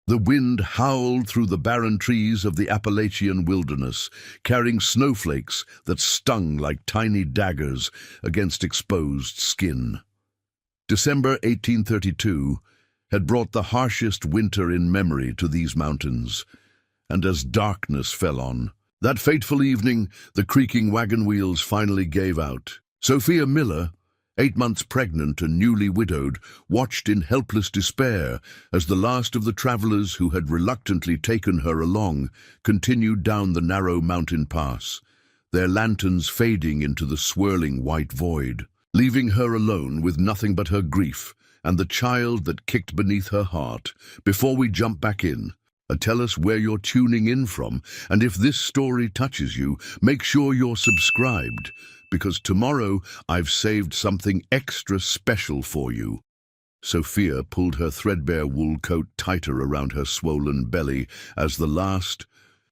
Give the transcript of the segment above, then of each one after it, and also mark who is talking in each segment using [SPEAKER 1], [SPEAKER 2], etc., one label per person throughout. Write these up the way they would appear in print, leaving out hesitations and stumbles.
[SPEAKER 1] The wind howled through the barren trees of the Appalachian wilderness, carrying snowflakes that stung like tiny daggers against exposed skin. December 1832 had brought the harshest winter in memory to these mountains, and as darkness fell on, that fateful evening, the creaking wagon wheels finally gave out. Sophia Miller, 8 months pregnant and newly widowed, watched in helpless despair as the last of the travelers who had reluctantly taken her along continued down the narrow mountain pass, their lanterns fading into the swirling white void, leaving her alone with nothing but her grief and the child that kicked beneath her heart. Before we jump back in, tell us where you're tuning in from, and if this story touches you, make sure you're subscribed, because tomorrow I've saved something extra special for you. Sophia pulled her threadbare wool coat tighter around her swollen belly as the last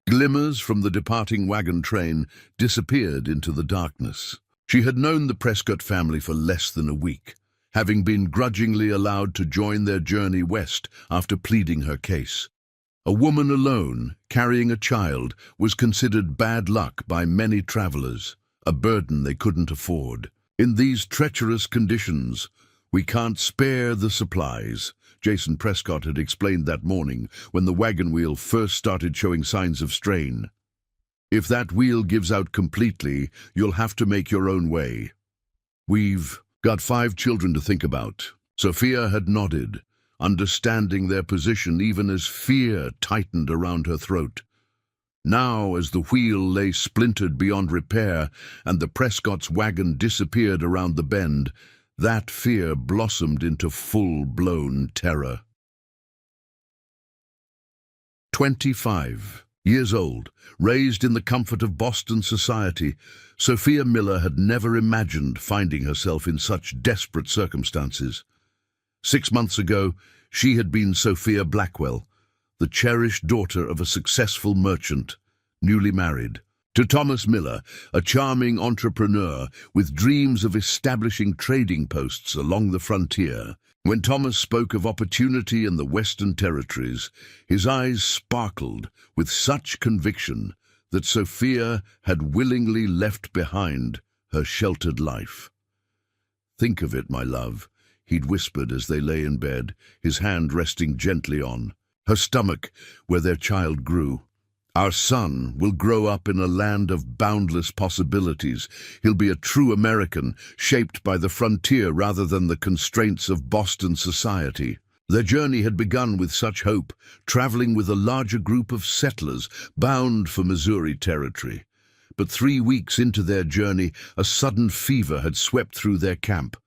[SPEAKER 1] glimmers from the departing wagon train disappeared into the darkness. She had known the Prescott family for less than a week, having been grudgingly allowed to join their journey west after pleading her case. A woman alone, carrying a child, was considered bad luck by many travelers, a burden they couldn't afford. In these treacherous conditions, we can't spare the supplies, Jason Prescott had explained that morning when the wagon wheel first started showing signs of strain. If that wheel gives out completely, you'll have to make your own way. We've got 5 children to think about. Sophia had nodded, understanding their position even as fear tightened around her throat. Now, as the wheel lay splintered beyond repair and the Prescott's wagon disappeared around the bend, that fear blossomed into full-blown terror. 25 years old, raised in the comfort of Boston society, Sophia Miller had never imagined finding herself in such desperate circumstances. 6 months ago, she had been Sophia Blackwell, the cherished daughter of a successful merchant, newly married, to Thomas Miller, a charming entrepreneur with dreams of establishing trading posts along the frontier. When Thomas spoke of opportunity in the Western Territories, his eyes sparkled with such conviction that Sophia had willingly left behind her sheltered life. "Think of it, my love," he'd whispered as they lay in bed, his hand resting gently on her stomach where their child grew. "Our son will grow up in a land of boundless possibilities. He'll be a true American, shaped by the frontier rather than the constraints of Boston society." Their journey had begun with such hope, traveling with a larger group of settlers bound for Missouri Territory. But 3 weeks into their journey, a sudden fever had swept through their camp.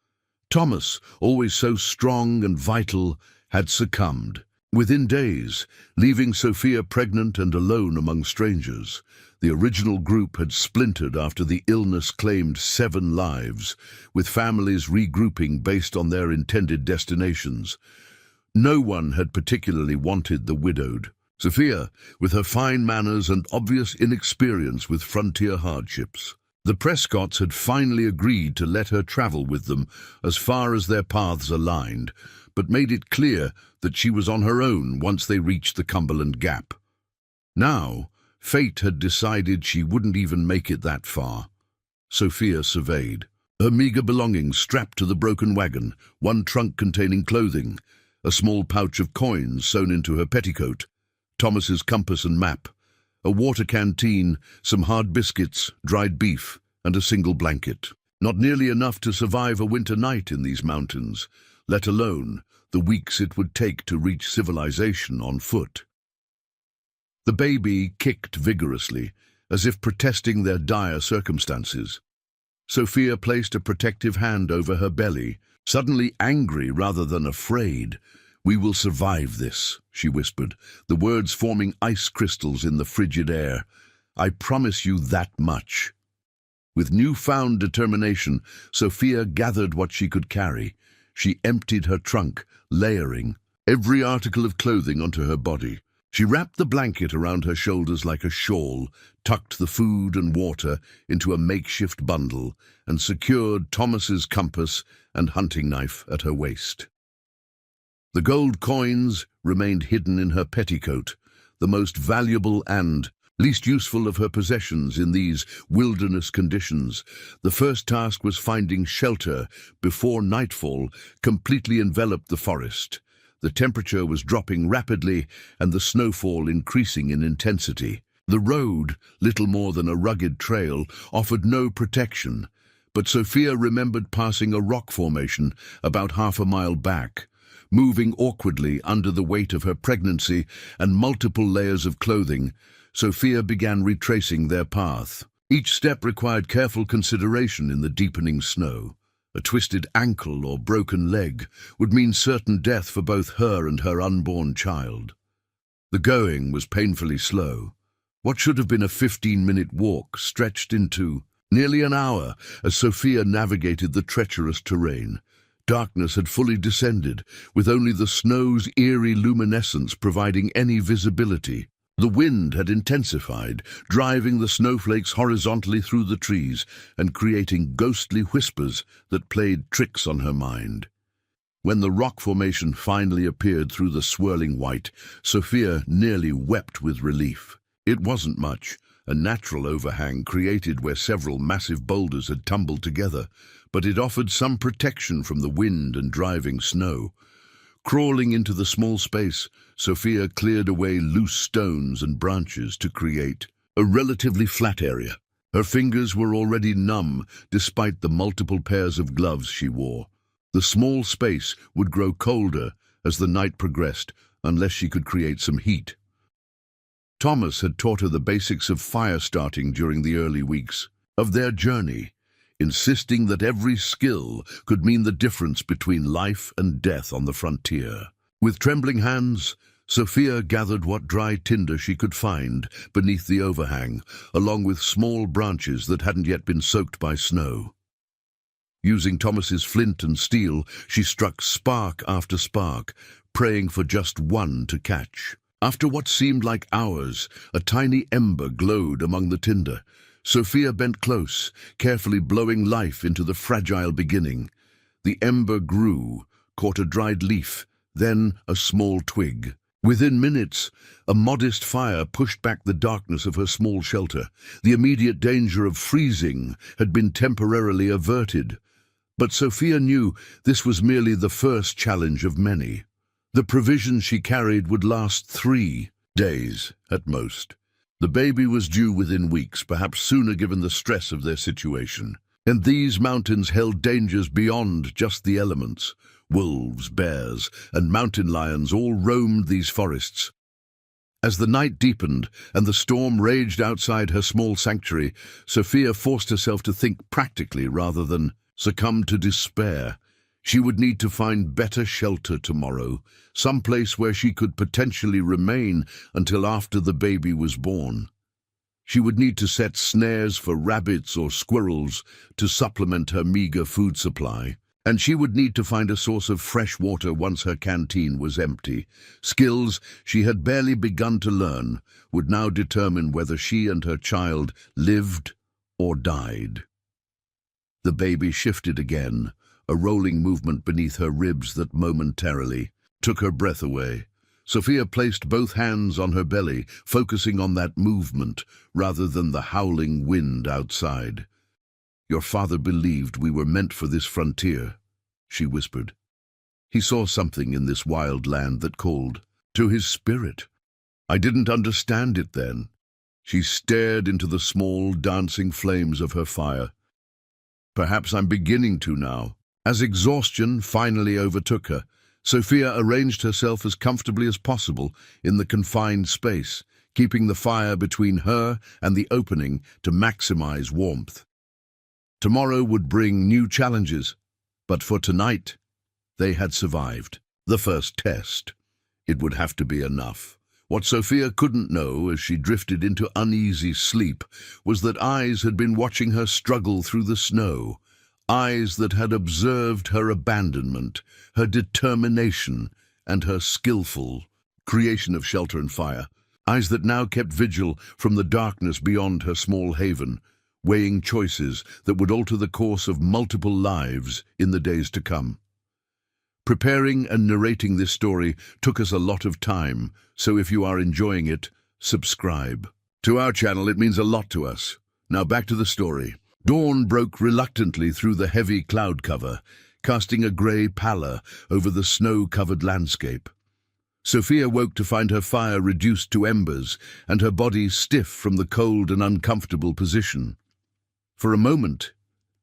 [SPEAKER 1] Thomas, always so strong and vital, had succumbed. Within days, leaving Sophia pregnant and alone among strangers, the original group had splintered after the illness claimed 7 lives, with families regrouping based on their intended destinations. No one had particularly wanted the widowed. Sophia, with her fine manners and obvious inexperience with frontier hardships. The Prescotts had finally agreed to let her travel with them as far as their paths aligned, but made it clear that she was on her own once they reached the Cumberland Gap. Now, fate had decided she wouldn't even make it that far. Sophia surveyed, her meager belongings strapped to the broken wagon, one trunk containing clothing, a small pouch of coins sewn into her petticoat, Thomas's compass and map, a water canteen, some hard biscuits, dried beef, and a single blanket. Not nearly enough to survive a winter night in these mountains, let alone the weeks it would take to reach civilization on foot. The baby kicked vigorously, as if protesting their dire circumstances. Sophia placed a protective hand over her belly, suddenly angry rather than afraid. "We will survive this," she whispered, the words forming ice crystals in the frigid air. "I promise you that much." With newfound determination, Sophia gathered what she could carry. She emptied her trunk, layering every article of clothing onto her body. She wrapped the blanket around her shoulders like a shawl, tucked the food and water into a makeshift bundle, and secured Thomas's compass and hunting knife at her waist. The gold coins remained hidden in her petticoat, the most valuable and least useful of her possessions in these wilderness conditions. The first task was finding shelter before nightfall completely enveloped the forest. The temperature was dropping rapidly and the snowfall increasing in intensity. The road, little more than a rugged trail, offered no protection, but Sophia remembered passing a rock formation about half a mile back. Moving awkwardly under the weight of her pregnancy and multiple layers of clothing, Sophia began retracing their path. Each step required careful consideration in the deepening snow. A twisted ankle or broken leg would mean certain death for both her and her unborn child. The going was painfully slow. What should have been a 15-minute walk stretched into nearly an hour as Sophia navigated the treacherous terrain. Darkness had fully descended, with only the snow's eerie luminescence providing any visibility. The wind had intensified, driving the snowflakes horizontally through the trees and creating ghostly whispers that played tricks on her mind. When the rock formation finally appeared through the swirling white, Sophia nearly wept with relief. It wasn't much, a natural overhang created where several massive boulders had tumbled together, but it offered some protection from the wind and driving snow. Crawling into the small space, Sophia cleared away loose stones and branches to create a relatively flat area. Her fingers were already numb despite the multiple pairs of gloves she wore. The small space would grow colder as the night progressed unless she could create some heat. Thomas had taught her the basics of fire starting during the early weeks of their journey, insisting that every skill could mean the difference between life and death on the frontier. With trembling hands, Sophia gathered what dry tinder she could find beneath the overhang, along with small branches that hadn't yet been soaked by snow. Using Thomas's flint and steel, she struck spark after spark, praying for just one to catch. After what seemed like hours, a tiny ember glowed among the tinder. Sophia bent close, carefully blowing life into the fragile beginning. The ember grew, caught a dried leaf, then a small twig. Within minutes, a modest fire pushed back the darkness of her small shelter. The immediate danger of freezing had been temporarily averted. But Sophia knew this was merely the first challenge of many. The provisions she carried would last 3 days at most. The baby was due within weeks, perhaps sooner given the stress of their situation. And these mountains held dangers beyond just the elements. Wolves, bears, and mountain lions all roamed these forests. As the night deepened and the storm raged outside her small sanctuary, Sophia forced herself to think practically rather than succumb to despair. She would need to find better shelter tomorrow, some place where she could potentially remain until after the baby was born. She would need to set snares for rabbits or squirrels to supplement her meager food supply, and she would need to find a source of fresh water once her canteen was empty. Skills she had barely begun to learn would now determine whether she and her child lived or died. The baby shifted again, a rolling movement beneath her ribs that momentarily took her breath away. Sophia placed both hands on her belly, focusing on that movement rather than the howling wind outside. "Your father believed we were meant for this frontier," she whispered. "He saw something in this wild land that called to his spirit. I didn't understand it then." She stared into the small, dancing flames of her fire. "Perhaps I'm beginning to now." As exhaustion finally overtook her, Sophia arranged herself as comfortably as possible in the confined space, keeping the fire between her and the opening to maximize warmth. Tomorrow would bring new challenges, but for tonight, they had survived the first test. It would have to be enough. What Sophia couldn't know as she drifted into uneasy sleep was that eyes had been watching her struggle through the snow, eyes that had observed her abandonment, her determination, and her skillful creation of shelter and fire. Eyes that now kept vigil from the darkness beyond her small haven, weighing choices that would alter the course of multiple lives in the days to come. Preparing and narrating this story took us a lot of time, so if you are enjoying it, subscribe. To our channel, it means a lot to us. Now back to the story. Dawn broke reluctantly through the heavy cloud cover, casting a grey pallor over the snow-covered landscape. Sophia woke to find her fire reduced to embers and her body stiff from the cold and uncomfortable position. For a moment,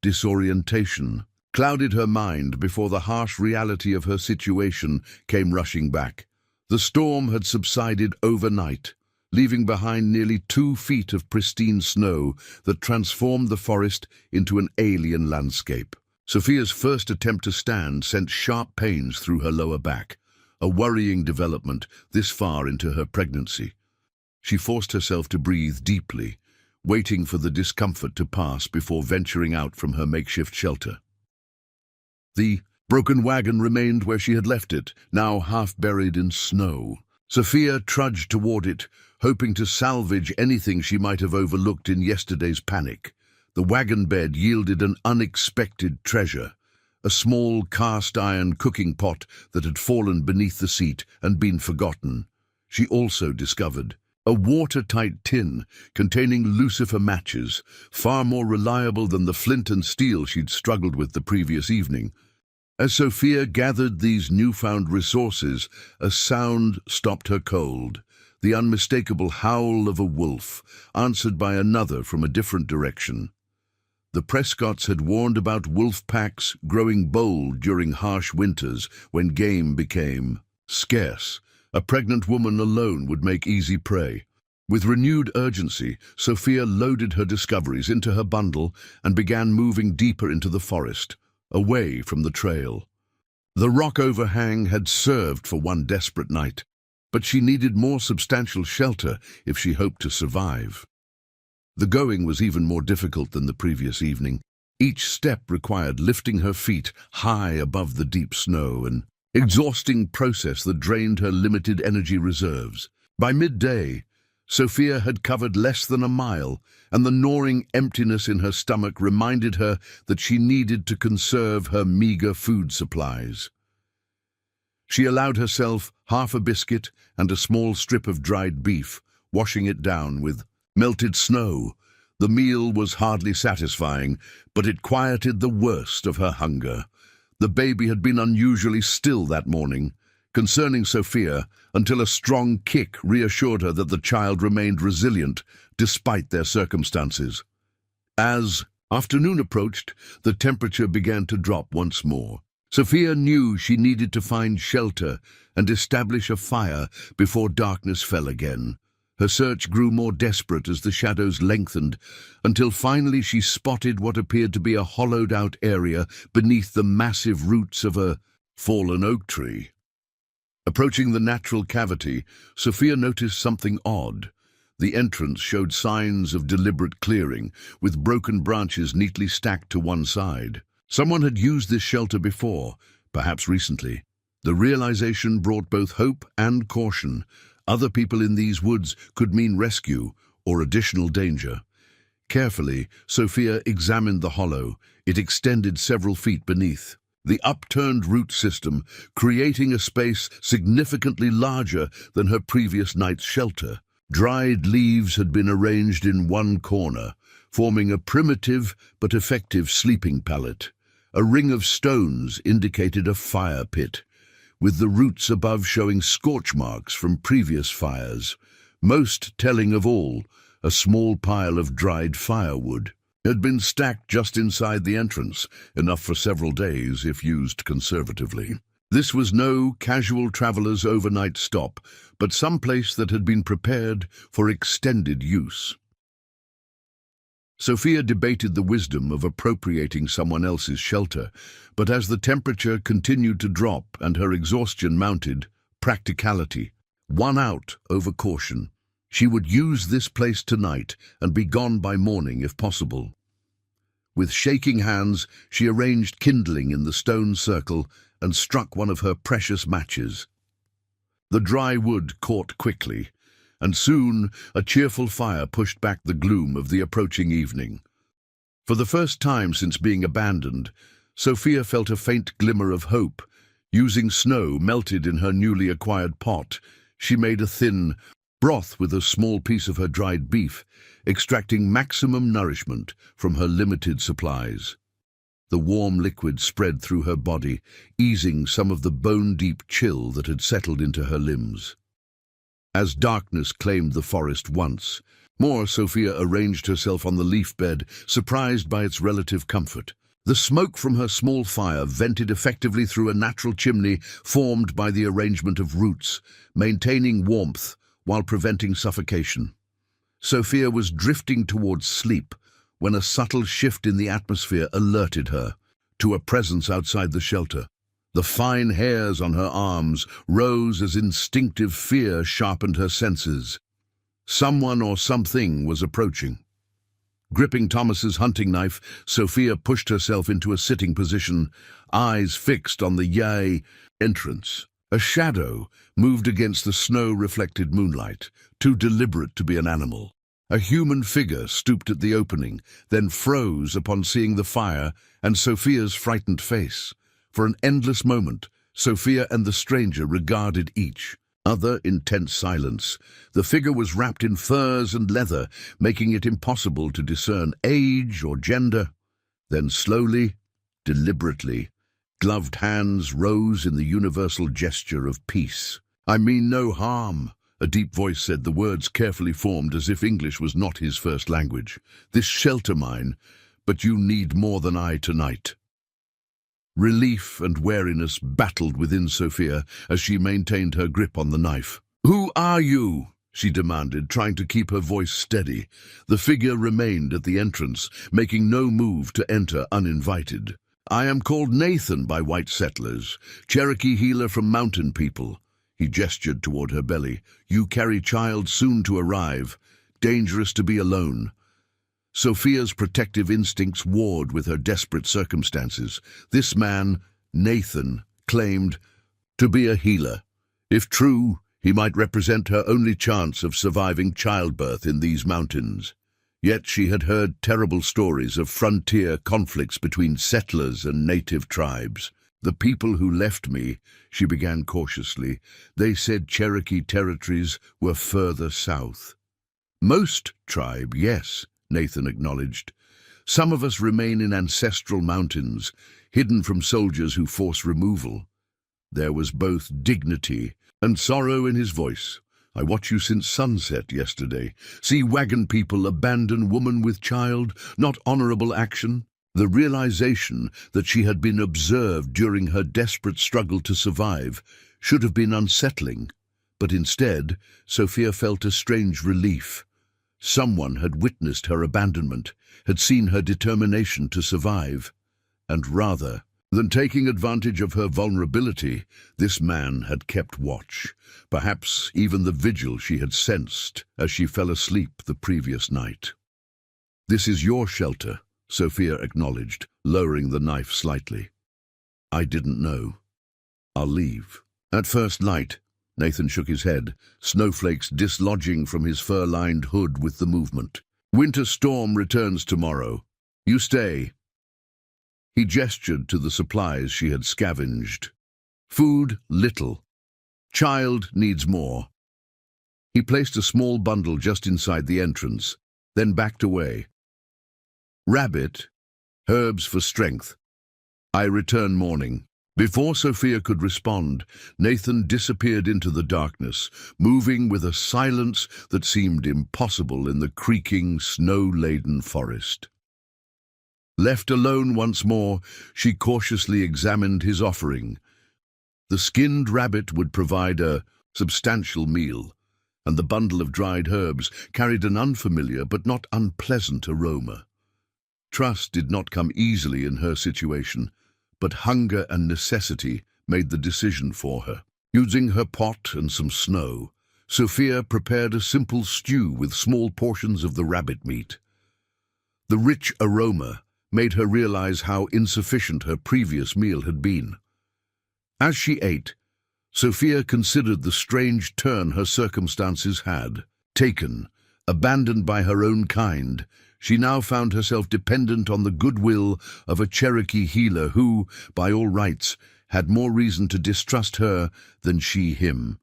[SPEAKER 1] disorientation clouded her mind before the harsh reality of her situation came rushing back. The storm had subsided overnight, leaving behind nearly 2 feet of pristine snow that transformed the forest into an alien landscape. Sophia's first attempt to stand sent sharp pains through her lower back, a worrying development this far into her pregnancy. She forced herself to breathe deeply, waiting for the discomfort to pass before venturing out from her makeshift shelter. The broken wagon remained where she had left it, now half buried in snow. Sophia trudged toward it, hoping to salvage anything she might have overlooked in yesterday's panic. The wagon bed yielded an unexpected treasure, a small cast-iron cooking pot that had fallen beneath the seat and been forgotten. She also discovered a watertight tin containing lucifer matches, far more reliable than the flint and steel she'd struggled with the previous evening. As Sophia gathered these newfound resources, a sound stopped her cold, the unmistakable howl of a wolf, answered by another from a different direction. The Prescotts had warned about wolf packs growing bold during harsh winters when game became scarce. A pregnant woman alone would make easy prey. With renewed urgency, Sophia loaded her discoveries into her bundle and began moving deeper into the forest, away from the trail. The rock overhang had served for one desperate night, but she needed more substantial shelter if she hoped to survive. The going was even more difficult than the previous evening. Each step required lifting her feet high above the deep snow, an exhausting process that drained her limited energy reserves. By midday, Sophia had covered less than a mile, and the gnawing emptiness in her stomach reminded her that she needed to conserve her meager food supplies. She allowed herself half a biscuit and a small strip of dried beef, washing it down with melted snow. The meal was hardly satisfying, but it quieted the worst of her hunger. The baby had been unusually still that morning, concerning Sophia, until a strong kick reassured her that the child remained resilient despite their circumstances. As afternoon approached, the temperature began to drop once more. Sophia knew she needed to find shelter and establish a fire before darkness fell again. Her search grew more desperate as the shadows lengthened, until finally she spotted what appeared to be a hollowed-out area beneath the massive roots of a fallen oak tree. Approaching the natural cavity, Sophia noticed something odd. The entrance showed signs of deliberate clearing, with broken branches neatly stacked to one side. Someone had used this shelter before, perhaps recently. The realization brought both hope and caution. Other people in these woods could mean rescue or additional danger. Carefully, Sophia examined the hollow. It extended several feet beneath the upturned root system, creating a space significantly larger than her previous night's shelter. Dried leaves had been arranged in one corner, forming a primitive but effective sleeping pallet. A ring of stones indicated a fire pit, with the roots above showing scorch marks from previous fires. Most telling of all, a small pile of dried firewood had been stacked just inside the entrance, enough for several days if used conservatively. This was no casual traveler's overnight stop, but some place that had been prepared for extended use. Sophia debated the wisdom of appropriating someone else's shelter, but as the temperature continued to drop and her exhaustion mounted, practicality won out over caution. She would use this place tonight and be gone by morning if possible. With shaking hands, she arranged kindling in the stone circle and struck one of her precious matches. The dry wood caught quickly, and soon a cheerful fire pushed back the gloom of the approaching evening. For the first time since being abandoned, Sophia felt a faint glimmer of hope. Using snow melted in her newly acquired pot, she made a thin broth with a small piece of her dried beef, extracting maximum nourishment from her limited supplies. The warm liquid spread through her body, easing some of the bone-deep chill that had settled into her limbs. As darkness claimed the forest once more, Sophia arranged herself on the leaf bed, surprised by its relative comfort. The smoke from her small fire vented effectively through a natural chimney formed by the arrangement of roots, maintaining warmth while preventing suffocation. Sophia was drifting towards sleep when a subtle shift in the atmosphere alerted her to a presence outside the shelter. The fine hairs on her arms rose as instinctive fear sharpened her senses. Someone or something was approaching. Gripping Thomas's hunting knife, Sophia pushed herself into a sitting position, eyes fixed on the entrance. A shadow moved against the snow-reflected moonlight, too deliberate to be an animal. A human figure stooped at the opening, then froze upon seeing the fire and Sophia's frightened face. For an endless moment, Sophia and the stranger regarded each other in tense silence. The figure was wrapped in furs and leather, making it impossible to discern age or gender. Then slowly, deliberately, gloved hands rose in the universal gesture of peace. "I mean no harm," a deep voice said, the words carefully formed as if English was not his first language. "This shelter mine, but you need more than I tonight." Relief and wariness battled within Sophia as she maintained her grip on the knife. "Who are you?" she demanded, trying to keep her voice steady. The figure remained at the entrance, making no move to enter uninvited. "I am called Nathan by white settlers, Cherokee healer from mountain people." He gestured toward her belly. "You carry child soon to arrive. Dangerous to be alone." Sophia's protective instincts warred with her desperate circumstances. This man, Nathan, claimed to be a healer. If true, he might represent her only chance of surviving childbirth in these mountains. Yet she had heard terrible stories of frontier conflicts between settlers and native tribes. "The people who left me," she began cautiously, "they said Cherokee territories were further south." "Most tribe, yes," Nathan acknowledged. "Some of us remain in ancestral mountains, hidden from soldiers who force removal." There was both dignity and sorrow in his voice. "I watch you since sunset yesterday. See wagon people abandon woman with child, not honorable action." The realization that she had been observed during her desperate struggle to survive should have been unsettling, but instead, Sophia felt a strange relief. Someone had witnessed her abandonment, had seen her determination to survive, and rather than taking advantage of her vulnerability, this man had kept watch, perhaps even the vigil she had sensed as she fell asleep the previous night. "This is your shelter," Sophia acknowledged, lowering the knife slightly. "I didn't know. I'll leave." At first light, Nathan shook his head, snowflakes dislodging from his fur-lined hood with the movement. "Winter storm returns tomorrow. You stay." He gestured to the supplies she had scavenged. "Food, little. Child needs more." He placed a small bundle just inside the entrance, then backed away. "Rabbit, herbs for strength. I return morning." Before Sophia could respond, Nathan disappeared into the darkness, moving with a silence that seemed impossible in the creaking, snow-laden forest. Left alone once more, she cautiously examined his offering. The skinned rabbit would provide a substantial meal, and the bundle of dried herbs carried an unfamiliar but not unpleasant aroma. Trust did not come easily in her situation, but hunger and necessity made the decision for her. Using her pot and some snow, Sophia prepared a simple stew with small portions of the rabbit meat. The rich aroma made her realize how insufficient her previous meal had been. As she ate, Sophia considered the strange turn her circumstances had taken. Abandoned by her own kind, she now found herself dependent on the goodwill of a Cherokee healer who, by all rights, had more reason to distrust her than she him.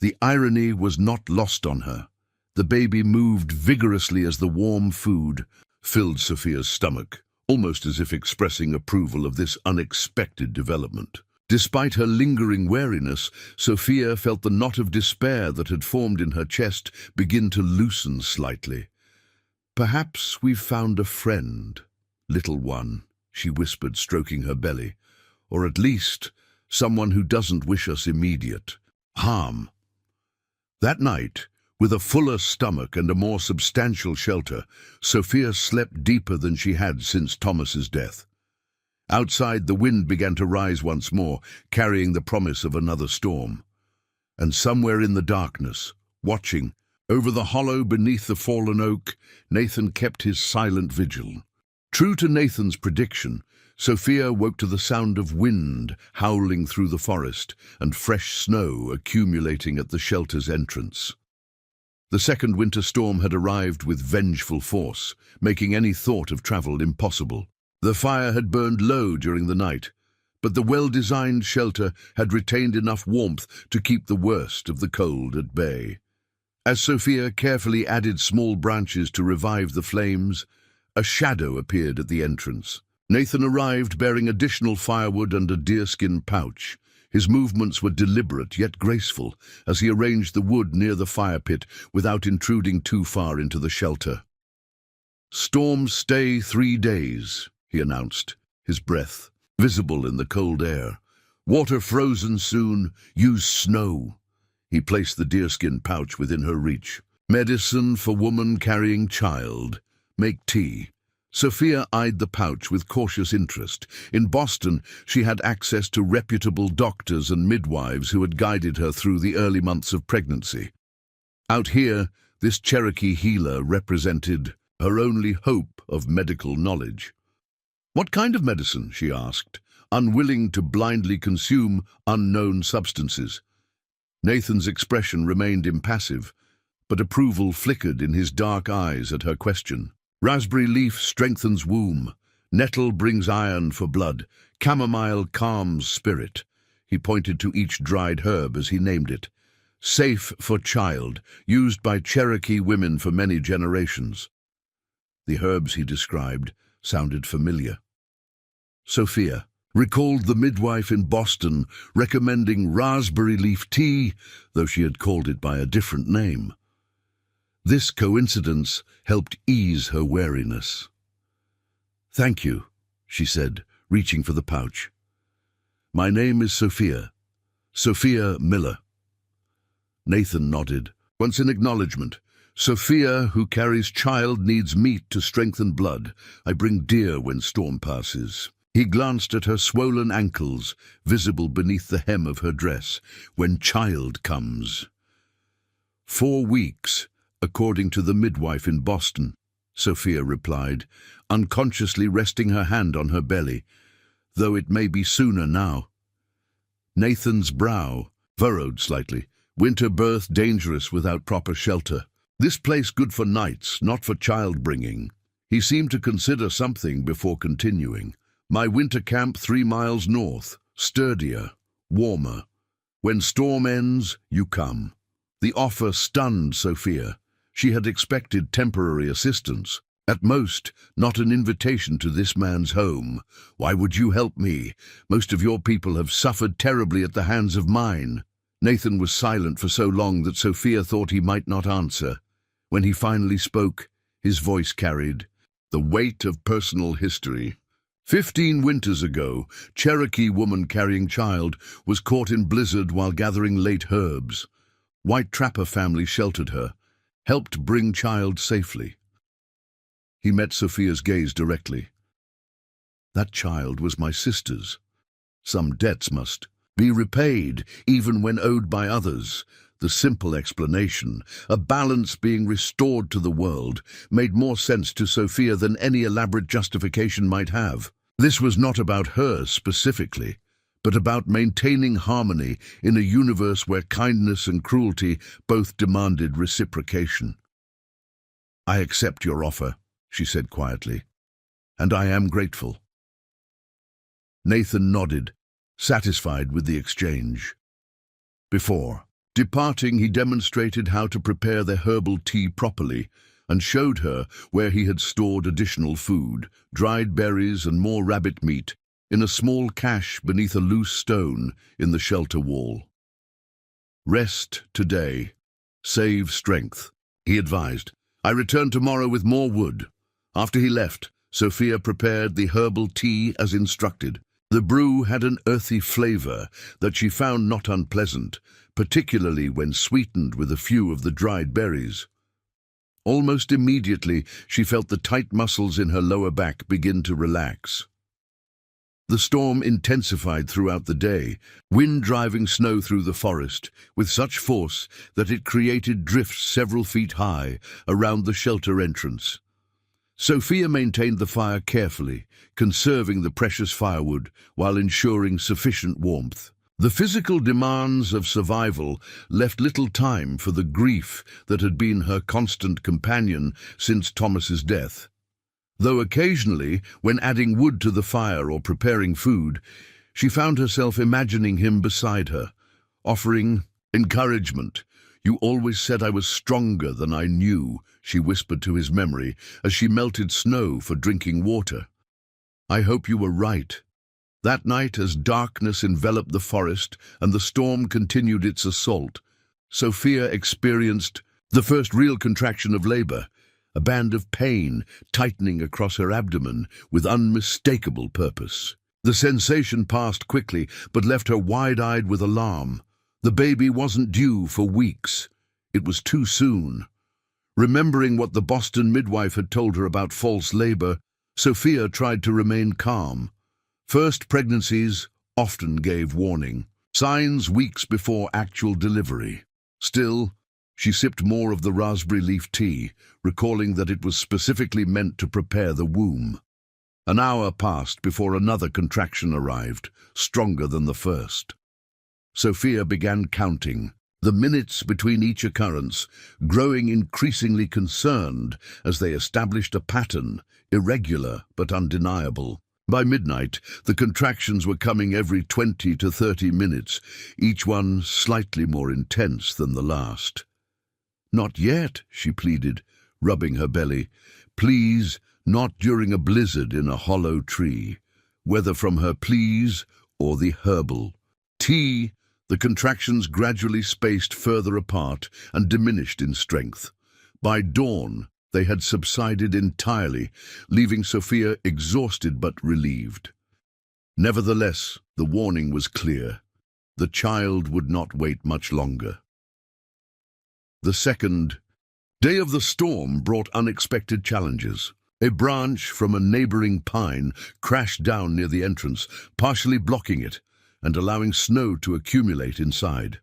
[SPEAKER 1] The irony was not lost on her. The baby moved vigorously as the warm food filled Sophia's stomach, almost as if expressing approval of this unexpected development. Despite her lingering wariness, Sophia felt the knot of despair that had formed in her chest begin to loosen slightly. "Perhaps we've found a friend, little one," she whispered, stroking her belly. "Or at least someone who doesn't wish us immediate harm." That night, with a fuller stomach and a more substantial shelter, Sophia slept deeper than she had since Thomas's death. Outside, the wind began to rise once more, carrying the promise of another storm. And somewhere in the darkness, watching, over the hollow beneath the fallen oak, Nathan kept his silent vigil. True to Nathan's prediction, Sophia woke to the sound of wind howling through the forest and fresh snow accumulating at the shelter's entrance. The second winter storm had arrived with vengeful force, making any thought of travel impossible. The fire had burned low during the night, but the well-designed shelter had retained enough warmth to keep the worst of the cold at bay. As Sophia carefully added small branches to revive the flames, a shadow appeared at the entrance. Nathan arrived bearing additional firewood and a deerskin pouch. His movements were deliberate yet graceful as he arranged the wood near the fire pit without intruding too far into the shelter. "Storms stay 3 days," he announced, his breath visible in the cold air. "Water frozen soon, use snow." He placed the deerskin pouch within her reach. "Medicine for woman carrying child. Make tea." Sophia eyed the pouch with cautious interest. In Boston, she had access to reputable doctors and midwives who had guided her through the early months of pregnancy. Out here, this Cherokee healer represented her only hope of medical knowledge. "What kind of medicine?" she asked, unwilling to blindly consume unknown substances. Nathan's expression remained impassive, but approval flickered in his dark eyes at her question. "Raspberry leaf strengthens womb. Nettle brings iron for blood. Chamomile calms spirit." He pointed to each dried herb as he named it. "Safe for child, used by Cherokee women for many generations." The herbs he described sounded familiar. Sophia recalled the midwife in Boston recommending raspberry leaf tea, though she had called it by a different name. This coincidence helped ease her wariness. "Thank you," she said, reaching for the pouch. "My name is Sophia Miller." Nathan nodded, once in acknowledgement. "Sophia, who carries child, needs meat to strengthen blood. I bring deer when storm passes." He glanced at her swollen ankles, visible beneath the hem of her dress. "When child comes." 4 weeks, according to the midwife in Boston, Sophia replied, unconsciously resting her hand on her belly, "though it may be sooner now." Nathan's brow furrowed slightly. "Winter birth dangerous without proper shelter. This place good for nights, not for child-bringing." He seemed to consider something before continuing. "My winter camp 3 miles north, sturdier, warmer. When storm ends, you come." The offer stunned Sophia. She had expected temporary assistance. At most, not an invitation to this man's home. "Why would you help me? Most of your people have suffered terribly at the hands of mine." Nathan was silent for so long that Sophia thought he might not answer. When he finally spoke, his voice carried the weight of personal history. 15 winters ago, Cherokee woman carrying child was caught in blizzard while gathering late herbs. White trapper family sheltered her, helped bring child safely. He met Sophia's gaze directly. "That child was my sister's. Some debts must be repaid, even when owed by others." The simple explanation, a balance being restored to the world, made more sense to Sophia than any elaborate justification might have. This was not about her specifically, but about maintaining harmony in a universe where kindness and cruelty both demanded reciprocation. "I accept your offer," she said quietly, "and I am grateful." Nathan nodded, satisfied with the exchange. Before departing, he demonstrated how to prepare the herbal tea properly and showed her where he had stored additional food, dried berries and more rabbit meat, in a small cache beneath a loose stone in the shelter wall. "Rest today. Save strength," he advised. "I return tomorrow with more wood." After he left, Sophia prepared the herbal tea as instructed. The brew had an earthy flavor that she found not unpleasant, particularly when sweetened with a few of the dried berries. Almost immediately, she felt the tight muscles in her lower back begin to relax. The storm intensified throughout the day, wind driving snow through the forest with such force that it created drifts several feet high around the shelter entrance. Sophia maintained the fire carefully, conserving the precious firewood while ensuring sufficient warmth. The physical demands of survival left little time for the grief that had been her constant companion since Thomas's death. Though occasionally, when adding wood to the fire or preparing food, she found herself imagining him beside her, offering encouragement. "You always said I was stronger than I knew," she whispered to his memory as she melted snow for drinking water. "I hope you were right." That night, as darkness enveloped the forest and the storm continued its assault, Sophia experienced the first real contraction of labor, a band of pain tightening across her abdomen with unmistakable purpose. The sensation passed quickly, but left her wide-eyed with alarm. The baby wasn't due for weeks. It was too soon. Remembering what the Boston midwife had told her about false labor, Sophia tried to remain calm. First pregnancies often gave warning, signs weeks before actual delivery. Still, she sipped more of the raspberry leaf tea, recalling that it was specifically meant to prepare the womb. An hour passed before another contraction arrived, stronger than the first. Sophia began counting, the minutes between each occurrence, growing increasingly concerned as they established a pattern, irregular but undeniable. By midnight, the contractions were coming every 20 to 30 minutes, each one slightly more intense than the last. "Not yet," she pleaded, rubbing her belly. "Please, not during a blizzard in a hollow tree." Whether from her pleas or the herbal tea, the contractions gradually spaced further apart and diminished in strength. By dawn, they had subsided entirely, leaving Sophia exhausted but relieved. Nevertheless, the warning was clear. The child would not wait much longer. The second day of the storm brought unexpected challenges. A branch from a neighboring pine crashed down near the entrance, partially blocking it and allowing snow to accumulate inside.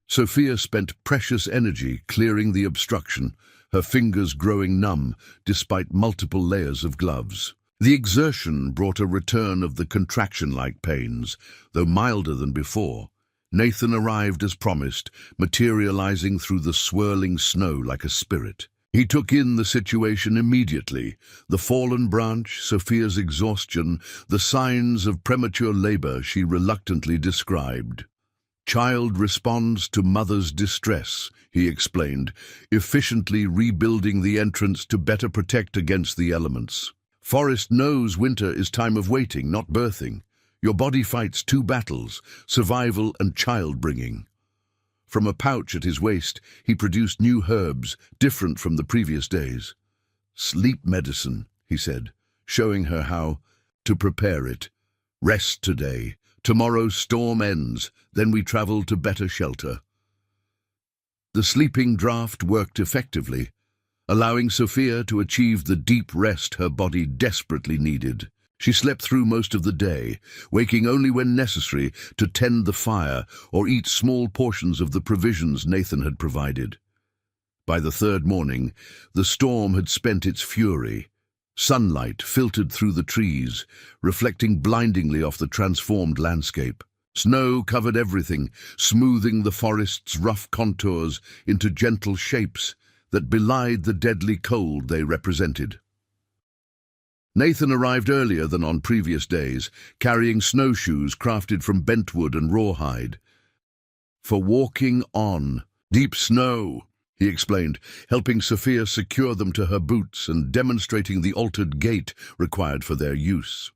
[SPEAKER 1] Sophia spent precious energy clearing the obstruction, her fingers growing numb despite multiple layers of gloves. The exertion brought a return of the contraction-like pains, though milder than before. Nathan arrived as promised, materializing through the swirling snow like a spirit. He took in the situation immediately, the fallen branch, Sophia's exhaustion, the signs of premature labor she reluctantly described. "Child responds to mother's distress," he explained, efficiently rebuilding the entrance to better protect against the elements. "Forest knows winter is time of waiting, not birthing. Your body fights two battles, survival and child-bringing." From a pouch at his waist, he produced new herbs, different from the previous days. "Sleep medicine," he said, showing her how to prepare it. "Rest today. Tomorrow's storm ends, then we travel to better shelter." The sleeping draught worked effectively, allowing Sophia to achieve the deep rest her body desperately needed. She slept through most of the day, waking only when necessary to tend the fire or eat small portions of the provisions Nathan had provided. By the third morning, the storm had spent its fury. Sunlight filtered through the trees, reflecting blindingly off the transformed landscape. Snow covered everything, smoothing the forest's rough contours into gentle shapes that belied the deadly cold they represented. Nathan arrived earlier than on previous days, carrying snowshoes crafted from bentwood and rawhide. For walking on deep snow, he explained, helping Sophia secure them to her boots and demonstrating the altered gait required for their use.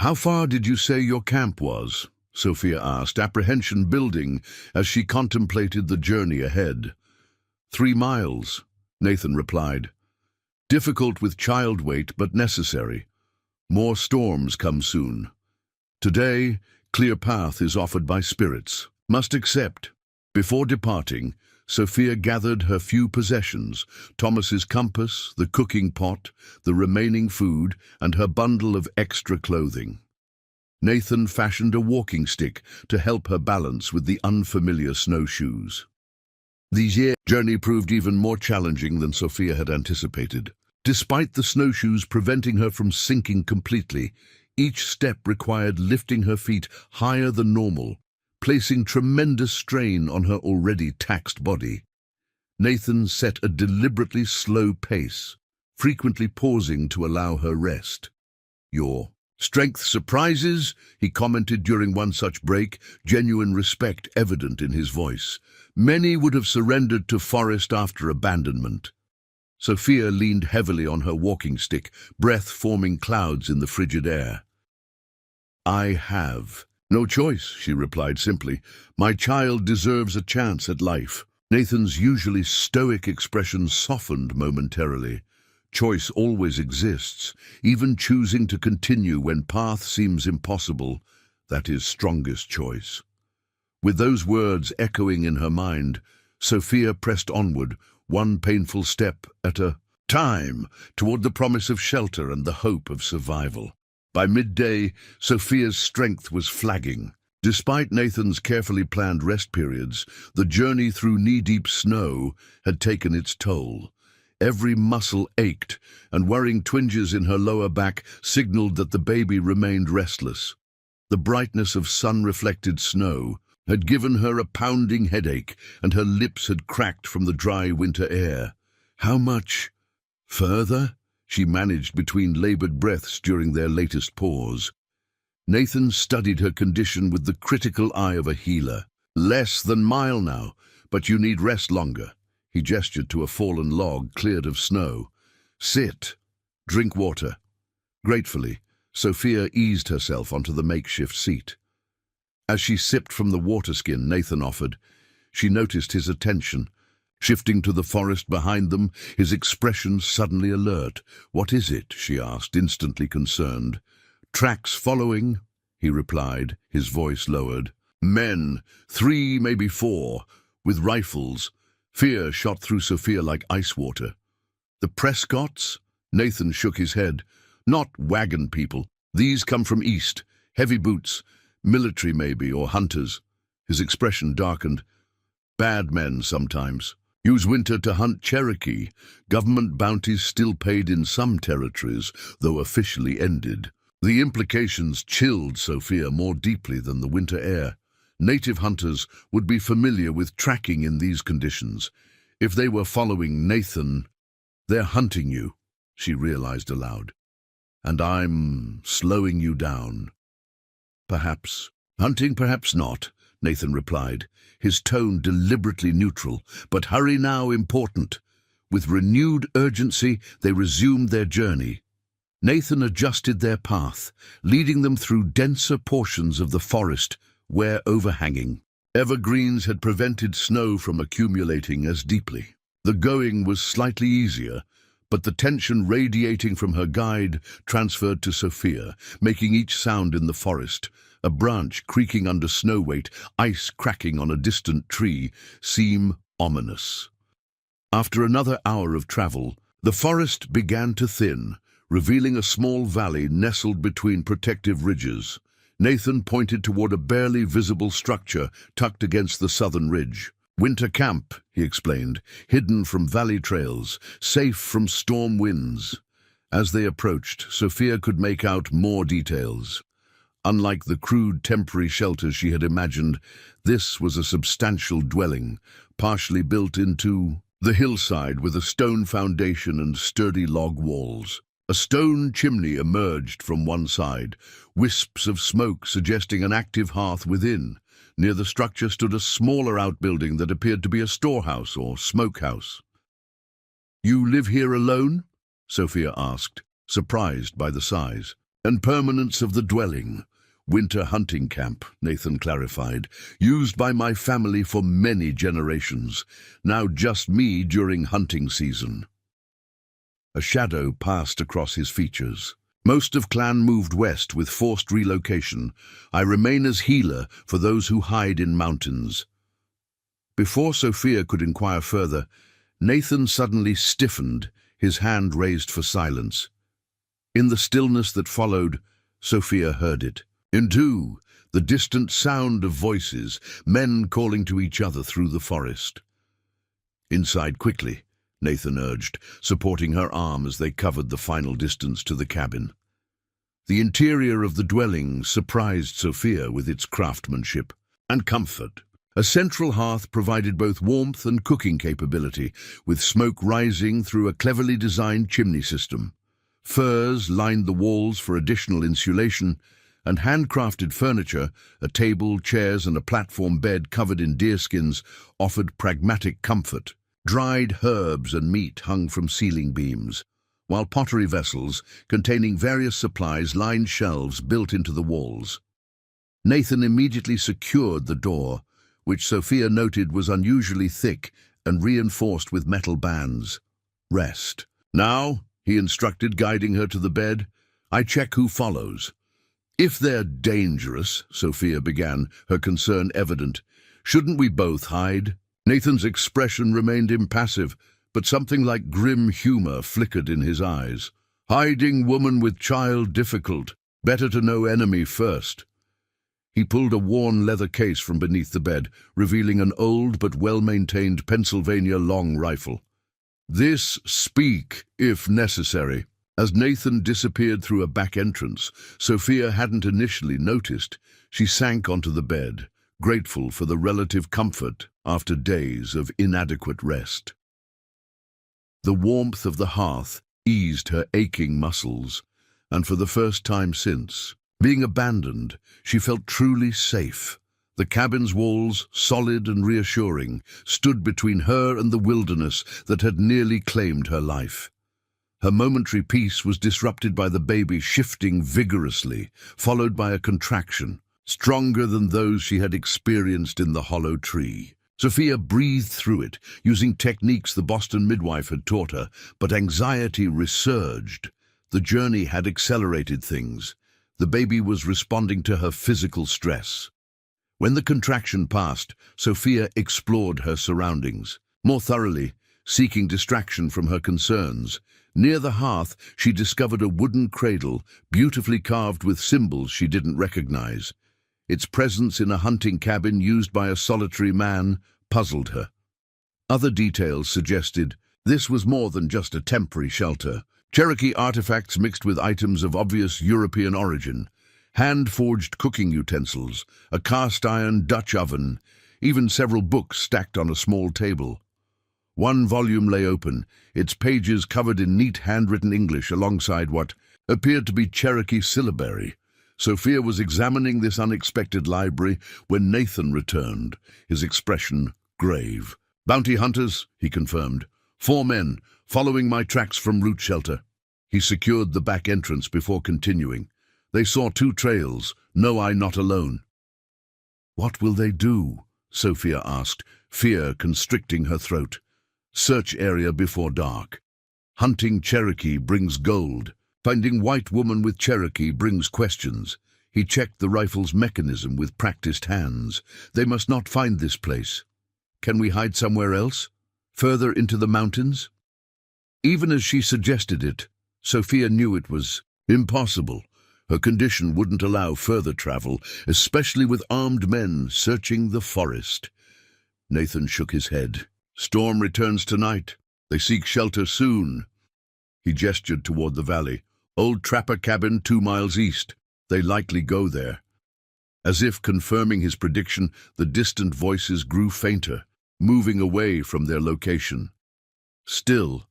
[SPEAKER 1] "How far did you say your camp was?" Sophia asked, apprehension building as she contemplated the journey ahead. 3 miles, Nathan replied. "Difficult with child weight, but necessary. More storms come soon. Today, clear path is offered by spirits. Must accept." Before departing, Sophia gathered her few possessions, Thomas's compass, the cooking pot, the remaining food, and her bundle of extra clothing. Nathan fashioned a walking stick to help her balance with the unfamiliar snowshoes. The journey proved even more challenging than Sophia had anticipated. Despite the snowshoes preventing her from sinking completely, each step required lifting her feet higher than normal, placing tremendous strain on her already taxed body. Nathan set a deliberately slow pace, frequently pausing to allow her rest. "Your strength surprises," he commented during one such break, genuine respect evident in his voice. "Many would have surrendered to forest after abandonment." Sophia leaned heavily on her walking stick, breath forming clouds in the frigid air. "I have no choice," she replied simply. "My child deserves a chance at life." Nathan's usually stoic expression softened momentarily. Choice always exists, even choosing to continue when path seems impossible. That is strongest choice. With those words echoing in her mind, Sophia pressed onward, one painful step at a time, toward the promise of shelter and the hope of survival. By midday, Sophia's strength was flagging. Despite Nathan's carefully planned rest periods, the journey through knee-deep snow had taken its toll. Every muscle ached, and worrying twinges in her lower back signaled that the baby remained restless. The brightness of sun-reflected snow had given her a pounding headache, and her lips had cracked from the dry winter air. How much further? She managed between labored breaths during their latest pause. Nathan studied her condition with the critical eye of a healer. "Less than mile now, but you need rest longer." He gestured to a fallen log cleared of snow. "Sit. Drink water." Gratefully, Sophia eased herself onto the makeshift seat. As she sipped from the water skin Nathan offered, she noticed his attention. Shifting to the forest behind them, his expression suddenly alert. "What is it?" she asked, instantly concerned. "Tracks following," he replied, his voice lowered. "Men, 3, maybe 4, with rifles." Fear shot through Sophia like ice water. "The Prescotts?" Nathan shook his head. "Not wagon people. These come from east. Heavy boots. Military maybe, or hunters." His expression darkened. "Bad men sometimes. Use winter to hunt Cherokee. Government bounties still paid in some territories, though officially ended." The implications chilled Sophia more deeply than the winter air. Native hunters would be familiar with tracking in these conditions. If they were following Nathan, "They're hunting you," she realized aloud. "And I'm slowing you down." "Perhaps. Hunting, perhaps not," Nathan replied, his tone deliberately neutral. "But hurry now important." With renewed urgency, they resumed their journey. Nathan adjusted their path, leading them through denser portions of the forest where overhanging evergreens had prevented snow from accumulating as deeply. The going was slightly easier, but the tension radiating from her guide transferred to Sophia, making each sound in the forest, a branch creaking under snow weight, ice cracking on a distant tree, seem ominous. After another hour of travel, the forest began to thin, revealing a small valley nestled between protective ridges. Nathan pointed toward a barely visible structure tucked against the southern ridge. "Winter camp," he explained, "hidden from valley trails, safe from storm winds." As they approached, Sophia could make out more details. Unlike the crude temporary shelters she had imagined, this was a substantial dwelling, partially built into the hillside with a stone foundation and sturdy log walls. A stone chimney emerged from one side, wisps of smoke suggesting an active hearth within. Near the structure stood a smaller outbuilding that appeared to be a storehouse or smokehouse. "You live here alone?" Sophia asked, surprised by the size and permanence of the dwelling. "Winter hunting camp," Nathan clarified, "used by my family for many generations. Now just me during hunting season." A shadow passed across his features. "Most of clan moved west with forced relocation. I remain as healer for those who hide in mountains." Before Sophia could inquire further, Nathan suddenly stiffened, his hand raised for silence. In the stillness that followed, Sophia heard it. Into the distant sound of voices, men calling to each other through the forest. "Inside quickly," Nathan urged, supporting her arm as they covered the final distance to the cabin. The interior of the dwelling surprised Sophia with its craftsmanship and comfort. A central hearth provided both warmth and cooking capability, with smoke rising through a cleverly designed chimney system. Furs lined the walls for additional insulation, and handcrafted furniture, a table, chairs, and a platform bed covered in deerskins, offered pragmatic comfort. Dried herbs and meat hung from ceiling beams, while pottery vessels containing various supplies lined shelves built into the walls. Nathan immediately secured the door, which Sophia noted was unusually thick and reinforced with metal bands. "Rest. Now," he instructed, guiding her to the bed, "I check who follows." "If they're dangerous," Sophia began, her concern evident, "shouldn't we both hide?" Nathan's expression remained impassive, but something like grim humor flickered in his eyes. "Hiding woman with child difficult. Better to know enemy first." He pulled a worn leather case from beneath the bed, revealing an old but well-maintained Pennsylvania long rifle. "This speak, if necessary." As Nathan disappeared through a back entrance, Sophia hadn't initially noticed. She sank onto the bed, grateful for the relative comfort after days of inadequate rest. The warmth of the hearth eased her aching muscles, and for the first time since being abandoned, she felt truly safe. The cabin's walls, solid and reassuring, stood between her and the wilderness that had nearly claimed her life. Her momentary peace was disrupted by the baby shifting vigorously, followed by a contraction, stronger than those she had experienced in the hollow tree. Sophia breathed through it, using techniques the Boston midwife had taught her, but anxiety resurged. The journey had accelerated things. The baby was responding to her physical stress. When the contraction passed, Sophia explored her surroundings more thoroughly, seeking distraction from her concerns. Near the hearth, she discovered a wooden cradle, beautifully carved with symbols she didn't recognize. Its presence in a hunting cabin used by a solitary man puzzled her. Other details suggested this was more than just a temporary shelter. Cherokee artifacts mixed with items of obvious European origin, hand-forged cooking utensils, a cast-iron Dutch oven, even several books stacked on a small table. One volume lay open, its pages covered in neat handwritten English alongside what appeared to be Cherokee syllabary. Sophia was examining this unexpected library when Nathan returned, his expression grave. "Bounty hunters," he confirmed. "4 men, following my tracks from root shelter." He secured the back entrance before continuing. "They saw 2 trails. Know I not alone." "What will they do?" Sophia asked, fear constricting her throat. "Search area before dark. Hunting Cherokee brings gold. Finding white woman with Cherokee brings questions." He checked the rifle's mechanism with practiced hands. "They must not find this place. Can we hide somewhere else? Further into the mountains?" Even as she suggested it, Sophia knew it was impossible. Her condition wouldn't allow further travel, especially with armed men searching the forest. Nathan shook his head. "Storm returns tonight. They seek shelter soon." He gestured toward the valley. "Old trapper cabin 2 miles east. They likely go there." As if confirming his prediction, the distant voices grew fainter, moving away from their location. Still,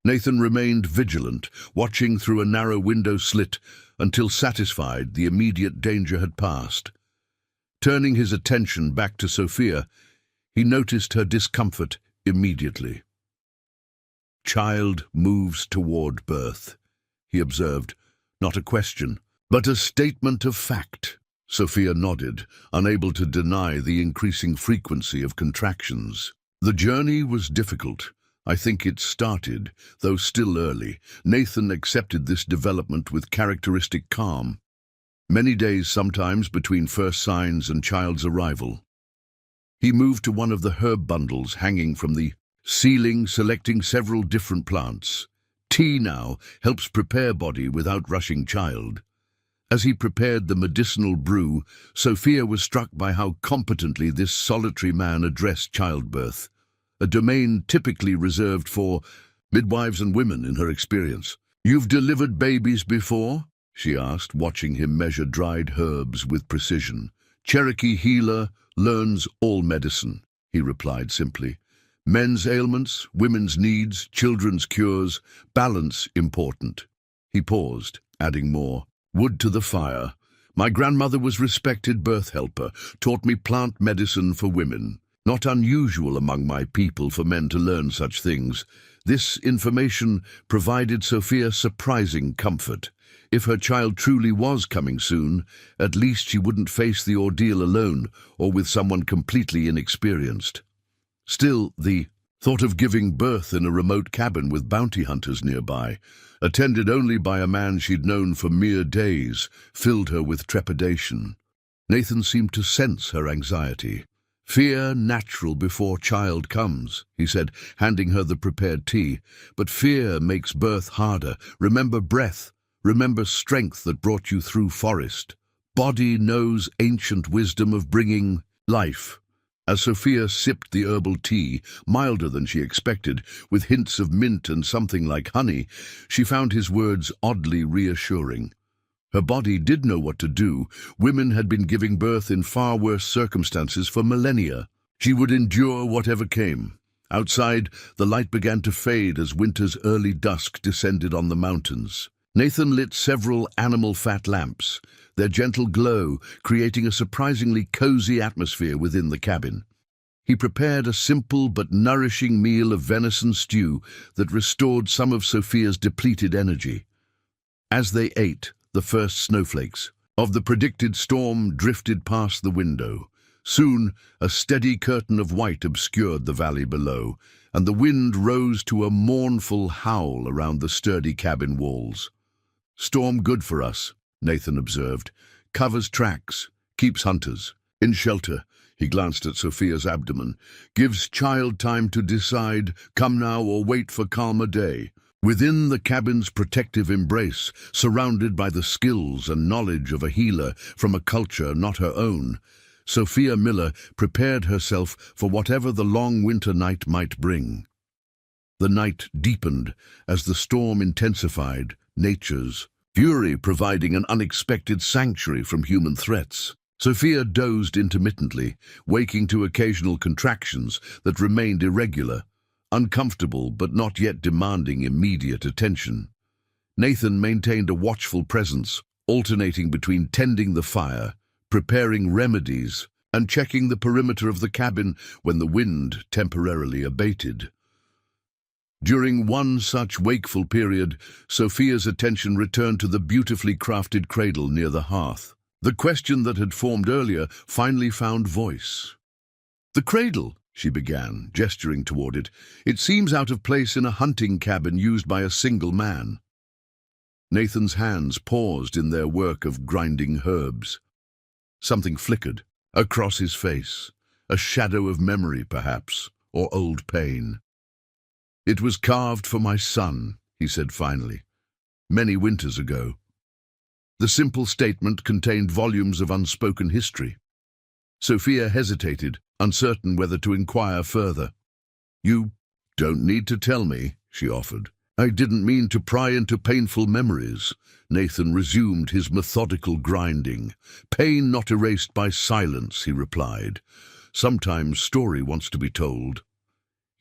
[SPEAKER 1] Nathan remained vigilant, watching through a narrow window slit until satisfied the immediate danger had passed. Turning his attention back to Sophia, he noticed her discomfort immediately. "Child moves toward birth," he observed, not a question, but a statement of fact. Sophia nodded, unable to deny the increasing frequency of contractions. "The journey was difficult. I think it started, though still early." Nathan accepted this development with characteristic calm. Many days sometimes between first signs and child's arrival. He moved to one of the herb bundles hanging from the ceiling, selecting several different plants. Tea now helps prepare body without rushing child. As he prepared the medicinal brew, Sophia was struck by how competently this solitary man addressed childbirth, a domain typically reserved for midwives and women in her experience. "You've delivered babies before?" she asked, watching him measure dried herbs with precision. "Cherokee healer learns all medicine," he replied simply. "Men's ailments, women's needs, children's cures, balance important." He paused, adding more. "Wood to the fire. My grandmother was respected birth helper, taught me plant medicine for women. Not unusual among my people for men to learn such things." This information provided Sophia surprising comfort. If her child truly was coming soon, at least she wouldn't face the ordeal alone or with someone completely inexperienced. Still, the thought of giving birth in a remote cabin with bounty hunters nearby, attended only by a man she'd known for mere days, filled her with trepidation. Nathan seemed to sense her anxiety. "Fear natural before child comes," he said, handing her the prepared tea. "But fear makes birth harder. Remember breath. Remember strength that brought you through forest. Body knows ancient wisdom of bringing life." As Sophia sipped the herbal tea, milder than she expected, with hints of mint and something like honey, she found his words oddly reassuring. Her body did know what to do. Women had been giving birth in far worse circumstances for millennia. She would endure whatever came. Outside, the light began to fade as winter's early dusk descended on the mountains. Nathan lit several animal fat lamps, their gentle glow creating a surprisingly cozy atmosphere within the cabin. He prepared a simple but nourishing meal of venison stew that restored some of Sophia's depleted energy. As they ate, the first snowflakes of the predicted storm drifted past the window. Soon, a steady curtain of white obscured the valley below, and the wind rose to a mournful howl around the sturdy cabin walls. "Storm good for us," Nathan observed. "Covers tracks, keeps hunters. In shelter," he glanced at Sophia's abdomen, "gives child time to decide, come now or wait for calmer day." Within the cabin's protective embrace, surrounded by the skills and knowledge of a healer from a culture not her own, Sophia Miller prepared herself for whatever the long winter night might bring. The night deepened as the storm intensified, nature's fury providing an unexpected sanctuary from human threats. Sophia dozed intermittently, waking to occasional contractions that remained irregular, uncomfortable but not yet demanding immediate attention. Nathan maintained a watchful presence, alternating between tending the fire, preparing remedies, and checking the perimeter of the cabin when the wind temporarily abated. During one such wakeful period, Sophia's attention returned to the beautifully crafted cradle near the hearth. The question that had formed earlier finally found voice. "The cradle," she began, gesturing toward it. "It seems out of place in a hunting cabin used by a single man." Nathan's hands paused in their work of grinding herbs. Something flickered across his face, a shadow of memory perhaps, or old pain. "It was carved for my son," he said finally, "many winters ago." The simple statement contained volumes of unspoken history. Sophia hesitated, uncertain whether to inquire further. "You don't need to tell me," she offered. "I didn't mean to pry into painful memories." Nathan resumed his methodical grinding. "Pain not erased by silence," he replied. "Sometimes story wants to be told."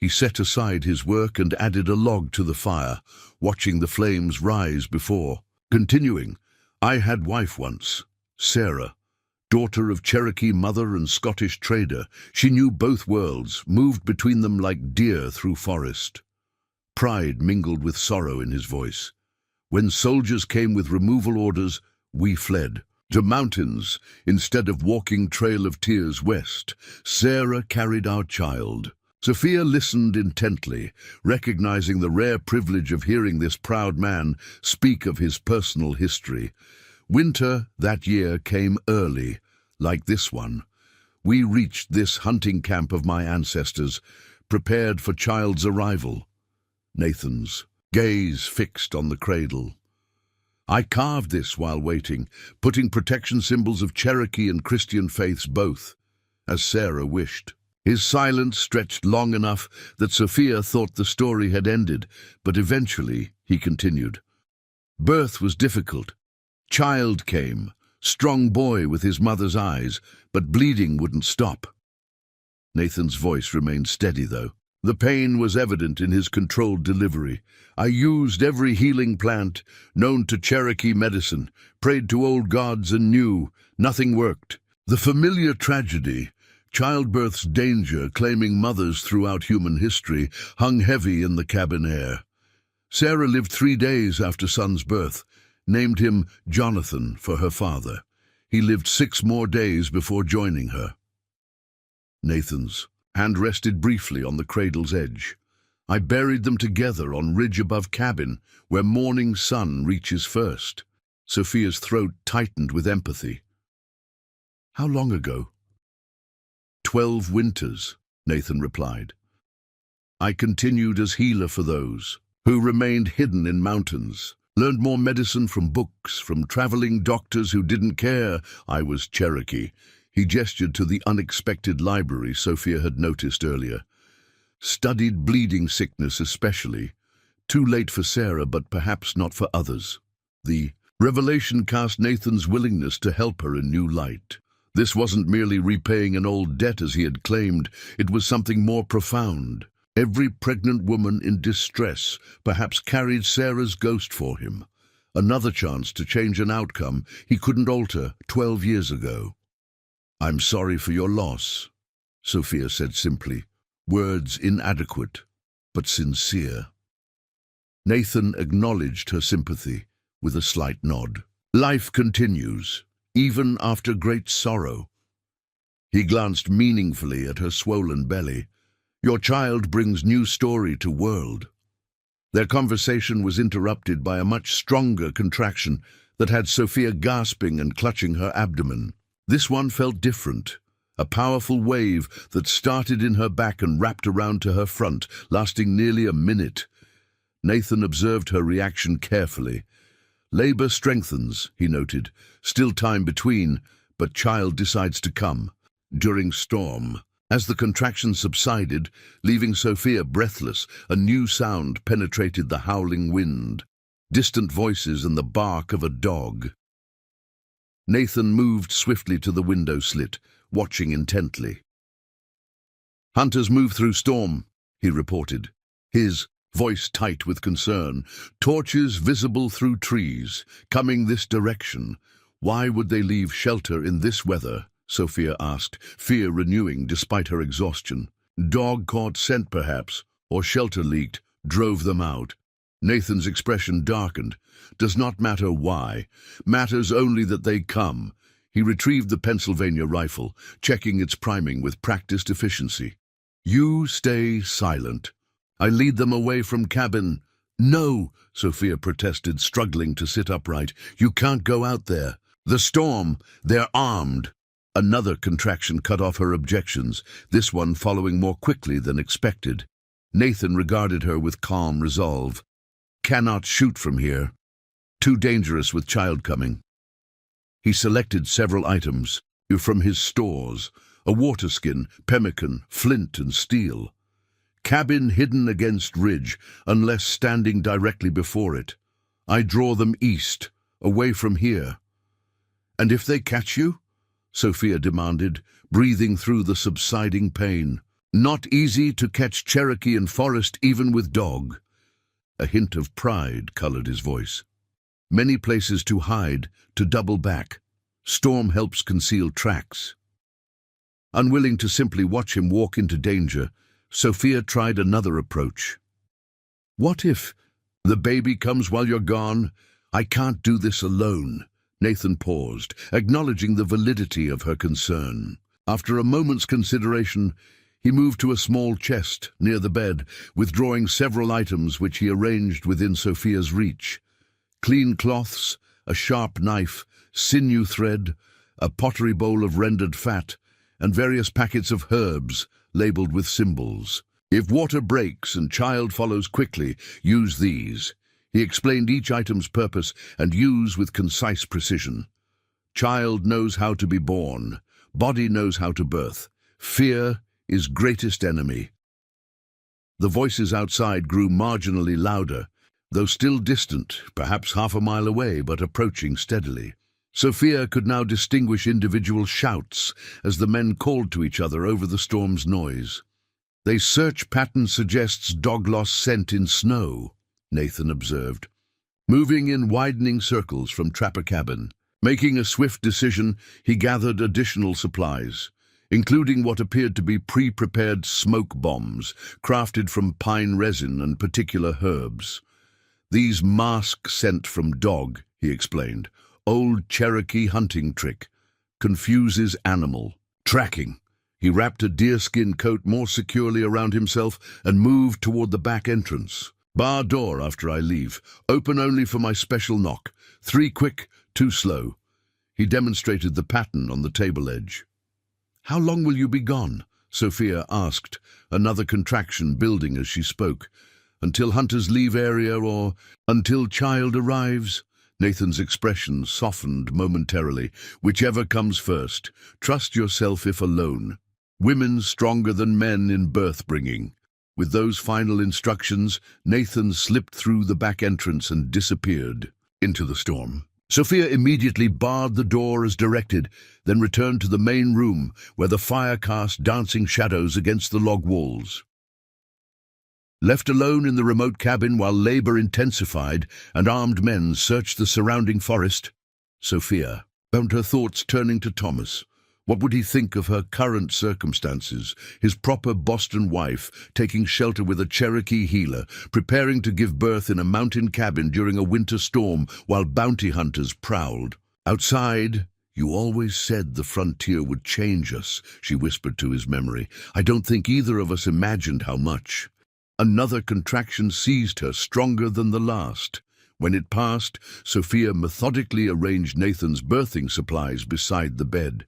[SPEAKER 1] He set aside his work and added a log to the fire, watching the flames rise before. Continuing, I had wife once, Sarah, daughter of Cherokee mother and Scottish trader. She knew both worlds, moved between them like deer through forest. Pride mingled with sorrow in his voice. When soldiers came with removal orders, we fled to mountains instead of walking Trail of Tears west. Sarah carried our child. Sophia listened intently, recognizing the rare privilege of hearing this proud man speak of his personal history. Winter that year came early, like this one. We reached this hunting camp of my ancestors, prepared for child's arrival. Nathan's gaze fixed on the cradle. I carved this while waiting, putting protection symbols of Cherokee and Christian faiths both, as Sarah wished. His silence stretched long enough that Sophia thought the story had ended, but eventually he continued. Birth was difficult. Child came, strong boy with his mother's eyes, but bleeding wouldn't stop. Nathan's voice remained steady, though. The pain was evident in his controlled delivery. I used every healing plant known to Cherokee medicine, prayed to old gods and knew nothing worked. The familiar tragedy, childbirth's danger claiming mothers throughout human history, hung heavy in the cabin air. Sarah lived 3 days after son's birth, named him Jonathan for her father. He lived 6 more days before joining her. Nathan's hand rested briefly on the cradle's edge. I buried them together on ridge above cabin, where morning sun reaches first. Sophia's throat tightened with empathy. How long ago? 12 winters, Nathan replied. I continued as healer for those who remained hidden in mountains, learned more medicine from books, from traveling doctors who didn't care I was Cherokee. He gestured to the unexpected library Sophia had noticed earlier. Studied bleeding sickness especially. Too late for Sarah, but perhaps not for others. The revelation cast Nathan's willingness to help her in new light. This wasn't merely repaying an old debt as he had claimed, it was something more profound. Every pregnant woman in distress perhaps carried Sarah's ghost for him. Another chance to change an outcome he couldn't alter 12 years ago. I'm sorry for your loss, Sophia said simply, words inadequate, but sincere. Nathan acknowledged her sympathy with a slight nod. Life continues, even after great sorrow. He glanced meaningfully at her swollen belly. Your child brings new story to world. Their conversation was interrupted by a much stronger contraction that had Sophia gasping and clutching her abdomen. This one felt different, a powerful wave that started in her back and wrapped around to her front, lasting nearly a minute. Nathan observed her reaction carefully. Labor strengthens, he noted. Still time between, but child decides to come. During storm. As the contraction subsided, leaving Sophia breathless, a new sound penetrated the howling wind. Distant voices and the bark of a dog. Nathan moved swiftly to the window slit, watching intently. Hunters move through storm, he reported, his voice tight with concern. Torches visible through trees, coming this direction. Why would they leave shelter in this weather? Sophia asked, fear renewing despite her exhaustion. Dog caught scent perhaps, or shelter leaked, drove them out. Nathan's expression darkened. Does not matter why. Matters only that they come. He retrieved the Pennsylvania rifle, checking its priming with practiced efficiency. You stay silent. I lead them away from cabin. No, Sophia protested, struggling to sit upright. You can't go out there. The storm, they're armed. Another contraction cut off her objections, this one following more quickly than expected. Nathan regarded her with calm resolve. Cannot shoot from here. Too dangerous with child coming. He selected several items from his stores, a water skin, pemmican, flint and steel. Cabin hidden against ridge, unless standing directly before it. I draw them east, away from here. And if they catch you? Sophia demanded, breathing through the subsiding pain. Not easy to catch Cherokee in forest even with dog. A hint of pride colored his voice. Many places to hide, to double back. Storm helps conceal tracks. Unwilling to simply watch him walk into danger, Sophia tried another approach. What if the baby comes while you're gone? I can't do this alone. Nathan paused, acknowledging the validity of her concern. After a moment's consideration, he moved to a small chest near the bed, withdrawing several items which he arranged within Sophia's reach. Clean cloths, a sharp knife, sinew thread, a pottery bowl of rendered fat, and various packets of herbs labeled with symbols. If water breaks and child follows quickly, use these. He explained each item's purpose and use with concise precision. Child knows how to be born. Body knows how to birth. Fear is greatest enemy. The voices outside grew marginally louder, though still distant, perhaps half a mile away, but approaching steadily. Sophia could now distinguish individual shouts as the men called to each other over the storm's noise. "The search pattern suggests dog loss scent in snow," Nathan observed, moving in widening circles from trapper cabin. Making a swift decision, he gathered additional supplies, including what appeared to be pre-prepared smoke bombs, crafted from pine resin and particular herbs. "These mask scent from dog," he explained. "Old Cherokee hunting trick. Confuses animal. Tracking." He wrapped a deerskin coat more securely around himself and moved toward the back entrance. "Bar door after I leave. Open only for my special knock. 3 quick, 2 slow." He demonstrated the pattern on the table edge. "How long will you be gone?" Sophia asked, another contraction building as she spoke. "Until hunters leave area or until child arrives?" Nathan's expression softened momentarily. "Whichever comes first. Trust yourself if alone. Women stronger than men in birth-bringing." With those final instructions, Nathan slipped through the back entrance and disappeared into the storm. Sophia immediately barred the door as directed, then returned to the main room where the fire cast dancing shadows against the log walls. Left alone in the remote cabin while labor intensified and armed men searched the surrounding forest, Sophia found her thoughts turning to Thomas. What would he think of her current circumstances, his proper Boston wife, taking shelter with a Cherokee healer, preparing to give birth in a mountain cabin during a winter storm while bounty hunters prowled? "Outside, you always said the frontier would change us," she whispered to his memory. "I don't think either of us imagined how much." Another contraction seized her, stronger than the last. When it passed, Sophia methodically arranged Nathan's birthing supplies beside the bed.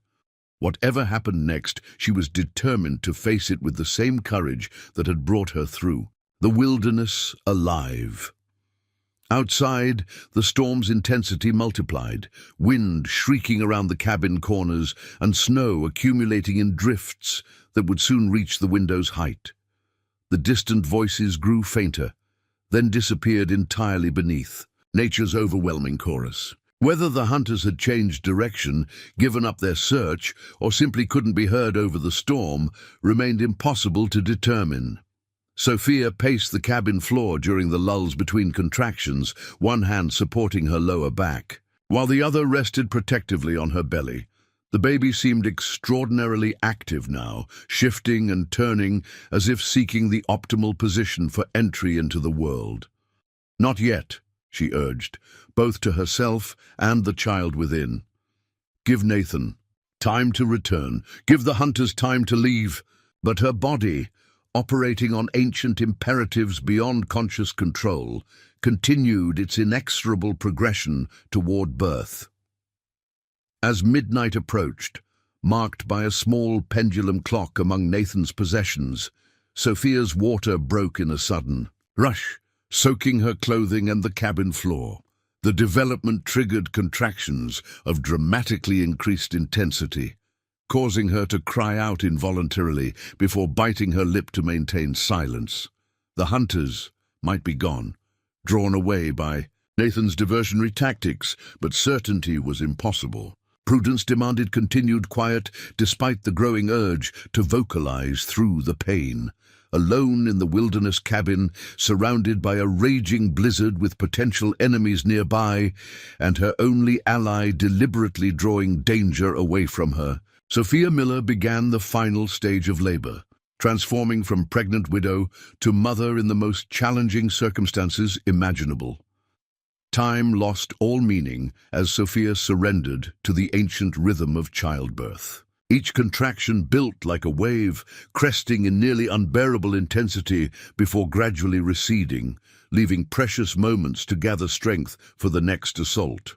[SPEAKER 1] Whatever happened next, she was determined to face it with the same courage that had brought her through. The wilderness alive. Outside, the storm's intensity multiplied, wind shrieking around the cabin corners and snow accumulating in drifts that would soon reach the window's height. The distant voices grew fainter, then disappeared entirely beneath nature's overwhelming chorus. Whether the hunters had changed direction, given up their search, or simply couldn't be heard over the storm, remained impossible to determine. Sophia paced the cabin floor during the lulls between contractions, one hand supporting her lower back, while the other rested protectively on her belly. The baby seemed extraordinarily active now, shifting and turning as if seeking the optimal position for entry into the world. "Not yet," she urged, both to herself and the child within. "Give Nathan time to return. Give the hunters time to leave." But her body, operating on ancient imperatives beyond conscious control, continued its inexorable progression toward birth. As midnight approached, marked by a small pendulum clock among Nathan's possessions, Sophia's water broke in a sudden rush, soaking her clothing and the cabin floor. The development triggered contractions of dramatically increased intensity, causing her to cry out involuntarily before biting her lip to maintain silence. The hunters might be gone, drawn away by Nathan's diversionary tactics, but certainty was impossible. Prudence demanded continued quiet despite the growing urge to vocalize through the pain. Alone in the wilderness cabin, surrounded by a raging blizzard with potential enemies nearby, and her only ally deliberately drawing danger away from her, Sophia Miller began the final stage of labor, transforming from pregnant widow to mother in the most challenging circumstances imaginable. Time lost all meaning as Sophia surrendered to the ancient rhythm of childbirth. Each contraction built like a wave, cresting in nearly unbearable intensity before gradually receding, leaving precious moments to gather strength for the next assault.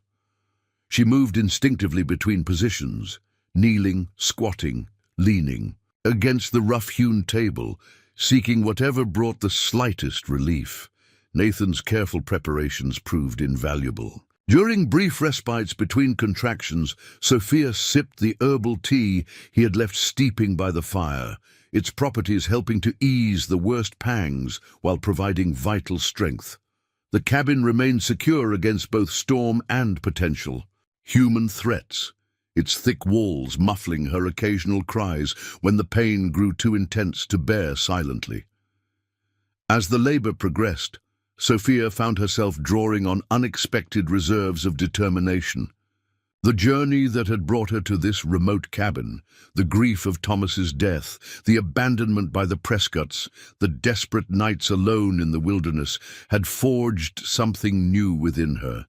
[SPEAKER 1] She moved instinctively between positions, kneeling, squatting, leaning, against the rough-hewn table, seeking whatever brought the slightest relief. Nathan's careful preparations proved invaluable. During brief respites between contractions, Sophia sipped the herbal tea he had left steeping by the fire, its properties helping to ease the worst pangs while providing vital strength. The cabin remained secure against both storm and potential human threats, its thick walls muffling her occasional cries when the pain grew too intense to bear silently. As the labor progressed, Sophia found herself drawing on unexpected reserves of determination. The journey that had brought her to this remote cabin, the grief of Thomas's death, the abandonment by the Prescotts, the desperate nights alone in the wilderness, had forged something new within her.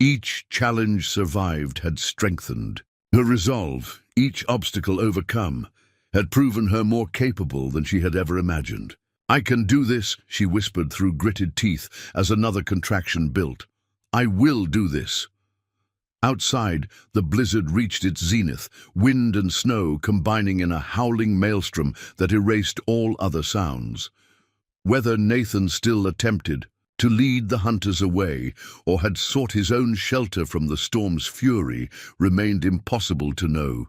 [SPEAKER 1] Each challenge survived had strengthened. Her resolve, each obstacle overcome, had proven her more capable than she had ever imagined. "I can do this," she whispered through gritted teeth as another contraction built. "I will do this." Outside, the blizzard reached its zenith, wind and snow combining in a howling maelstrom that erased all other sounds. Whether Nathan still attempted to lead the hunters away or had sought his own shelter from the storm's fury remained impossible to know.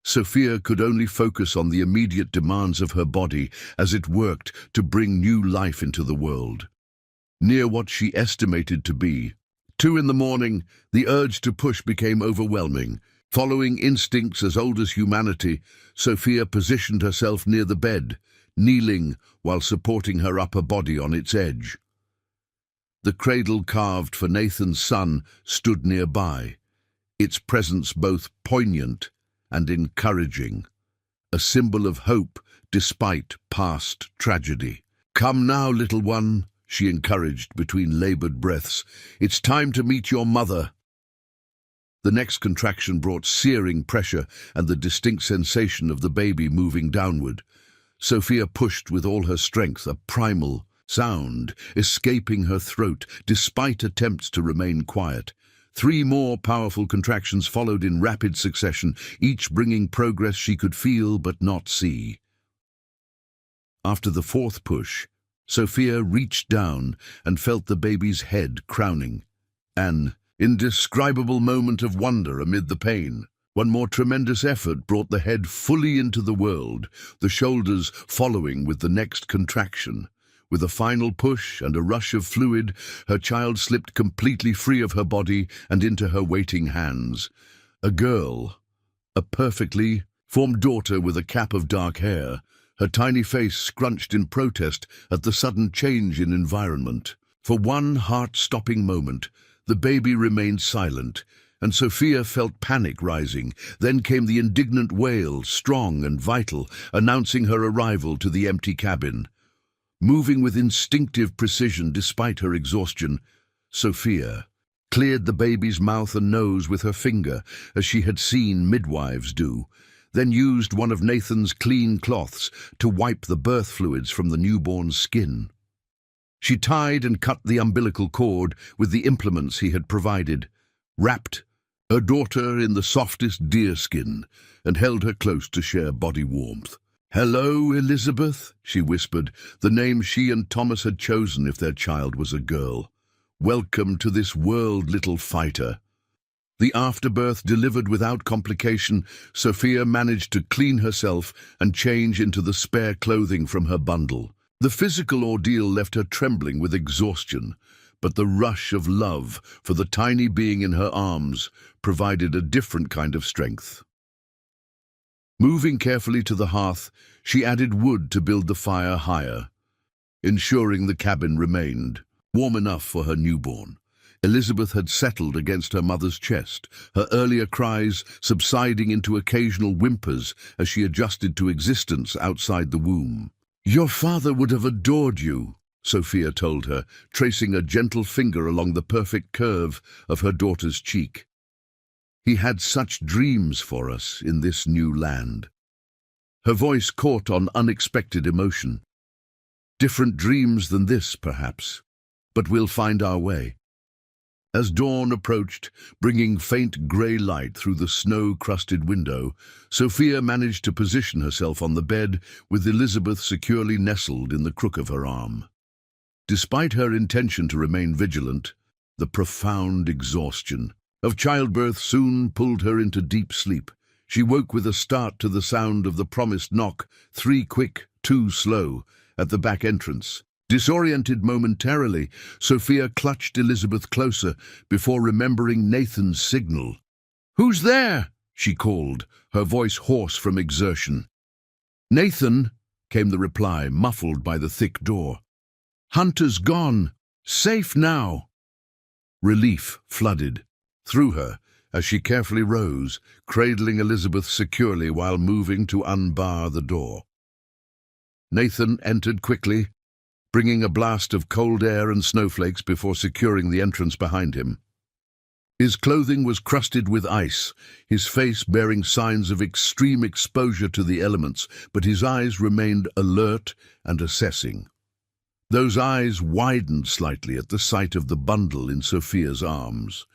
[SPEAKER 1] Sophia could only focus on the immediate demands of her body as it worked to bring new life into the world. Near what she estimated to be 2 in the morning, the urge to push became overwhelming. Following instincts as old as humanity, Sophia positioned herself near the bed, kneeling while supporting her upper body on its edge. The cradle carved for Nathan's son stood nearby, its presence both poignant and encouraging, a symbol of hope despite past tragedy. "Come now, little one," she encouraged between labored breaths. "It's time to meet your mother." The next contraction brought searing pressure and the distinct sensation of the baby moving downward. Sophia pushed with all her strength, a primal sound escaping her throat despite attempts to remain quiet. 3 more powerful contractions followed in rapid succession, each bringing progress she could feel but not see. After the 4th push, Sophia reached down and felt the baby's head crowning. An indescribable moment of wonder amid the pain. One more tremendous effort brought the head fully into the world, the shoulders following with the next contraction. With a final push and a rush of fluid, her child slipped completely free of her body and into her waiting hands. A girl, a perfectly formed daughter with a cap of dark hair, her tiny face scrunched in protest at the sudden change in environment. For one heart-stopping moment, the baby remained silent, and Sophia felt panic rising. Then came the indignant wail, strong and vital, announcing her arrival to the empty cabin. Moving with instinctive precision despite her exhaustion, Sophia cleared the baby's mouth and nose with her finger, as she had seen midwives do, then used one of Nathan's clean cloths to wipe the birth fluids from the newborn's skin. She tied and cut the umbilical cord with the implements he had provided, wrapped her daughter in the softest deerskin, and held her close to share body warmth. "Hello, Elizabeth," she whispered, the name she and Thomas had chosen if their child was a girl. "Welcome to this world, little fighter." The afterbirth delivered without complication, Sophia managed to clean herself and change into the spare clothing from her bundle. The physical ordeal left her trembling with exhaustion, but the rush of love for the tiny being in her arms provided a different kind of strength. Moving carefully to the hearth, she added wood to build the fire higher, ensuring the cabin remained warm enough for her newborn. Elizabeth had settled against her mother's chest, her earlier cries subsiding into occasional whimpers as she adjusted to existence outside the womb. "Your father would have adored you," Sophia told her, tracing a gentle finger along the perfect curve of her daughter's cheek. "He had such dreams for us in this new land." Her voice caught on unexpected emotion. "Different dreams than this, perhaps, but we'll find our way." As dawn approached, bringing faint grey light through the snow-crusted window, Sophia managed to position herself on the bed with Elizabeth securely nestled in the crook of her arm. Despite her intention to remain vigilant, the profound exhaustion of childbirth soon pulled her into deep sleep. She woke with a start to the sound of the promised knock, 3 quick, 2 slow, at the back entrance. Disoriented momentarily, Sophia clutched Elizabeth closer before remembering Nathan's signal. "Who's there?" she called, her voice hoarse from exertion. "Nathan," came the reply, muffled by the thick door. "Hunter's gone. Safe now." Relief flooded through her as she carefully rose, cradling Elizabeth securely while moving to unbar the door. Nathan entered quickly, bringing a blast of cold air and snowflakes before securing the entrance behind him. His clothing was crusted with ice, his face bearing signs of extreme exposure to the elements, but his eyes remained alert and assessing. Those eyes widened slightly at the sight of the bundle in Sophia's arms.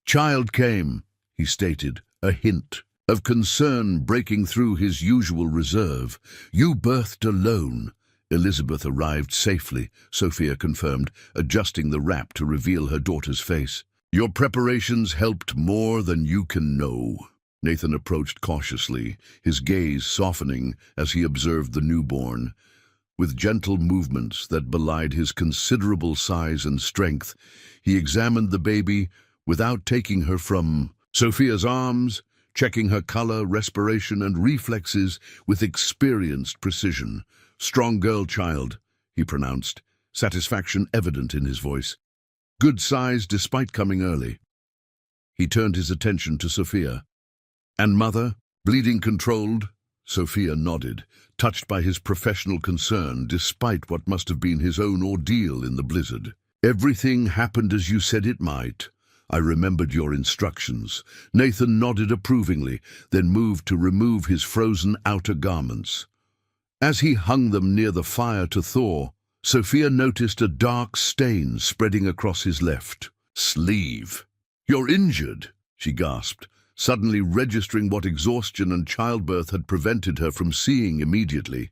[SPEAKER 1] "Child came," he stated, a hint of concern breaking through his usual reserve. "You birthed alone." "Elizabeth arrived safely," Sophia confirmed, adjusting the wrap to reveal her daughter's face. "Your preparations helped more than you can know." Nathan approached cautiously, his gaze softening as he observed the newborn. With gentle movements that belied his considerable size and strength, he examined the baby without taking her from Sophia's arms, checking her color, respiration, and reflexes with experienced precision. "Strong girl child," he pronounced, satisfaction evident in his voice. "Good size despite coming early." He turned his attention to Sophia. "And mother, bleeding controlled?" Sophia nodded, touched by his professional concern despite what must have been his own ordeal in the blizzard. "Everything happened as you said it might. I remembered your instructions." Nathan nodded approvingly, then moved to remove his frozen outer garments. As he hung them near the fire to thaw, Sophia noticed a dark stain spreading across his left sleeve. "You're injured," she gasped, suddenly registering what exhaustion and childbirth had prevented her from seeing immediately.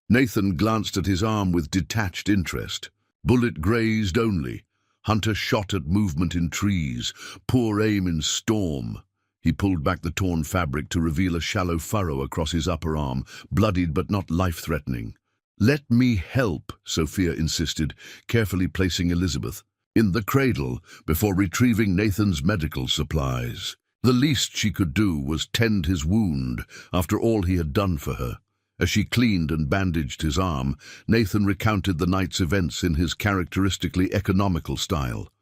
[SPEAKER 1] Nathan glanced at his arm with detached interest. "Bullet grazed only. Hunter shot at movement in trees. Poor aim in storm." He pulled back the torn fabric to reveal a shallow furrow across his upper arm, bloodied but not life-threatening. "Let me help," Sophia insisted, carefully placing Elizabeth in the cradle before retrieving Nathan's medical supplies. The least she could do was tend his wound after all he had done for her. As she cleaned and bandaged his arm, Nathan recounted the night's events in his characteristically economical style.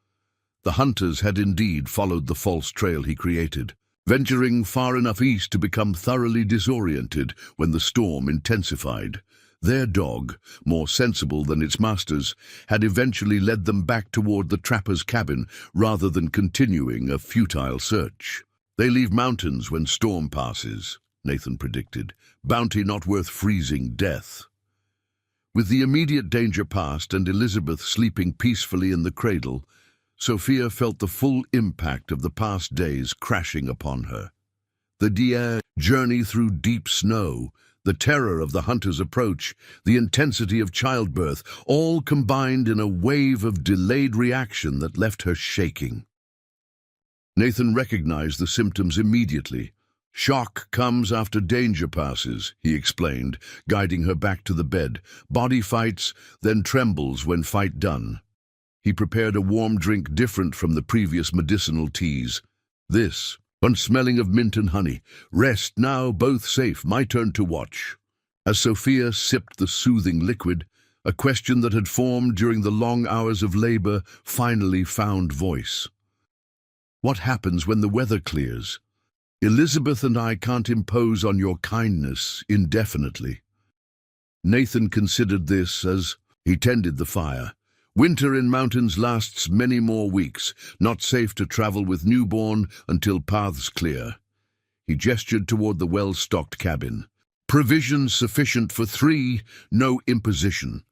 [SPEAKER 1] The hunters had indeed followed the false trail he created, venturing far enough east to become thoroughly disoriented when the storm intensified. Their dog, more sensible than its masters, had eventually led them back toward the trapper's cabin rather than continuing a futile search. "They leave mountains when storm passes," Nathan predicted. "Bounty not worth freezing death." With the immediate danger past and Elizabeth sleeping peacefully in the cradle, Sophia felt the full impact of the past days crashing upon her. The journey through deep snow, the terror of the hunter's approach, the intensity of childbirth, all combined in a wave of delayed reaction that left her shaking. Nathan recognized the symptoms immediately. "Shock comes after danger passes," he explained, guiding her back to the bed. "Body fights, then trembles when fight done." He prepared a warm drink different from the previous medicinal teas. This, one smelling of mint and honey. Rest now, both safe. My turn to watch. As Sophia sipped the soothing liquid, a question that had formed during the long hours of labor finally found voice. What happens when the weather clears? Elizabeth and I can't impose on your kindness indefinitely. Nathan considered this as he tended the fire. Winter in mountains lasts many more weeks, not safe to travel with newborn until paths clear. He gestured toward the well-stocked cabin. Provisions sufficient for 3, no imposition.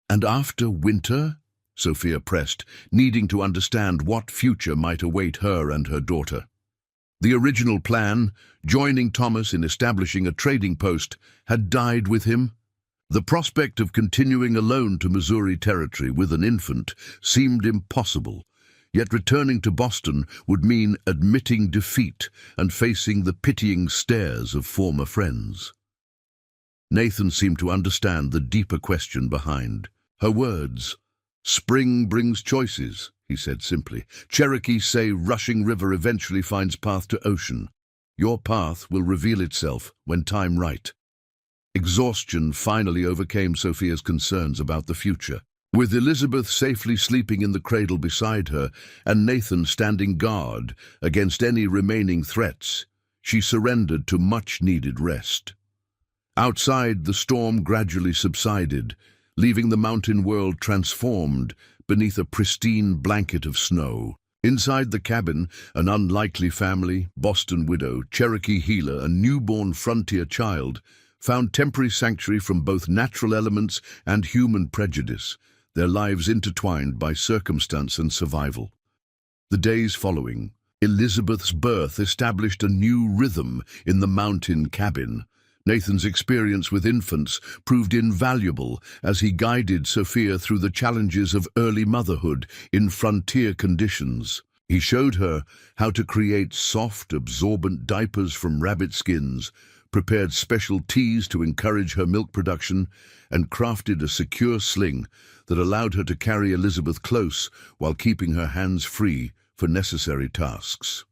[SPEAKER 1] And after winter? Sophia pressed, needing to understand what future might await her and her daughter. The original plan, joining Thomas in establishing a trading post, had died with him. The prospect of continuing alone to Missouri territory with an infant seemed impossible, yet returning to Boston would mean admitting defeat and facing the pitying stares of former friends. Nathan seemed to understand the deeper question behind her words. Spring brings choices, he said simply. Cherokee say rushing river eventually finds path to ocean. Your path will reveal itself when time right. Exhaustion finally overcame Sophia's concerns about the future. With Elizabeth safely sleeping in the cradle beside her and Nathan standing guard against any remaining threats, she surrendered to much-needed rest. Outside, the storm gradually subsided, leaving the mountain world transformed beneath a pristine blanket of snow. Inside the cabin, an unlikely family, Boston widow, Cherokee healer, and newborn frontier child, found temporary sanctuary from both natural elements and human prejudice, their lives intertwined by circumstance and survival. The days following, Elizabeth's birth established a new rhythm in the mountain cabin. Nathan's experience with infants proved invaluable as he guided Sophia through the challenges of early motherhood in frontier conditions. He showed her how to create soft, absorbent diapers from rabbit skins, prepared special teas to encourage her milk production, and crafted a secure sling that allowed her to carry Elizabeth close while keeping her hands free for necessary tasks.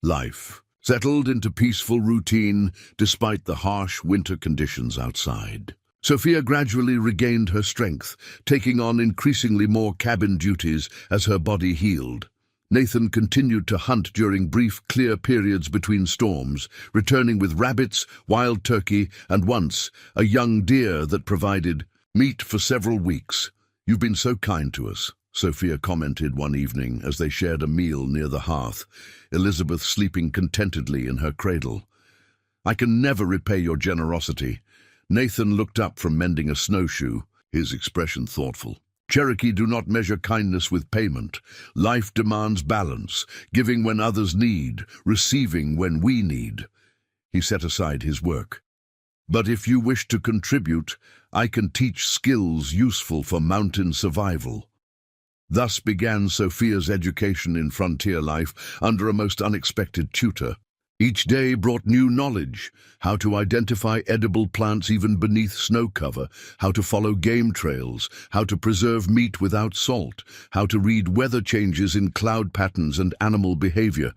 [SPEAKER 1] Life settled into peaceful routine despite the harsh winter conditions outside. Sophia gradually regained her strength, taking on increasingly more cabin duties as her body healed. Nathan continued to hunt during brief, clear periods between storms, returning with rabbits, wild turkey, and once, a young deer that provided meat for several weeks. "You've been so kind to us," Sophia commented one evening as they shared a meal near the hearth, Elizabeth sleeping contentedly in her cradle. "I can never repay your generosity." Nathan looked up from mending a snowshoe, his expression thoughtful. "Cherokee do not measure kindness with payment. Life demands balance, giving when others need, receiving when we need." He set aside his work. "But if you wish to contribute, I can teach skills useful for mountain survival." Thus began Sophia's education in frontier life under a most unexpected tutor. Each day brought new knowledge: how to identify edible plants even beneath snow cover, how to follow game trails, how to preserve meat without salt, how to read weather changes in cloud patterns and animal behavior.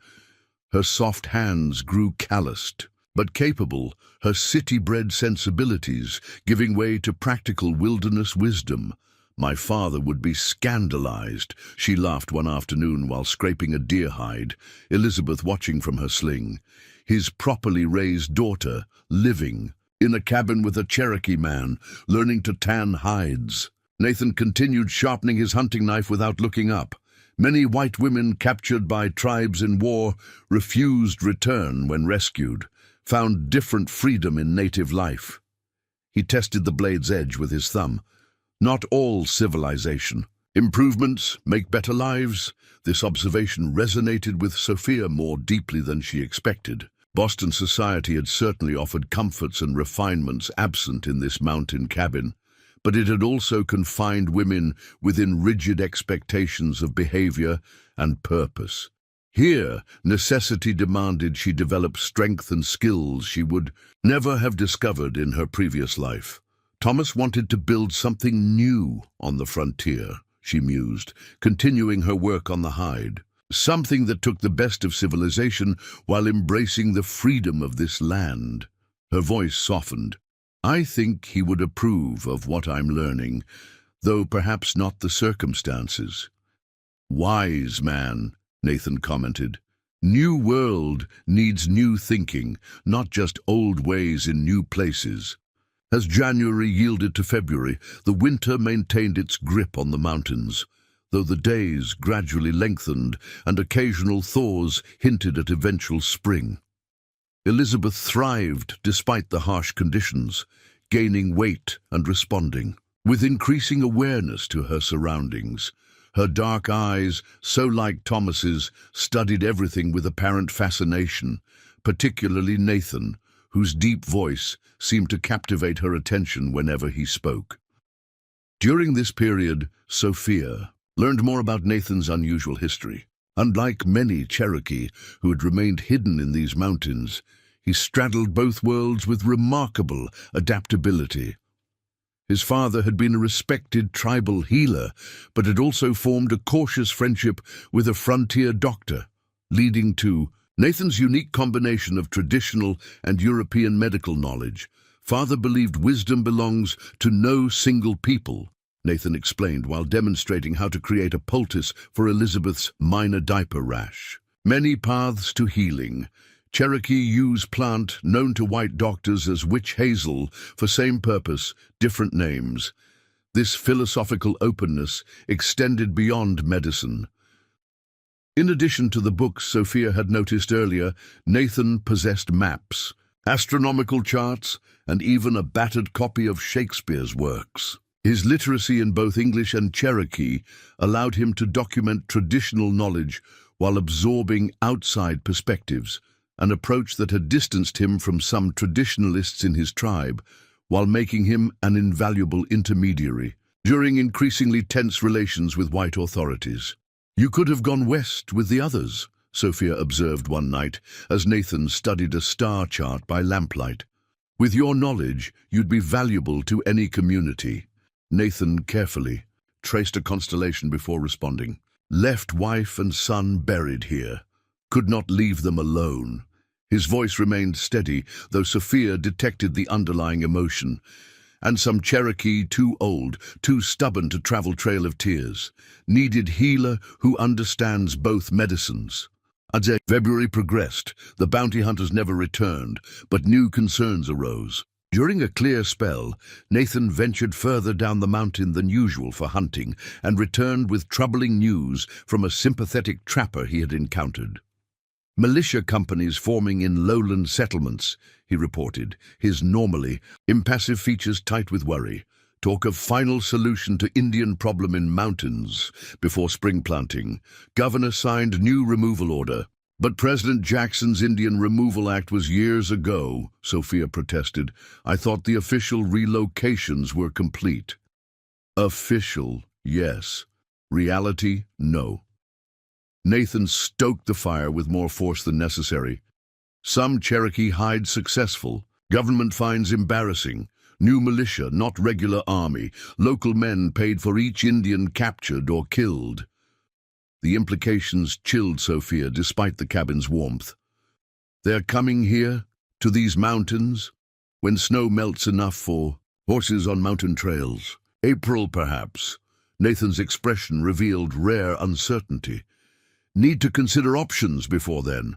[SPEAKER 1] Her soft hands grew calloused, but capable, her city-bred sensibilities giving way to practical wilderness wisdom. "My father would be scandalized," she laughed one afternoon while scraping a deer hide, Elizabeth watching from her sling. His properly raised daughter, living in a cabin with a Cherokee man, learning to tan hides. Nathan continued sharpening his hunting knife without looking up. Many white women captured by tribes in war refused return when rescued, found different freedom in native life. He tested the blade's edge with his thumb. "Not all civilization. Improvements make better lives." This observation resonated with Sophia more deeply than she expected. Boston society had certainly offered comforts and refinements absent in this mountain cabin, but it had also confined women within rigid expectations of behavior and purpose. Here, necessity demanded she develop strength and skills she would never have discovered in her previous life. Thomas wanted to build something new on the frontier, she mused, continuing her work on the hide. Something that took the best of civilization while embracing the freedom of this land. Her voice softened. I think he would approve of what I'm learning, though perhaps not the circumstances. Wise man, Nathan commented. New world needs new thinking, not just old ways in new places. As January yielded to February, the winter maintained its grip on the mountains, though the days gradually lengthened and occasional thaws hinted at eventual spring. Elizabeth thrived despite the harsh conditions, gaining weight and responding, with increasing awareness to her surroundings. Her dark eyes, so like Thomas's, studied everything with apparent fascination, particularly Nathan, whose deep voice seemed to captivate her attention whenever he spoke. During this period, Sophia learned more about Nathan's unusual history. Unlike many Cherokee who had remained hidden in these mountains, he straddled both worlds with remarkable adaptability. His father had been a respected tribal healer, but had also formed a cautious friendship with a frontier doctor, leading to Nathan's unique combination of traditional and European medical knowledge. Father believed wisdom belongs to no single people, Nathan explained while demonstrating how to create a poultice for Elizabeth's minor diaper rash. Many paths to healing. Cherokee use plant known to white doctors as witch hazel for same purpose, different names. This philosophical openness extended beyond medicine. In addition to the books Sophia had noticed earlier, Nathan possessed maps, astronomical charts, and even a battered copy of Shakespeare's works. His literacy in both English and Cherokee allowed him to document traditional knowledge while absorbing outside perspectives, an approach that had distanced him from some traditionalists in his tribe, while making him an invaluable intermediary during increasingly tense relations with white authorities. You could have gone west with the others, Sophia observed one night as Nathan studied a star chart by lamplight. With your knowledge, you'd be valuable to any community. Nathan carefully traced a constellation before responding. Left wife and son buried here. Could not leave them alone. His voice remained steady, though Sophia detected the underlying emotion. And some Cherokee, too old, too stubborn to travel Trail of Tears, needed healer who understands both medicines. As February progressed, the bounty hunters never returned, but new concerns arose. During a clear spell, Nathan ventured further down the mountain than usual for hunting and returned with troubling news from a sympathetic trapper he had encountered. Militia companies forming in lowland settlements, he reported, his normally impassive features tight with worry. Talk of final solution to Indian problem in mountains before spring planting. Governor signed new removal order. But President Jackson's Indian Removal Act was years ago, Sophia protested. I thought the official relocations were complete. Official, yes. Reality, no. Nathan stoked the fire with more force than necessary. Some Cherokee hide successful. Government finds embarrassing. New militia, not regular army. Local men paid for each Indian captured or killed. The implications chilled Sophia despite the cabin's warmth. They're coming here, to these mountains, when snow melts enough for horses on mountain trails. April, perhaps. Nathan's expression revealed rare uncertainty. Need to consider options before then.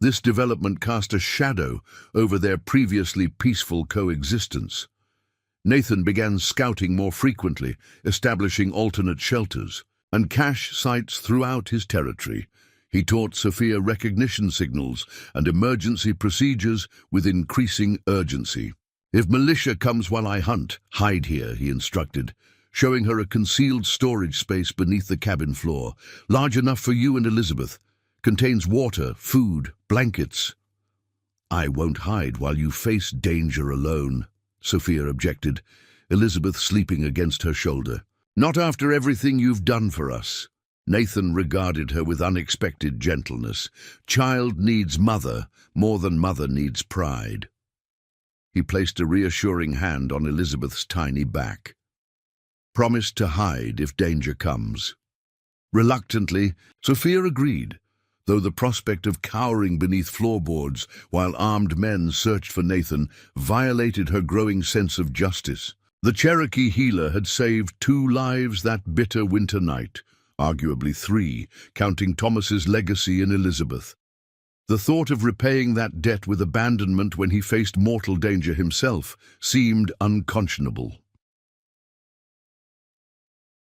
[SPEAKER 1] This development cast a shadow over their previously peaceful coexistence. Nathan began scouting more frequently, establishing alternate shelters and cache sites throughout his territory. He taught Sophia recognition signals and emergency procedures with increasing urgency. If militia comes while I hunt, hide here, he instructed, showing her a concealed storage space beneath the cabin floor, large enough for you and Elizabeth. Contains water, food, blankets. I won't hide while you face danger alone, Sophia objected, Elizabeth sleeping against her shoulder. Not after everything you've done for us. Nathan regarded her with unexpected gentleness. Child needs mother more than mother needs pride. He placed a reassuring hand on Elizabeth's tiny back. "Promise to hide if danger comes." Reluctantly, Sophia agreed, though the prospect of cowering beneath floorboards while armed men searched for Nathan violated her growing sense of justice. The Cherokee healer had saved 2 lives that bitter winter night, arguably 3, counting Thomas's legacy in Elizabeth. The thought of repaying that debt with abandonment when he faced mortal danger himself seemed unconscionable.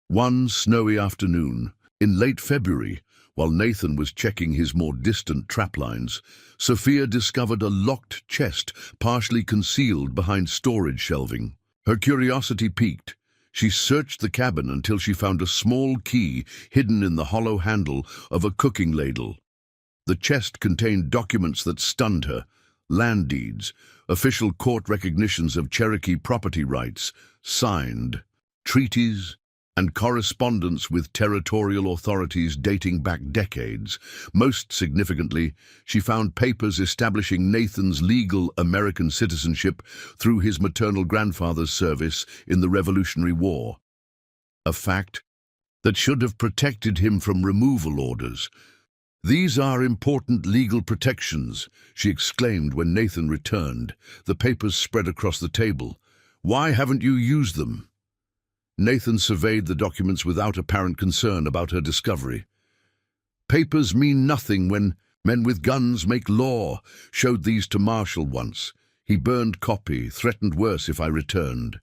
[SPEAKER 1] One snowy afternoon, in late February, while Nathan was checking his more distant traplines, Sophia discovered a locked chest partially concealed behind storage shelving. Her curiosity piqued. She searched the cabin until she found a small key hidden in the hollow handle of a cooking ladle. The chest contained documents that stunned her: land deeds, official court recognitions of Cherokee property rights, signed, treaties, and correspondence with territorial authorities dating back decades. Most significantly, she found papers establishing Nathan's legal American citizenship through his maternal grandfather's service in the Revolutionary War. A fact that should have protected him from removal orders. "These are important legal protections," she exclaimed when Nathan returned, the papers spread across the table. "Why haven't you used them?" Nathan surveyed the documents without apparent concern about her discovery. "Papers mean nothing when men with guns make law. Showed these to Marshall once. He burned copy, threatened worse if I returned."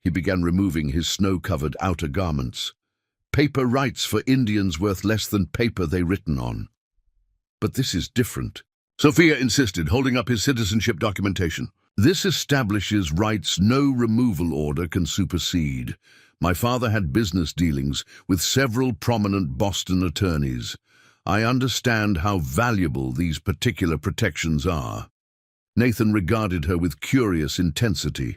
[SPEAKER 1] He began removing his snow-covered outer garments. "Paper rights for Indians worth less than paper they written on." "But this is different," Sophia insisted, holding up his citizenship documentation. "This establishes rights no removal order can supersede. My father had business dealings with several prominent Boston attorneys. I understand how valuable these particular protections are." Nathan regarded her with curious intensity.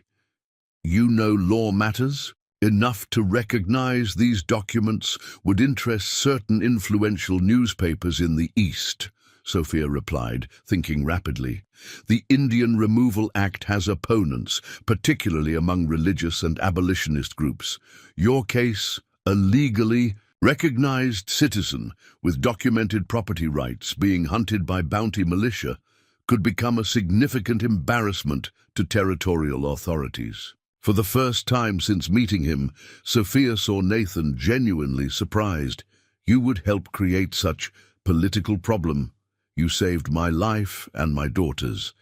[SPEAKER 1] "You know law matters? Enough to recognize these documents would interest certain influential newspapers in the East," Sophia replied, thinking rapidly. "The Indian Removal Act has opponents, particularly among religious and abolitionist groups. Your case, a legally recognized citizen with documented property rights being hunted by bounty militia, could become a significant embarrassment to territorial authorities." For the first time since meeting him, Sophia saw Nathan genuinely surprised. "You would help create such political problem. You saved my life and my daughter's.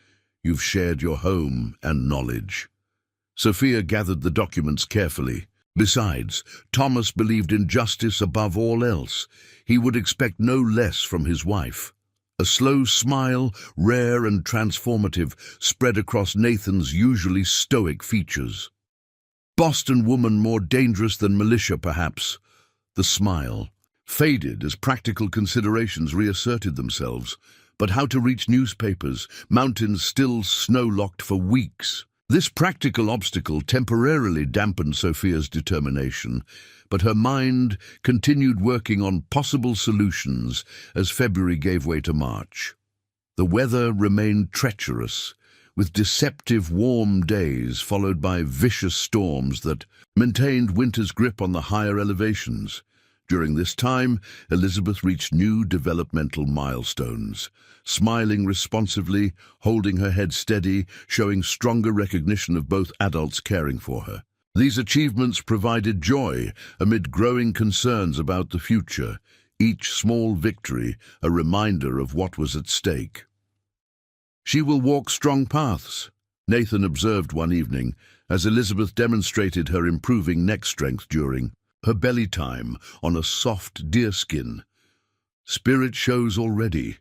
[SPEAKER 1] You've shared your home and knowledge." Sophia gathered the documents carefully. Besides, Thomas believed in justice above all else. He would expect no less from his wife. A slow smile, rare and transformative, spread across Nathan's usually stoic features. "Boston woman more dangerous than militia, perhaps." The smile faded as practical considerations reasserted themselves. But how to reach newspapers, mountains still snow-locked for weeks? This practical obstacle temporarily dampened Sophia's determination, but her mind continued working on possible solutions as February gave way to March. The weather remained treacherous, with deceptive warm days followed by vicious storms that maintained winter's grip on the higher elevations. During this time, Elizabeth reached new developmental milestones, smiling responsively, holding her head steady, showing stronger recognition of both adults caring for her. These achievements provided joy amid growing concerns about the future, each small victory a reminder of what was at stake. "She will walk strong paths," Nathan observed one evening, as Elizabeth demonstrated her improving neck strength during her belly time on a soft deerskin. "Spirit shows already."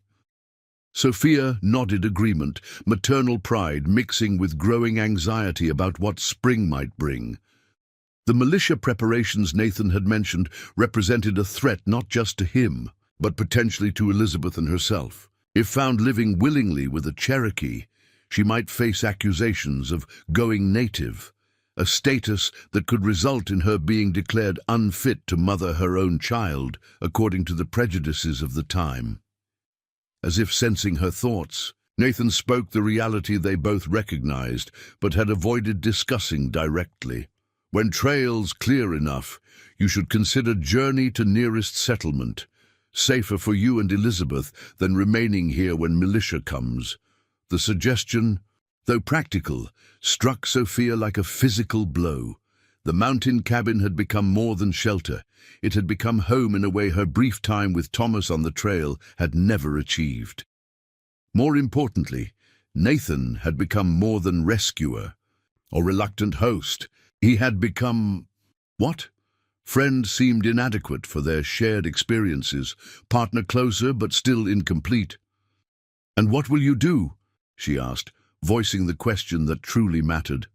[SPEAKER 1] Sophia nodded agreement, maternal pride mixing with growing anxiety about what spring might bring. The militia preparations Nathan had mentioned represented a threat not just to him, but potentially to Elizabeth and herself. If found living willingly with a Cherokee, she might face accusations of going native, a status that could result in her being declared unfit to mother her own child, according to the prejudices of the time. As if sensing her thoughts, Nathan spoke the reality they both recognized, but had avoided discussing directly. When trails clear enough, you should consider journey to nearest settlement. Safer for you and Elizabeth than remaining here when militia comes. The suggestion, though practical, struck Sophia like a physical blow. The mountain cabin had become more than shelter. It had become home in a way her brief time with Thomas on the trail had never achieved. More importantly, Nathan had become more than rescuer or reluctant host. He had become... what? Friend seemed inadequate for their shared experiences, partner closer but still incomplete. "And what will you do?" she asked, voicing the question that truly mattered.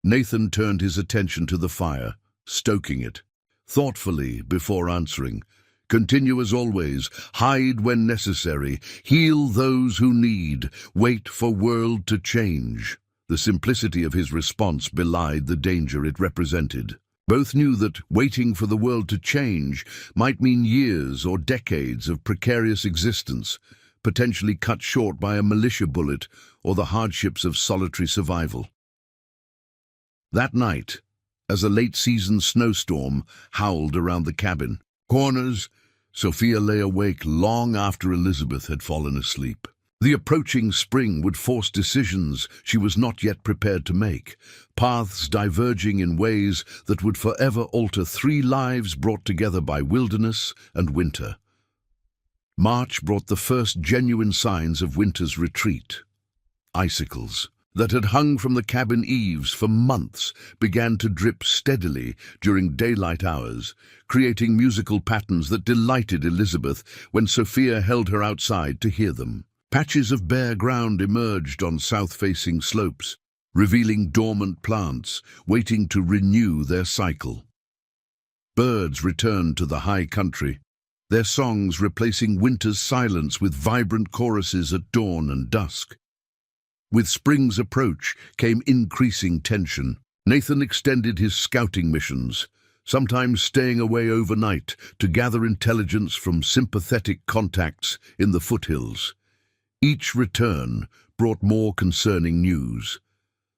[SPEAKER 1] Nathan turned his attention to the fire, stoking it, thoughtfully before answering. "Continue as always, hide when necessary, heal those who need, wait for world to change." The simplicity of his response belied the danger it represented. Both knew that waiting for the world to change might mean years or decades of precarious existence, potentially cut short by a militia bullet or the hardships of solitary survival. That night, as a late-season snowstorm howled around the cabin corners, Sophia lay awake long after Elizabeth had fallen asleep. The approaching spring would force decisions she was not yet prepared to make, paths diverging in ways that would forever alter 3 lives brought together by wilderness and winter. March brought the first genuine signs of winter's retreat. Icicles that had hung from the cabin eaves for months began to drip steadily during daylight hours, creating musical patterns that delighted Elizabeth when Sophia held her outside to hear them. Patches of bare ground emerged on south-facing slopes, revealing dormant plants waiting to renew their cycle. Birds returned to the high country, their songs replacing winter's silence with vibrant choruses at dawn and dusk. With spring's approach came increasing tension. Nathan extended his scouting missions, sometimes staying away overnight to gather intelligence from sympathetic contacts in the foothills. Each return brought more concerning news.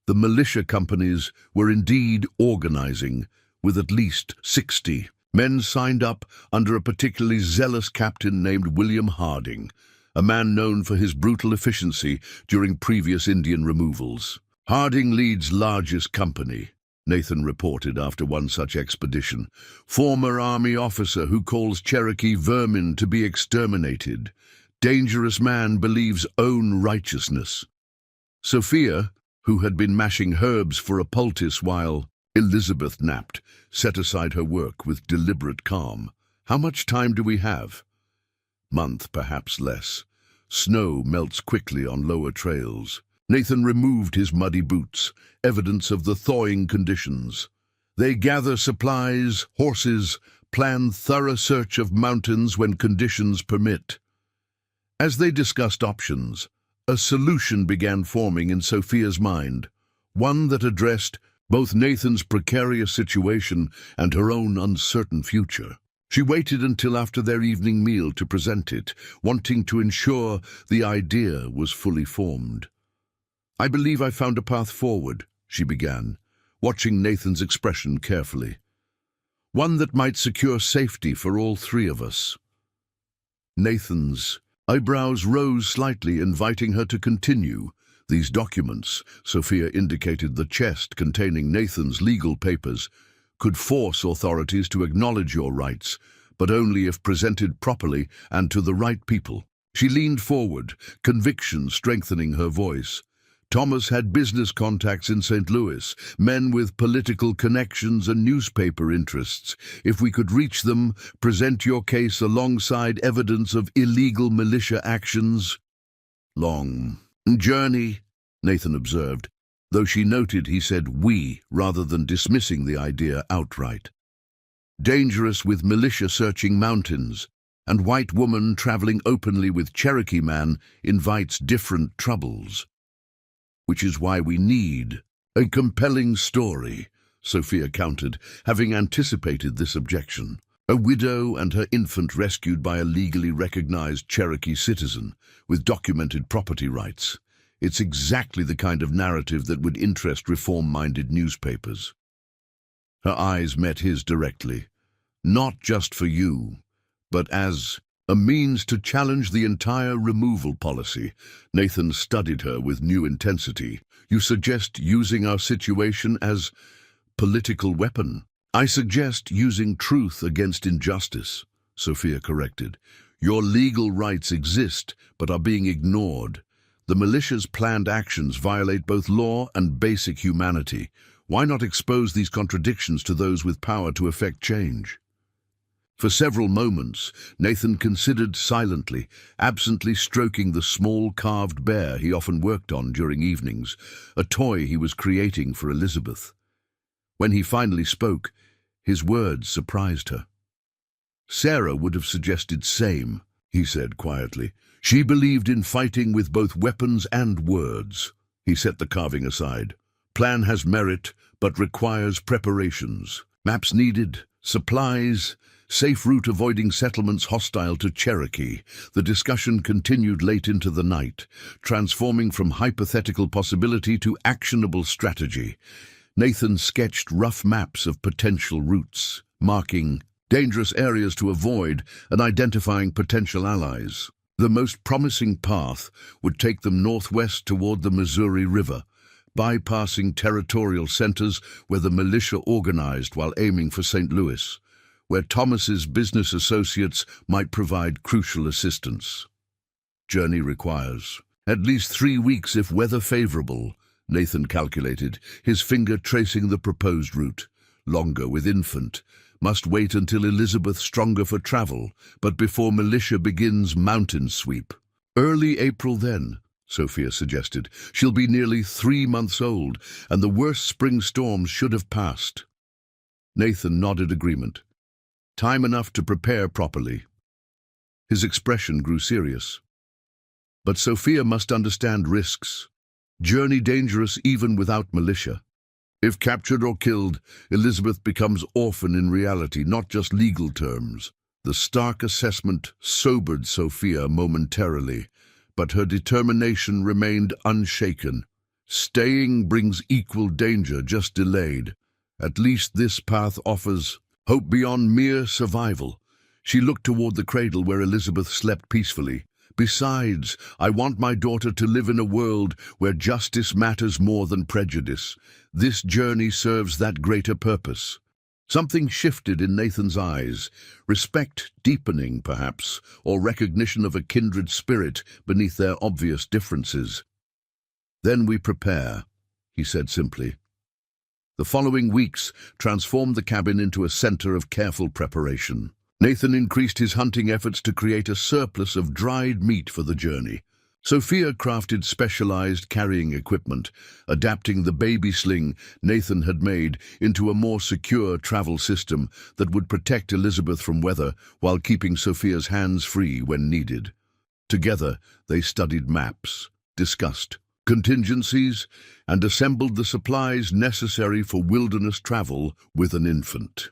[SPEAKER 1] The militia companies were indeed organizing, with at least 60 men signed up under a particularly zealous captain named William Harding, a man known for his brutal efficiency during previous Indian removals. "Harding leads largest company," Nathan reported after one such expedition. "Former army officer who calls Cherokee vermin to be exterminated. Dangerous man believes own righteousness." Sophia, who had been mashing herbs for a poultice while Elizabeth napped, set aside her work with deliberate calm. "How much time do we have?" "Month, perhaps less. Snow melts quickly on lower trails." Nathan removed his muddy boots, evidence of the thawing conditions. "They gather supplies, horses, plan thorough search of mountains when conditions permit." As they discussed options, a solution began forming in Sophia's mind, one that addressed both Nathan's precarious situation and her own uncertain future. She waited until after their evening meal to present it, wanting to ensure the idea was fully formed. "I believe I found a path forward," she began, watching Nathan's expression carefully. "One that might secure safety for all 3 of us." Nathan's eyebrows rose slightly, inviting her to continue. "These documents," Sophia indicated the chest containing Nathan's legal papers, "could force authorities to acknowledge your rights, but only if presented properly and to the right people." She leaned forward, conviction strengthening her voice. "Thomas had business contacts in St. Louis, men with political connections and newspaper interests. If we could reach them, present your case alongside evidence of illegal militia actions." "Long journey," Nathan observed, though she noted he said "we" rather than dismissing the idea outright. "Dangerous with militia searching mountains, and white woman traveling openly with Cherokee man invites different troubles. Which is why we need a compelling story," Sophia countered, having anticipated this objection. A widow and her infant rescued by a legally recognized Cherokee citizen with documented property rights. It's exactly the kind of narrative that would interest reform-minded newspapers. Her eyes met his directly. Not just for you, but as a means to challenge the entire removal policy. Nathan studied her with new intensity. You suggest using our situation as political weapon. I suggest using truth against injustice, Sophia corrected. Your legal rights exist, but are being ignored. The militia's planned actions violate both law and basic humanity. Why not expose these contradictions to those with power to effect change? For several moments, Nathan considered silently, absently stroking the small carved bear he often worked on during evenings, a toy he was creating for Elizabeth. When he finally spoke, his words surprised her. Sarah would have suggested same, he said quietly. She believed in fighting with both weapons and words. He set the carving aside. Plan has merit, but requires preparations. Maps needed, supplies, safe route avoiding settlements hostile to Cherokee. The discussion continued late into the night, transforming from hypothetical possibility to actionable strategy. Nathan sketched rough maps of potential routes, marking dangerous areas to avoid and identifying potential allies. The most promising path would take them northwest toward the Missouri River, bypassing territorial centers where the militia organized while aiming for St. Louis, where Thomas's business associates might provide crucial assistance. Journey requires at least 3 weeks if weather favorable, Nathan calculated, his finger tracing the proposed route. Longer with infant. Must wait until Elizabeth stronger for travel, but before militia begins mountain sweep. Early April then, Sophia suggested. She'll be nearly 3 months old, and the worst spring storms should have passed. Nathan nodded agreement. Time enough to prepare properly. His expression grew serious. But Sophia must understand risks. Journey dangerous even without militia. If captured or killed, Elizabeth becomes orphan in reality, not just legal terms. The stark assessment sobered Sophia momentarily, but her determination remained unshaken. Staying brings equal danger, just delayed. At least this path offers hope beyond mere survival. She looked toward the cradle where Elizabeth slept peacefully. Besides, I want my daughter to live in a world where justice matters more than prejudice. This journey serves that greater purpose. Something shifted in Nathan's eyes, respect deepening, perhaps, or recognition of a kindred spirit beneath their obvious differences. Then we prepare, he said simply. The following weeks transformed the cabin into a center of careful preparation. Nathan increased his hunting efforts to create a surplus of dried meat for the journey. Sophia crafted specialized carrying equipment, adapting the baby sling Nathan had made into a more secure travel system that would protect Elizabeth from weather while keeping Sophia's hands free when needed. Together, they studied maps, discussed contingencies, and assembled the supplies necessary for wilderness travel with an infant.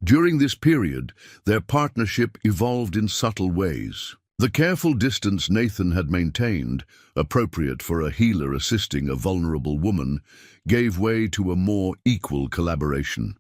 [SPEAKER 1] During this period, their partnership evolved in subtle ways. The careful distance Nathan had maintained, appropriate for a healer assisting a vulnerable woman, gave way to a more equal collaboration.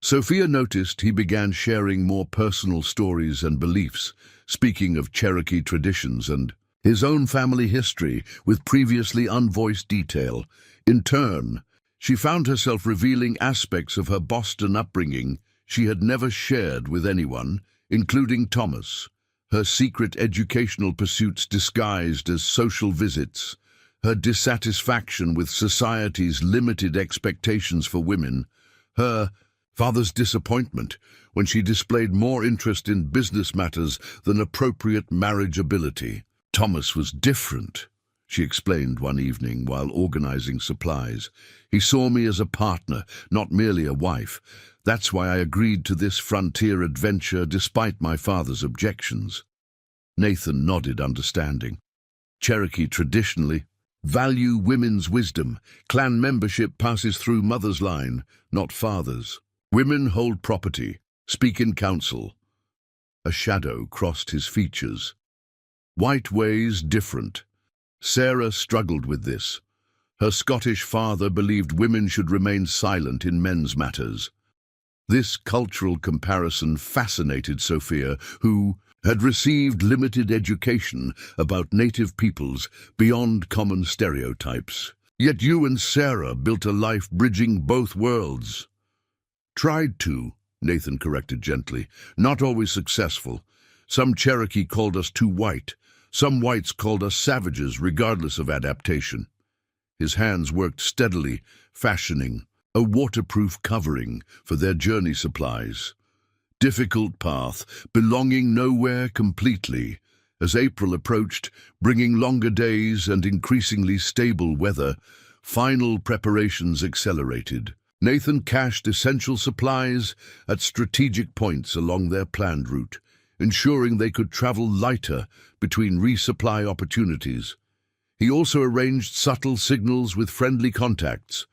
[SPEAKER 1] Sophia noticed he began sharing more personal stories and beliefs, speaking of Cherokee traditions and his own family history with previously unvoiced detail. In turn, she found herself revealing aspects of her Boston upbringing she had never shared with anyone, including Thomas. Her secret educational pursuits disguised as social visits, her dissatisfaction with society's limited expectations for women, her father's disappointment when she displayed more interest in business matters than appropriate marriageability. Thomas was different, she explained one evening while organizing supplies. He saw me as a partner, not merely a wife. That's why I agreed to this frontier adventure despite my father's objections. Nathan nodded understanding. Cherokee traditionally value women's wisdom. Clan membership passes through mother's line, not father's. Women hold property, Speak in council. A shadow crossed his features. White ways different. Sarah struggled with this. Her Scottish father believed women should remain silent in men's matters. This cultural comparison fascinated Sophia, who had received limited education about native peoples beyond common stereotypes. Yet you and Sarah built a life bridging both worlds. Tried to, Nathan corrected gently. Not always successful. Some Cherokee called us too white. Some whites called us savages, regardless of adaptation. His hands worked steadily, fashioning a waterproof covering for their journey supplies. Difficult path, belonging nowhere completely. As April approached, bringing longer days and increasingly stable weather, final preparations accelerated. Nathan cached essential supplies at strategic points along their planned route, ensuring they could travel lighter between resupply opportunities. He also arranged subtle signals with friendly contacts,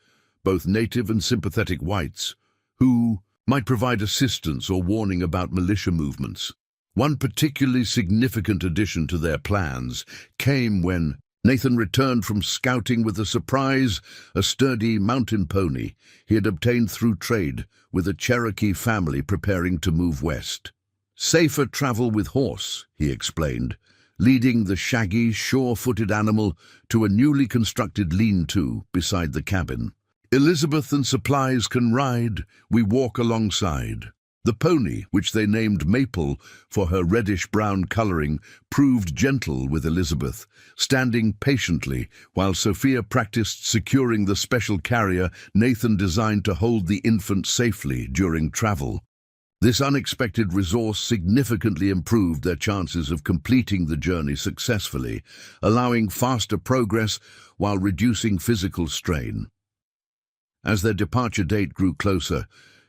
[SPEAKER 1] both native and sympathetic whites, who might provide assistance or warning about militia movements. One particularly significant addition to their plans came when Nathan returned from scouting with a surprise, a sturdy mountain pony he had obtained through trade with a Cherokee family preparing to move west. Safer travel with horse, he explained, leading the shaggy, sure-footed animal to a newly constructed lean-to beside the cabin. Elizabeth and supplies can ride, we walk alongside. The pony, which they named Maple for her reddish-brown coloring, proved gentle with Elizabeth, standing patiently while Sophia practiced securing the special carrier Nathan designed to hold the infant safely during travel. This unexpected resource significantly improved their chances of completing the journey successfully, allowing faster progress while reducing physical strain. As their departure date grew closer,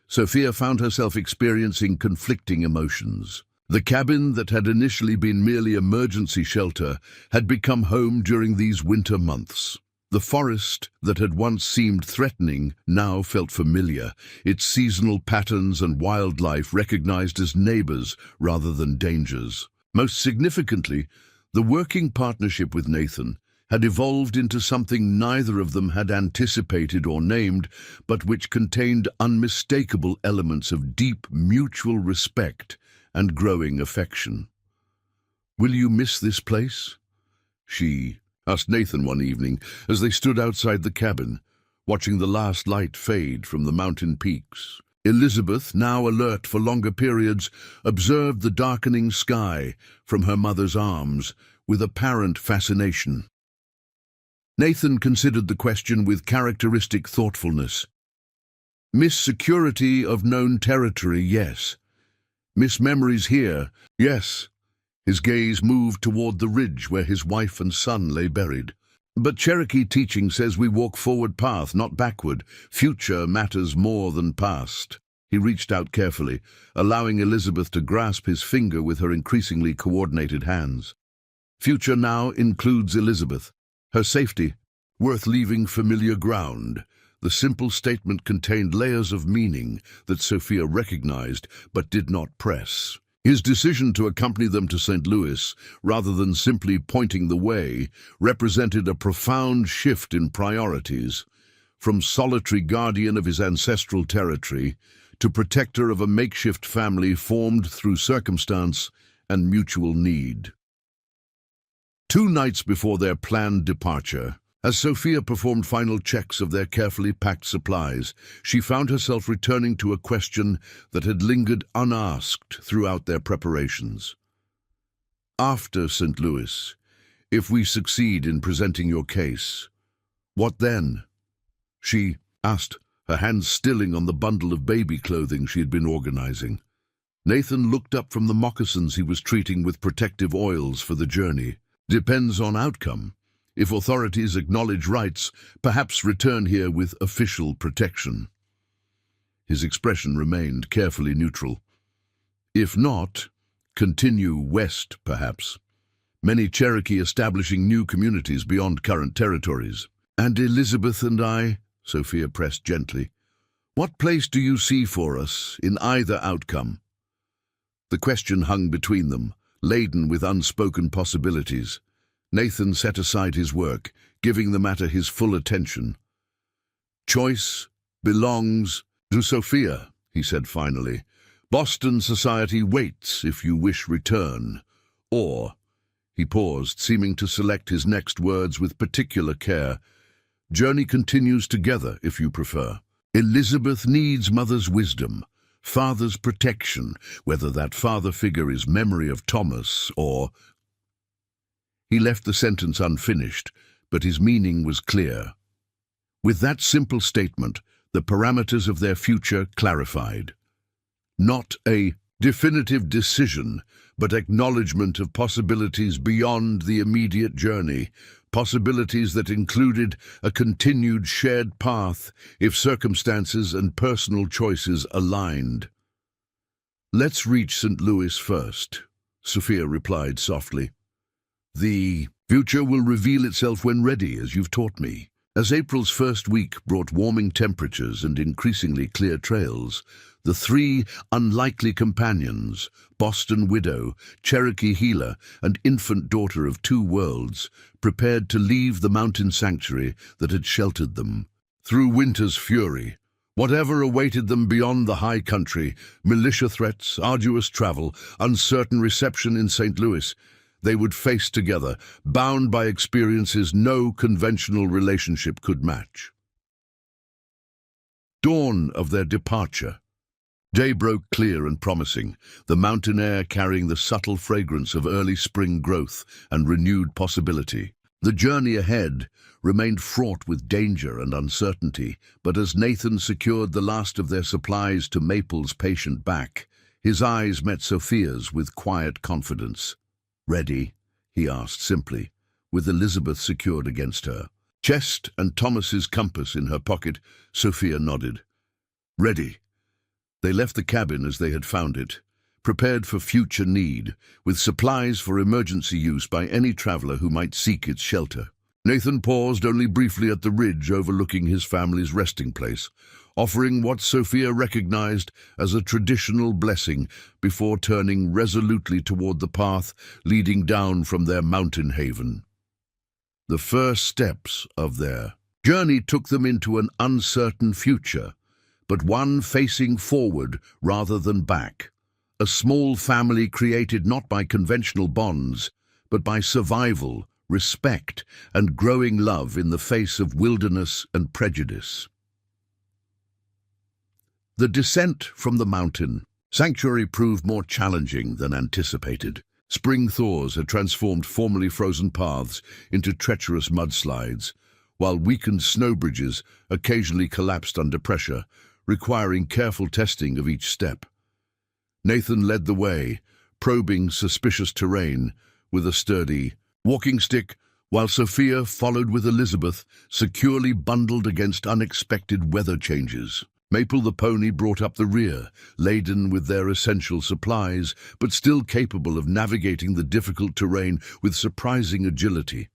[SPEAKER 1] Sophia found herself experiencing conflicting emotions. The cabin that had initially been merely emergency shelter had become home during these winter months. The forest that had once seemed threatening now felt familiar, its seasonal patterns and wildlife recognized as neighbors rather than dangers. Most significantly, the working partnership with Nathan had evolved into something neither of them had anticipated or named, but which contained unmistakable elements of deep mutual respect and growing affection. "Will you miss this place?" she asked Nathan one evening as they stood outside the cabin, watching the last light fade from the mountain peaks. Elizabeth, now alert for longer periods, observed the darkening sky from her mother's arms with apparent fascination. Nathan considered the question with characteristic thoughtfulness. "Miss security of known territory, yes. Miss memories here, yes." His gaze moved toward the ridge where his wife and son lay buried. "But Cherokee teaching says we walk forward path, not backward. Future matters more than past." He reached out carefully, allowing Elizabeth to grasp his finger with her increasingly coordinated hands. Future now includes Elizabeth. Her safety, worth leaving familiar ground. The simple statement contained layers of meaning that Sophia recognized but did not press. His decision to accompany them to St. Louis, rather than simply pointing the way, represented a profound shift in priorities. From solitary guardian of his ancestral territory to protector of a makeshift family formed through circumstance and mutual need. 2 nights before their planned departure, as Sophia performed final checks of their carefully packed supplies, she found herself returning to a question that had lingered unasked throughout their preparations. "After St. Louis, if we succeed in presenting your case, what then?" she asked, her hands stilling on the bundle of baby clothing she had been organizing. Nathan looked up from the moccasins he was treating with protective oils for the journey. "Depends on outcome. If authorities acknowledge rights, perhaps return here with official protection." His expression remained carefully neutral. "If not, continue west, perhaps. Many Cherokee establishing new communities beyond current territories. And Elizabeth and I," Sophia pressed gently, What place do you see for us in either outcome? The question hung between them, laden with unspoken possibilities. Nathan set aside his work, giving the matter his full attention. Choice belongs to Sophia, he said finally. Boston society waits if you wish return. Or, he paused, seeming to select his next words with particular care, journey continues together if you prefer. Elizabeth needs mother's wisdom, father's protection, whether that father figure is memory of Thomas or... He left the sentence unfinished, but his meaning was clear. With that simple statement, the parameters of their future clarified. Not a definitive decision, but acknowledgement of possibilities beyond the immediate journey, possibilities that included a continued shared path if circumstances and personal choices aligned. Let's reach St. Louis first, Sophia replied softly. The future will reveal itself when ready, as you've taught me. As April's first week brought warming temperatures and increasingly clear trails, the three unlikely companions, Boston widow, Cherokee healer, and infant daughter of two worlds, prepared to leave the mountain sanctuary that had sheltered them. Through winter's fury, whatever awaited them beyond the high country, militia threats, arduous travel, uncertain reception in St. Louis, they would face together, bound by experiences no conventional relationship could match. Dawn of their departure. Day broke clear and promising, the mountain air carrying the subtle fragrance of early spring growth and renewed possibility. The journey ahead remained fraught with danger and uncertainty, but as Nathan secured the last of their supplies to Maple's patient back, his eyes met Sophia's with quiet confidence. "Ready?" he asked simply, with Elizabeth secured against her. Chest and Thomas's compass in her pocket, Sophia nodded. "Ready." They left the cabin as they had found it, prepared for future need, with supplies for emergency use by any traveler who might seek its shelter. Nathan paused only briefly at the ridge overlooking his family's resting place, offering what Sophia recognized as a traditional blessing before turning resolutely toward the path leading down from their mountain haven. The first steps of their journey took them into an uncertain future, but one facing forward rather than back. A small family created not by conventional bonds, but by survival, respect, and growing love in the face of wilderness and prejudice. The descent from the mountain sanctuary proved more challenging than anticipated. Spring thaws had transformed formerly frozen paths into treacherous mudslides, while weakened snow bridges occasionally collapsed under pressure, requiring careful testing of each step. Nathan led the way, probing suspicious terrain with a sturdy walking stick, while Sophia followed with Elizabeth, securely bundled against unexpected weather changes. Maple the pony brought up the rear, laden with their essential supplies, but still capable of navigating the difficult terrain with surprising agility.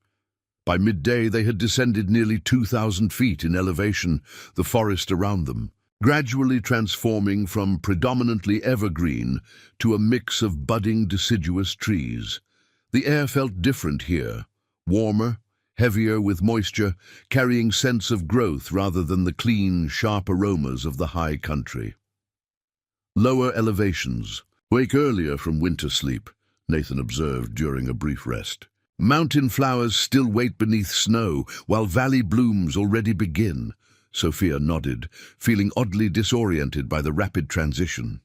[SPEAKER 1] By midday they had descended nearly 2,000 feet in elevation, the forest around them, gradually transforming from predominantly evergreen to a mix of budding deciduous trees. The air felt different here, warmer, heavier with moisture, carrying sense of growth rather than the clean, sharp aromas of the high country. Lower elevations. "Wake earlier from winter sleep," Nathan observed during a brief rest. "Mountain flowers still wait beneath snow, while valley blooms already begin." Sophia nodded, feeling oddly disoriented by the rapid transition.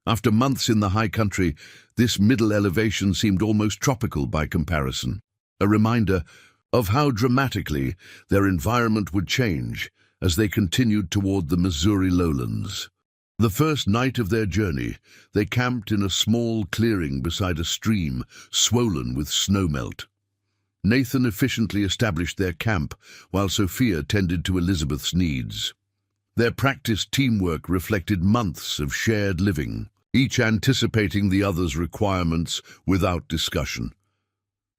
[SPEAKER 1] After months in the high country, this middle elevation seemed almost tropical by comparison, a reminder of how dramatically their environment would change as they continued toward the Missouri lowlands. The first night of their journey, they camped in a small clearing beside a stream swollen with snowmelt. Nathan efficiently established their camp, while Sophia tended to Elizabeth's needs. Their practiced teamwork reflected months of shared living, each anticipating the other's requirements without discussion.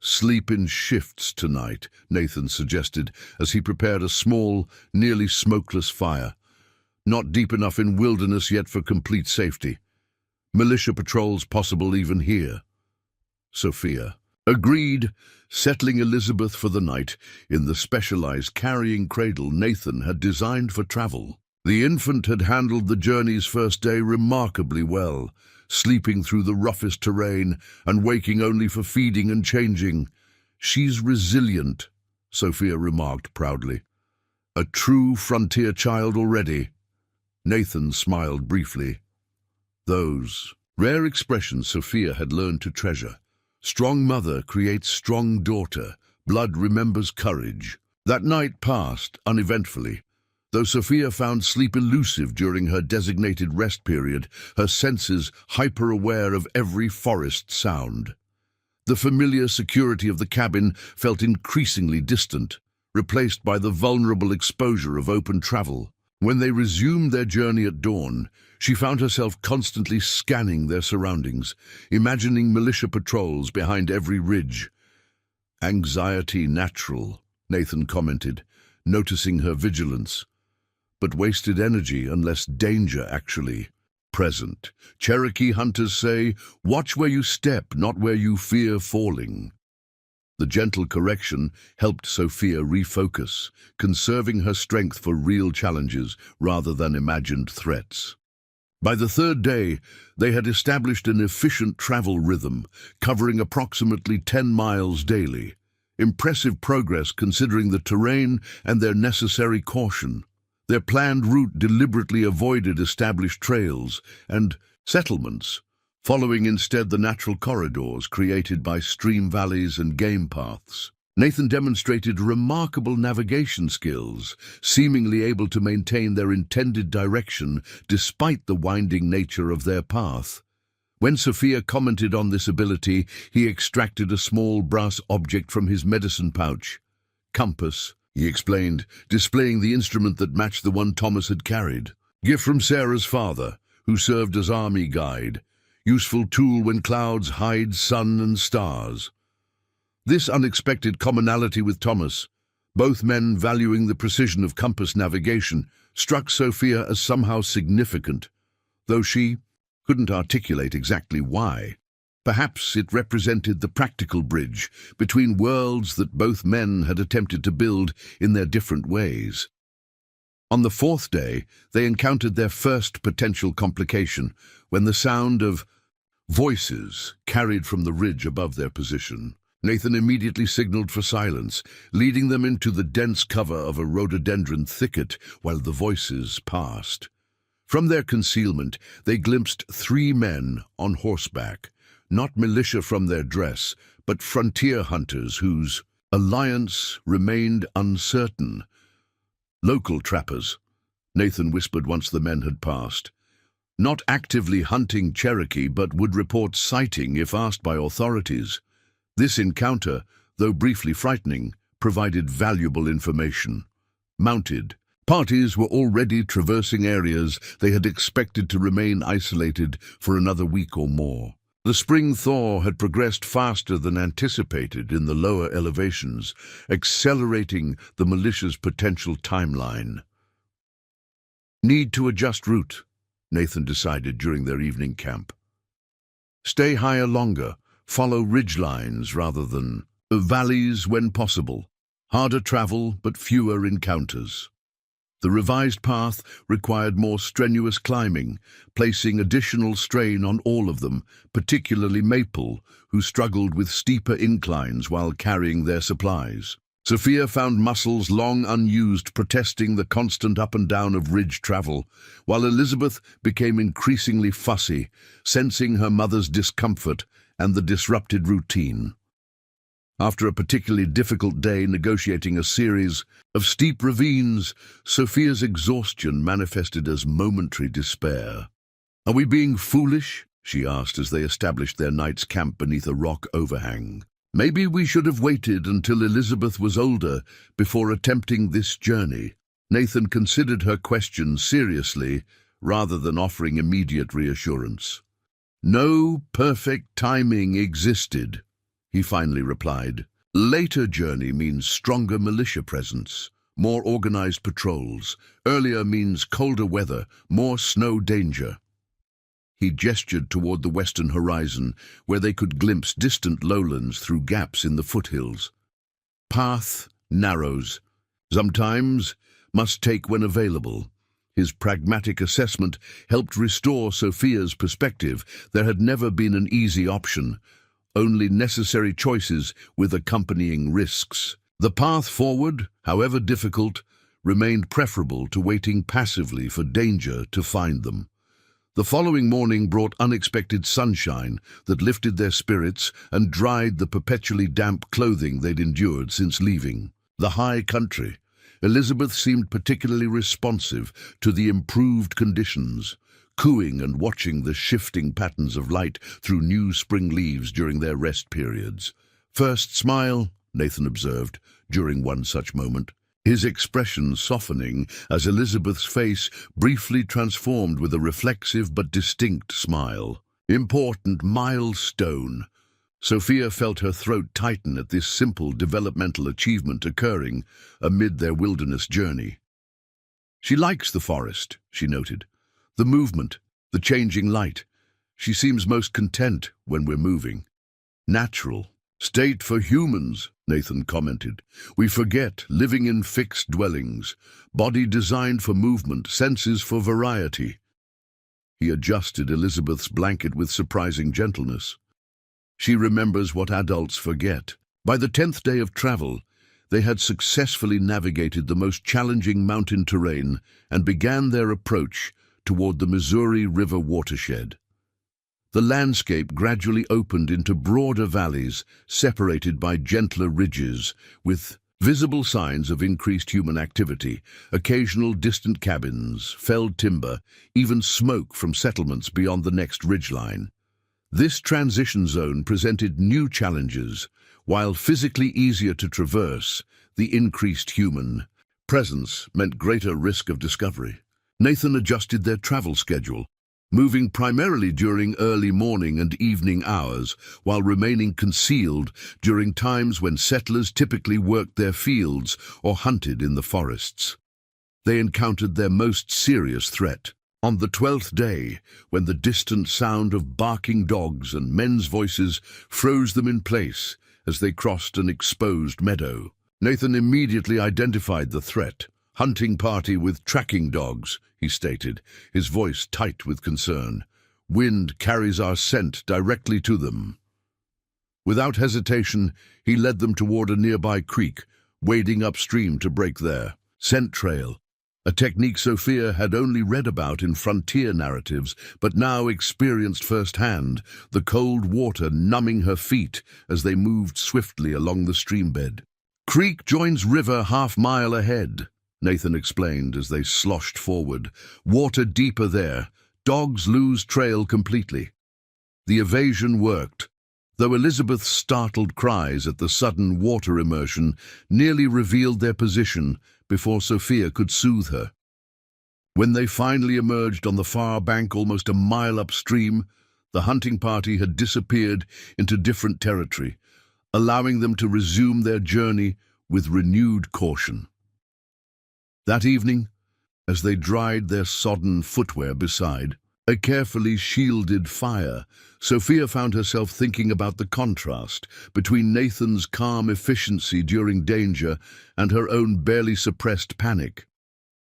[SPEAKER 1] "Sleep in shifts tonight," Nathan suggested as he prepared a small, nearly smokeless fire. Not deep enough in wilderness yet for complete safety. Militia patrols possible even here. Sophia agreed, settling Elizabeth for the night in the specialized carrying cradle Nathan had designed for travel. The infant had handled the journey's first day remarkably well, sleeping through the roughest terrain and waking only for feeding and changing. "She's resilient," Sophia remarked proudly. "A true frontier child already." Nathan smiled briefly. Those rare expressions Sophia had learned to treasure. Strong mother creates strong daughter. Blood remembers courage. That night passed uneventfully. Though Sophia found sleep elusive during her designated rest period, her senses hyper-aware of every forest sound. The familiar security of the cabin felt increasingly distant, replaced by the vulnerable exposure of open travel. When they resumed their journey at dawn, she found herself constantly scanning their surroundings, imagining militia patrols behind every ridge. "Anxiety natural," Nathan commented, noticing her vigilance. "But wasted energy unless danger actually present. Cherokee hunters say, 'Watch where you step, not where you fear falling.'" The gentle correction helped Sophia refocus, conserving her strength for real challenges rather than imagined threats. By the third day, they had established an efficient travel rhythm, covering approximately 10 miles daily. Impressive progress considering the terrain and their necessary caution. Their planned route deliberately avoided established trails and settlements, following instead the natural corridors created by stream valleys and game paths. Nathan demonstrated remarkable navigation skills, seemingly able to maintain their intended direction despite the winding nature of their path. When Sophia commented on this ability, he extracted a small brass object from his medicine pouch. "Compass," he explained, displaying the instrument that matched the one Thomas had carried. "Gift from Sarah's father, who served as army guide. Useful tool when clouds hide sun and stars." This unexpected commonality with Thomas, both men valuing the precision of compass navigation, struck Sophia as somehow significant, though she couldn't articulate exactly why. Perhaps it represented the practical bridge between worlds that both men had attempted to build in their different ways. On the fourth day, they encountered their first potential complication when the sound of voices carried from the ridge above their position. Nathan immediately signaled for silence, leading them into the dense cover of a rhododendron thicket while the voices passed. From their concealment, they glimpsed 3 men on horseback, not militia from their dress, but frontier hunters whose alliance remained uncertain. "Local trappers," Nathan whispered once the men had passed. "Not actively hunting Cherokee, but would report sighting if asked by authorities." This encounter, though briefly frightening, provided valuable information. Mounted parties were already traversing areas they had expected to remain isolated for another week or more. The spring thaw had progressed faster than anticipated in the lower elevations, accelerating the militia's potential timeline. "Need to adjust route," Nathan decided during their evening camp. "Stay higher longer. Follow ridge lines rather than valleys when possible. Harder travel, but fewer encounters." The revised path required more strenuous climbing, placing additional strain on all of them, particularly Maple, who struggled with steeper inclines while carrying their supplies. Sophia found muscles long unused protesting the constant up and down of ridge travel, while Elizabeth became increasingly fussy, sensing her mother's discomfort and the disrupted routine. After a particularly difficult day negotiating a series of steep ravines, Sophia's exhaustion manifested as momentary despair. "Are we being foolish?" she asked as they established their night's camp beneath a rock overhang. "Maybe we should have waited until Elizabeth was older before attempting this journey." Nathan considered her question seriously rather than offering immediate reassurance. "No perfect timing existed," he finally replied. "Later journey means stronger militia presence, more organized patrols. Earlier means colder weather, more snow danger. He gestured toward the western horizon, where they could glimpse distant lowlands through gaps in the foothills. Path narrows. Sometimes must take when available. His pragmatic assessment helped restore Sophia's perspective. There had never been an easy option, only necessary choices with accompanying risks. The path forward, however difficult, remained preferable to waiting passively for danger to find them. The following morning brought unexpected sunshine that lifted their spirits and dried the perpetually damp clothing they'd endured since leaving. The high country. Elizabeth seemed particularly responsive to the improved conditions, cooing and watching the shifting patterns of light through new spring leaves during their rest periods. "First smile," Nathan observed, during one such moment, his expression softening as Elizabeth's face briefly transformed with a reflexive but distinct smile. Important milestone. Sophia felt her throat tighten at this simple developmental achievement occurring amid their wilderness journey. She likes the forest, she noted. The movement, the changing light. She seems most content when we're moving. Natural. State for humans, Nathan commented. We forget, living in fixed dwellings. Body designed for movement, senses for variety. He adjusted Elizabeth's blanket with surprising gentleness. She remembers what adults forget. By the 10th day of travel, they had successfully navigated the most challenging mountain terrain and began their approach toward the Missouri River watershed. The landscape gradually opened into broader valleys, separated by gentler ridges, with visible signs of increased human activity, occasional distant cabins, felled timber, even smoke from settlements beyond the next ridgeline. This transition zone presented new challenges. While physically easier to traverse, the increased human presence meant greater risk of discovery. Nathan adjusted their travel schedule, moving primarily during early morning and evening hours, while remaining concealed during times when settlers typically worked their fields or hunted in the forests. They encountered their most serious threat on the 12th day, when the distant sound of barking dogs and men's voices froze them in place as they crossed an exposed meadow. Nathan immediately identified the threat. "Hunting party with tracking dogs," he stated, his voice tight with concern. "Wind carries our scent directly to them." Without hesitation, he led them toward a nearby creek, wading upstream to break their scent trail, a technique Sophia had only read about in frontier narratives, but now experienced firsthand, the cold water numbing her feet as they moved swiftly along the streambed. "Creek joins river half-mile ahead," Nathan explained as they sloshed forward. "Water deeper there. Dogs lose trail completely." The evasion worked, though Elizabeth's startled cries at the sudden water immersion nearly revealed their position before Sophia could soothe her. When they finally emerged on the far bank almost a mile upstream, the hunting party had disappeared into different territory, allowing them to resume their journey with renewed caution. That evening, as they dried their sodden footwear beside a carefully shielded fire, Sophia found herself thinking about the contrast between Nathan's calm efficiency during danger and her own barely suppressed panic.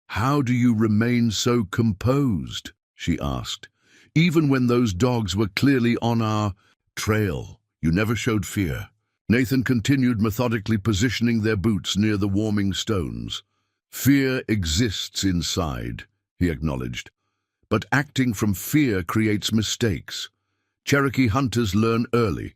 [SPEAKER 1] "How do you remain so composed?" she asked. "Even when those dogs were clearly on our trail, you never showed fear." Nathan continued methodically positioning their boots near the warming stones. "Fear exists inside," he acknowledged. "But acting from fear creates mistakes. Cherokee hunters learn early.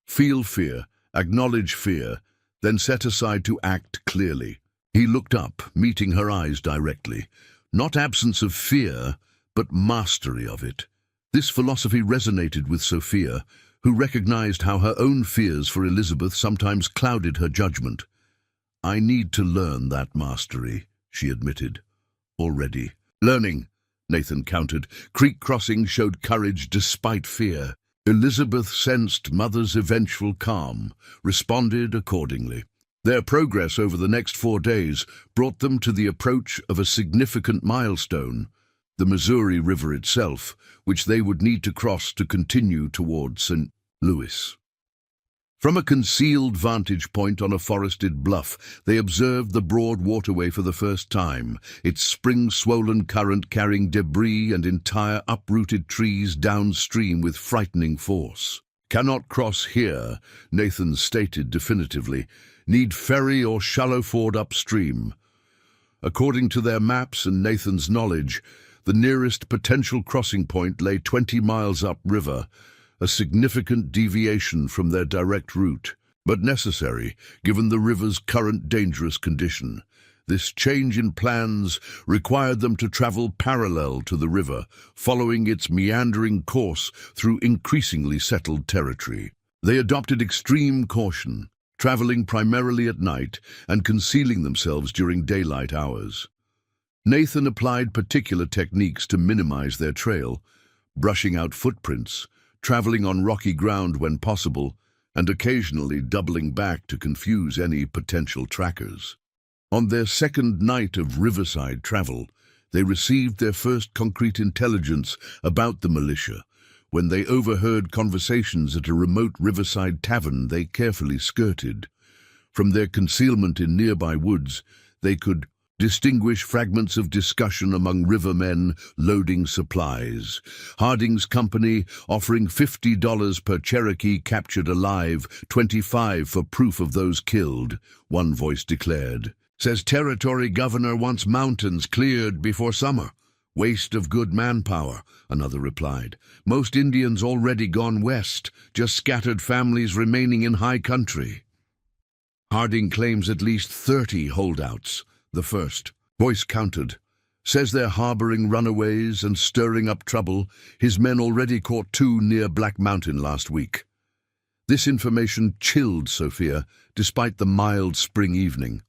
[SPEAKER 1] Feel fear, acknowledge fear, then set aside to act clearly." He looked up, meeting her eyes directly. Not absence of fear, but mastery of it. This philosophy resonated with Sophia, who recognized how her own fears for Elizabeth sometimes clouded her judgment. "I need to learn that mastery," she admitted. "Already." "Learning," Nathan countered. "Creek crossing showed courage despite fear." Elizabeth sensed Mother's eventual calm, responded accordingly. Their progress over the next 4 days brought them to the approach of a significant milestone, the Missouri River itself, which they would need to cross to continue towards St. Louis. From a concealed vantage point on a forested bluff, they observed the broad waterway for the first time, its spring-swollen current carrying debris and entire uprooted trees downstream with frightening force. "Cannot cross here," Nathan stated definitively. "Need ferry or shallow ford upstream." According to their maps and Nathan's knowledge, the nearest potential crossing point lay 20 miles upriver, a significant deviation from their direct route, but necessary given the river's current dangerous condition. This change in plans required them to travel parallel to the river, following its meandering course through increasingly settled territory. They adopted extreme caution, traveling primarily at night and concealing themselves during daylight hours. Nathan applied particular techniques to minimize their trail, brushing out footprints, traveling on rocky ground when possible, and occasionally doubling back to confuse any potential trackers. On their second night of riverside travel, they received their first concrete intelligence about the militia when they overheard conversations at a remote riverside tavern they carefully skirted. From their concealment in nearby woods, they could distinguish fragments of discussion among rivermen loading supplies. Harding's company offering $50 per Cherokee captured alive, $25 for proof of those killed, one voice declared. "Says territory governor wants mountains cleared before summer. Waste of good manpower," another replied. "Most Indians already gone west, just scattered families remaining in high country." "Harding claims at least 30 holdouts," the first voice countered. "Says they're harboring runaways and stirring up trouble. His men already caught 2 near Black Mountain last week." This information chilled Sophia, despite the mild spring evening.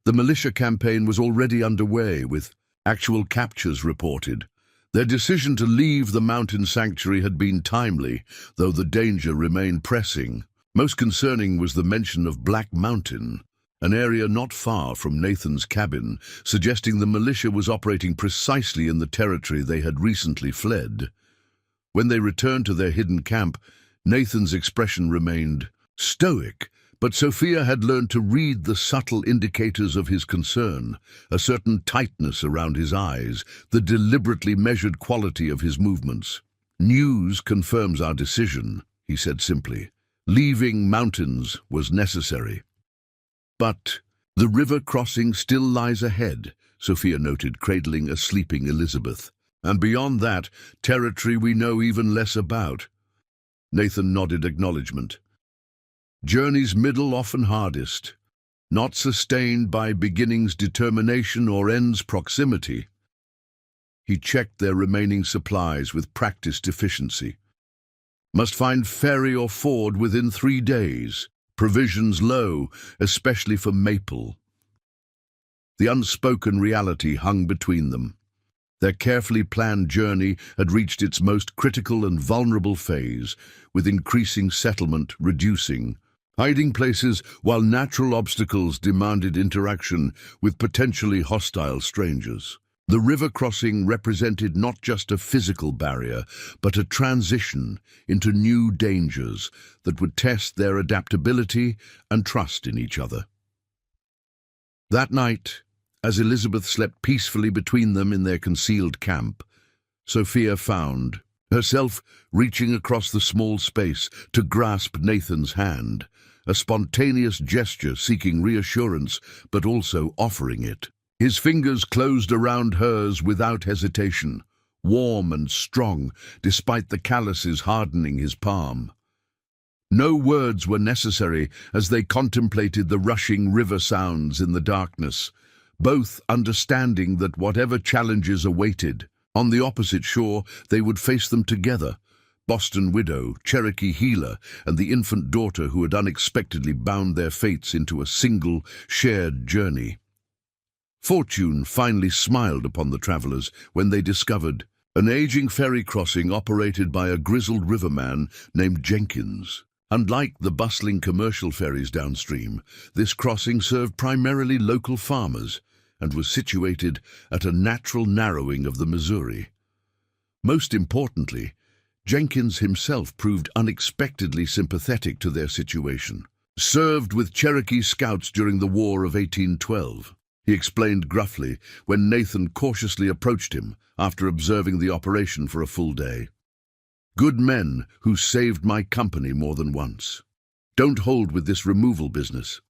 [SPEAKER 1] The militia campaign was already underway, with actual captures reported. Their decision to leave the mountain sanctuary had been timely, though the danger remained pressing. Most concerning was the mention of Black Mountain, an area not far from Nathan's cabin, suggesting the militia was operating precisely in the territory they had recently fled. When they returned to their hidden camp, Nathan's expression remained stoic, but Sophia had learned to read the subtle indicators of his concern, a certain tightness around his eyes, the deliberately measured quality of his movements. "News confirms our decision," he said simply. "Leaving mountains was necessary." "But the river crossing still lies ahead," Sophia noted, cradling a sleeping Elizabeth. "And beyond that, territory we know even less about." Nathan nodded acknowledgement. "Journey's middle often hardest, not sustained by beginning's determination or end's proximity." He checked their remaining supplies with practiced efficiency. "Must find ferry or ford within 3 days. Provisions low, especially for maple." The unspoken reality hung between them. Their carefully planned journey had reached its most critical and vulnerable phase, with increasing settlement reducing hiding places while natural obstacles demanded interaction with potentially hostile strangers. The river crossing represented not just a physical barrier, but a transition into new dangers that would test their adaptability and trust in each other. That night, as Elizabeth slept peacefully between them in their concealed camp, Sophia found herself reaching across the small space to grasp Nathan's hand, a spontaneous gesture seeking reassurance but also offering it. His fingers closed around hers without hesitation, warm and strong, despite the calluses hardening his palm. No words were necessary as they contemplated the rushing river sounds in the darkness, both understanding that whatever challenges awaited, on the opposite shore they would face them together. Boston widow, Cherokee healer, and the infant daughter who had unexpectedly bound their fates into a single, shared journey. Fortune finally smiled upon the travelers when they discovered an aging ferry crossing operated by a grizzled riverman named Jenkins. Unlike the bustling commercial ferries downstream, this crossing served primarily local farmers and was situated at a natural narrowing of the Missouri. Most importantly, Jenkins himself proved unexpectedly sympathetic to their situation. Served with Cherokee scouts during the War of 1812, he explained gruffly when Nathan cautiously approached him after observing the operation for a full day. Good men who saved my company more than once. Don't hold with this removal business.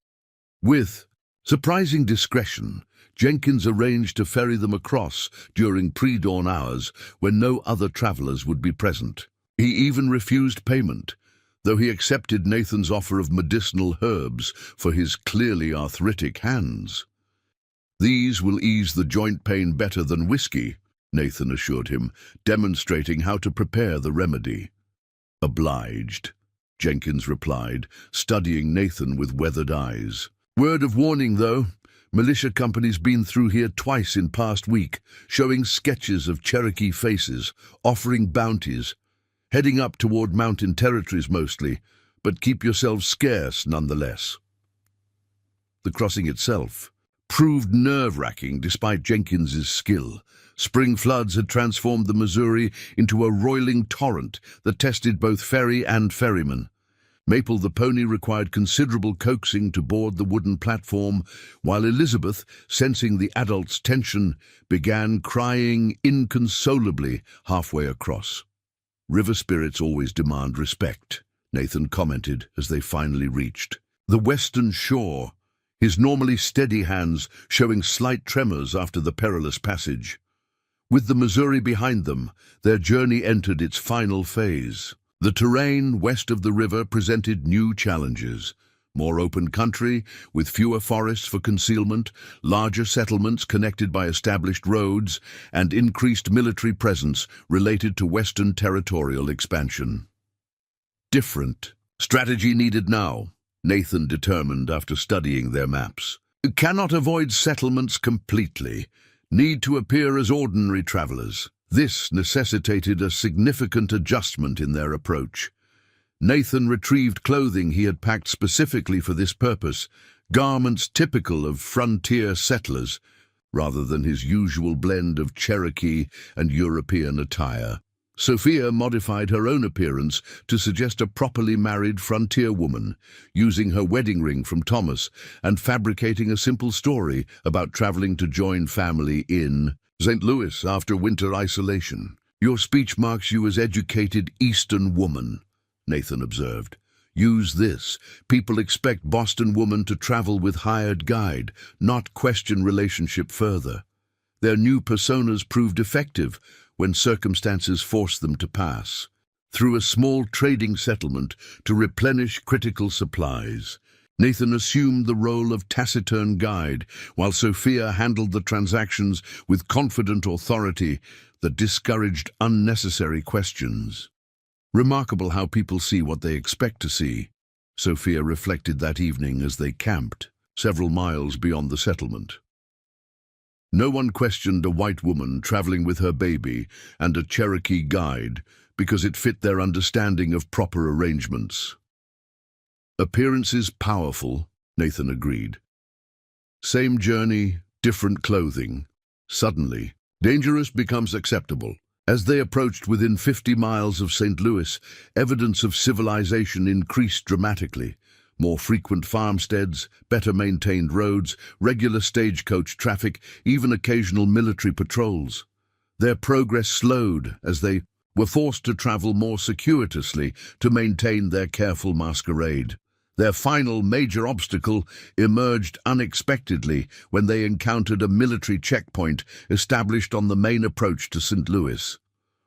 [SPEAKER 1] With surprising discretion, Jenkins arranged to ferry them across during pre-dawn hours when no other travelers would be present. He even refused payment, though he accepted Nathan's offer of medicinal herbs for his clearly arthritic hands. These will ease the joint pain better than whiskey, Nathan assured him, demonstrating how to prepare the remedy. Obliged, Jenkins replied, studying Nathan with weathered eyes. Word of warning, though. Militia company's been through here twice in past week, showing sketches of Cherokee faces, offering bounties, heading up toward mountain territories mostly, but keep yourselves scarce nonetheless. The crossing itself proved nerve-wracking despite Jenkins's skill. Spring floods had transformed the Missouri into a roiling torrent that tested both ferry and ferryman. Maple the pony required considerable coaxing to board the wooden platform, while Elizabeth, sensing the adult's tension, began crying inconsolably halfway across. River spirits always demand respect, Nathan commented as they finally reached the western shore, his normally steady hands showing slight tremors after the perilous passage. With the Missouri behind them, their journey entered its final phase. The terrain west of the river presented new challenges. More open country, with fewer forests for concealment, larger settlements connected by established roads, and increased military presence related to Western territorial expansion. Different strategy needed now, Nathan determined after studying their maps. Cannot avoid settlements completely. Need to appear as ordinary travelers. This necessitated a significant adjustment in their approach. Nathan retrieved clothing he had packed specifically for this purpose, garments typical of frontier settlers, rather than his usual blend of Cherokee and European attire. Sophia modified her own appearance to suggest a properly married frontier woman, using her wedding ring from Thomas and fabricating a simple story about traveling to join family in St. Louis after winter isolation. Your speech marks you as educated Eastern woman, Nathan observed. Use this. People expect Boston woman to travel with hired guide, not question relationship further. Their new personas proved effective when circumstances forced them to pass through a small trading settlement to replenish critical supplies. Nathan assumed the role of taciturn guide, while Sophia handled the transactions with confident authority that discouraged unnecessary questions. Remarkable how people see what they expect to see, Sophia reflected that evening as they camped, several miles beyond the settlement. No one questioned a white woman traveling with her baby and a Cherokee guide because it fit their understanding of proper arrangements. Appearances powerful, Nathan agreed. Same journey, different clothing. Suddenly, dangerous becomes acceptable. As they approached within 50 miles of St. Louis, evidence of civilization increased dramatically. More frequent farmsteads, better maintained roads, regular stagecoach traffic, even occasional military patrols. Their progress slowed as they were forced to travel more circuitously to maintain their careful masquerade. Their final major obstacle emerged unexpectedly when they encountered a military checkpoint established on the main approach to St. Louis.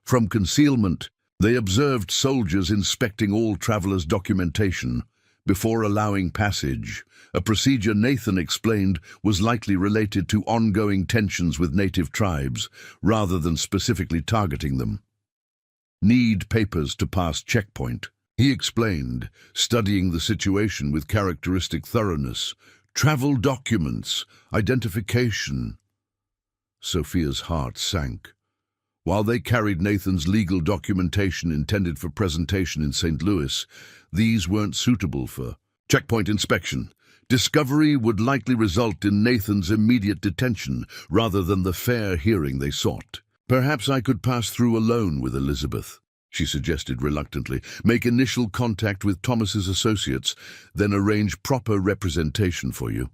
[SPEAKER 1] From concealment, they observed soldiers inspecting all travelers' documentation before allowing passage, a procedure Nathan explained was likely related to ongoing tensions with native tribes, rather than specifically targeting them. Need papers to pass checkpoint, he explained, studying the situation with characteristic thoroughness. Travel documents, identification. Sophia's heart sank. While they carried Nathan's legal documentation intended for presentation in St. Louis, these weren't suitable for checkpoint inspection. Discovery would likely result in Nathan's immediate detention rather than the fair hearing they sought. "Perhaps I could pass through alone with Elizabeth," she suggested reluctantly. "Make initial contact with Thomas's associates, then arrange proper representation for you."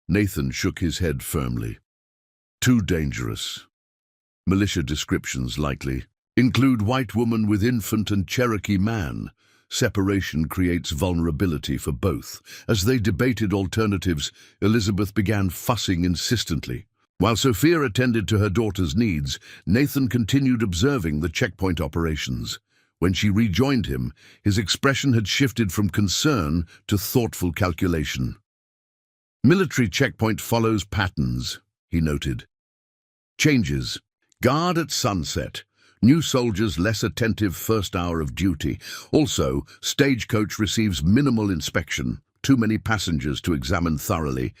[SPEAKER 1] Nathan shook his head firmly. "Too dangerous. Militia descriptions likely include white woman with infant and Cherokee man. Separation creates vulnerability for both." As they debated alternatives, Elizabeth began fussing insistently. While Sophia attended to her daughter's needs, Nathan continued observing the checkpoint operations. When she rejoined him, his expression had shifted from concern to thoughtful calculation. "Military checkpoint follows patterns," he noted. "Changes. Guard at sunset. New soldiers less attentive first hour of duty. Also, stagecoach receives minimal inspection. Too many passengers to examine thoroughly."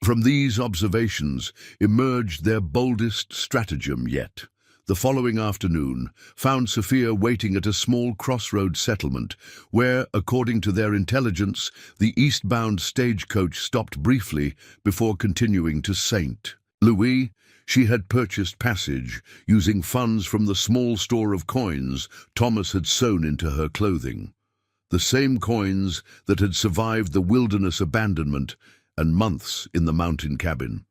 [SPEAKER 1] From these observations emerged their boldest stratagem yet. The following afternoon found Sophia waiting at a small crossroad settlement where, according to their intelligence, the eastbound stagecoach stopped briefly before continuing to St. Louis. She had purchased passage using funds from the small store of coins Thomas had sewn into her clothing. The same coins that had survived the wilderness abandonment and months in the mountain cabin.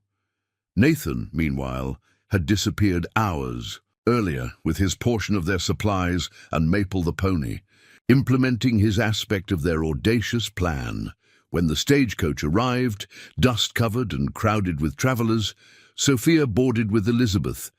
[SPEAKER 1] Nathan, meanwhile, had disappeared hours earlier with his portion of their supplies and Maple the pony, implementing his aspect of their audacious plan. When the stagecoach arrived, dust-covered and crowded with travelers, Sophia boarded with Elizabeth,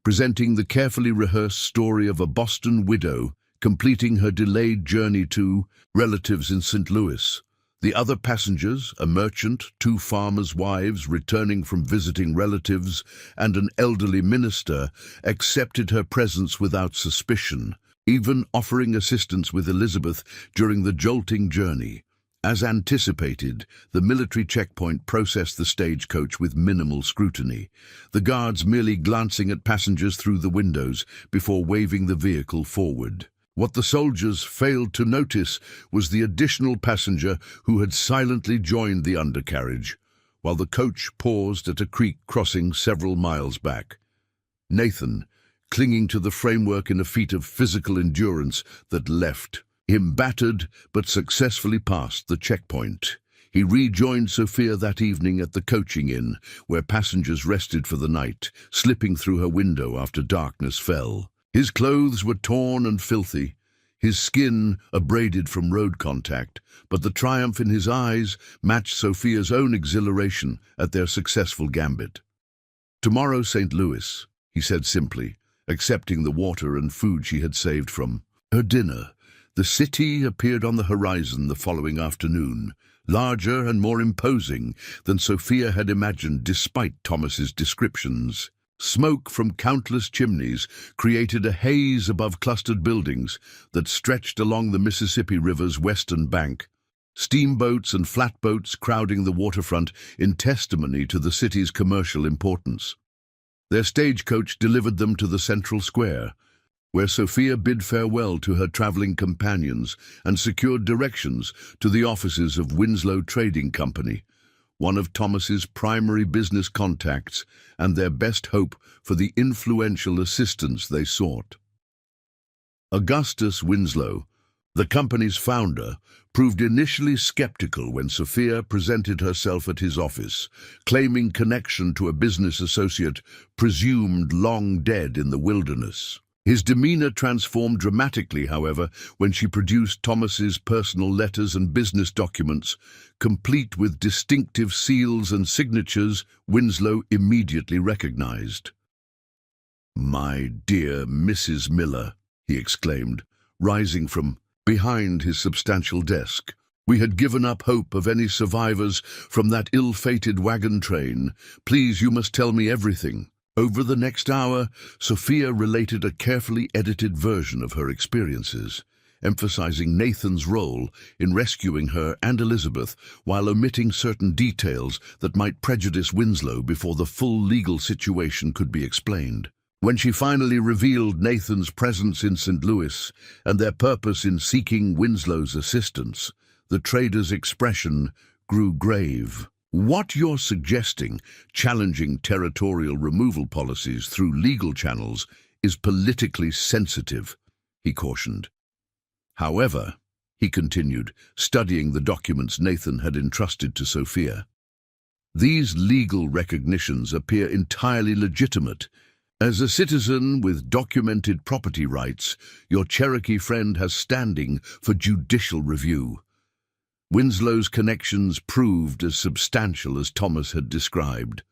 [SPEAKER 1] presenting the carefully rehearsed story of a Boston widow completing her delayed journey to relatives in St. Louis. The other passengers, a merchant, two farmers' wives returning from visiting relatives, and an elderly minister, accepted her presence without suspicion, even offering assistance with Elizabeth during the jolting journey. As anticipated, the military checkpoint processed the stagecoach with minimal scrutiny, the guards merely glancing at passengers through the windows before waving the vehicle forward. What the soldiers failed to notice was the additional passenger who had silently joined the undercarriage, while the coach paused at a creek crossing several miles back. Nathan, clinging to the framework in a feat of physical endurance that left him battered but successfully past the checkpoint. He rejoined Sophia that evening at the coaching inn, where passengers rested for the night, slipping through her window after darkness fell. His clothes were torn and filthy, his skin abraded from road contact, but the triumph in his eyes matched Sophia's own exhilaration at their successful gambit. "Tomorrow, St. Louis," he said simply, accepting the water and food she had saved from her dinner. The city appeared on the horizon the following afternoon, larger and more imposing than Sophia had imagined despite Thomas's descriptions. Smoke from countless chimneys created a haze above clustered buildings that stretched along the Mississippi River's western bank, steamboats and flatboats crowding the waterfront in testimony to the city's commercial importance. Their stagecoach delivered them to the central square, where Sophia bid farewell to her traveling companions and secured directions to the offices of Winslow Trading Company, one of Thomas's primary business contacts and their best hope for the influential assistance they sought. Augustus Winslow, the company's founder, proved initially skeptical when Sophia presented herself at his office, claiming connection to a business associate presumed long dead in the wilderness. His demeanor transformed dramatically, however, when she produced Thomas's personal letters and business documents, complete with distinctive seals and signatures Winslow immediately recognized. "My dear Mrs. Miller," he exclaimed, rising from behind his substantial desk. "We had given up hope of any survivors from that ill-fated wagon train. Please, you must tell me everything." Over the next hour, Sophia related a carefully edited version of her experiences, emphasizing Nathan's role in rescuing her and Elizabeth while omitting certain details that might prejudice Winslow before the full legal situation could be explained. When she finally revealed Nathan's presence in St. Louis and their purpose in seeking Winslow's assistance, the trader's expression grew grave. "What you're suggesting, challenging territorial removal policies through legal channels, is politically sensitive," he cautioned. "However," he continued, studying the documents Nathan had entrusted to Sophia, "these legal recognitions appear entirely legitimate. As a citizen with documented property rights, your Cherokee friend has standing for judicial review." Winslow's connections proved as substantial as Thomas had described.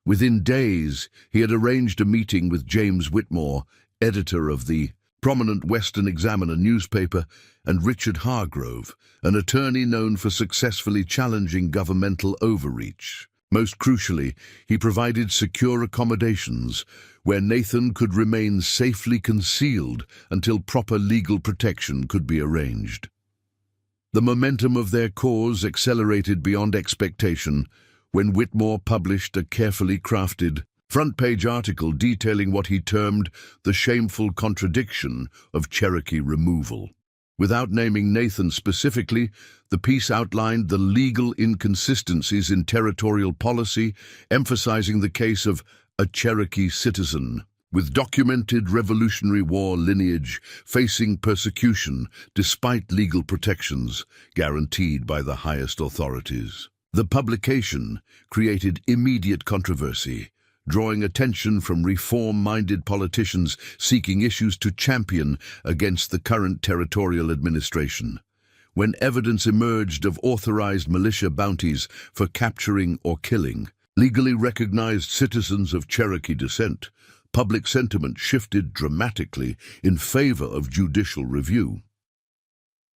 [SPEAKER 1] Within days, he had arranged a meeting with James Whitmore, editor of the prominent Western Examiner newspaper, and Richard Hargrove, an attorney known for successfully challenging governmental overreach. Most crucially, he provided secure accommodations where Nathan could remain safely concealed until proper legal protection could be arranged. The momentum of their cause accelerated beyond expectation when Whitmore published a carefully crafted front-page article detailing what he termed the shameful contradiction of Cherokee removal. Without naming Nathan specifically, the piece outlined the legal inconsistencies in territorial policy, emphasizing the case of a Cherokee citizen with documented Revolutionary War lineage facing persecution despite legal protections guaranteed by the highest authorities. The publication created immediate controversy, drawing attention from reform-minded politicians seeking issues to champion against the current territorial administration. When evidence emerged of authorized militia bounties for capturing or killing legally recognized citizens of Cherokee descent, public sentiment shifted dramatically in favor of judicial review.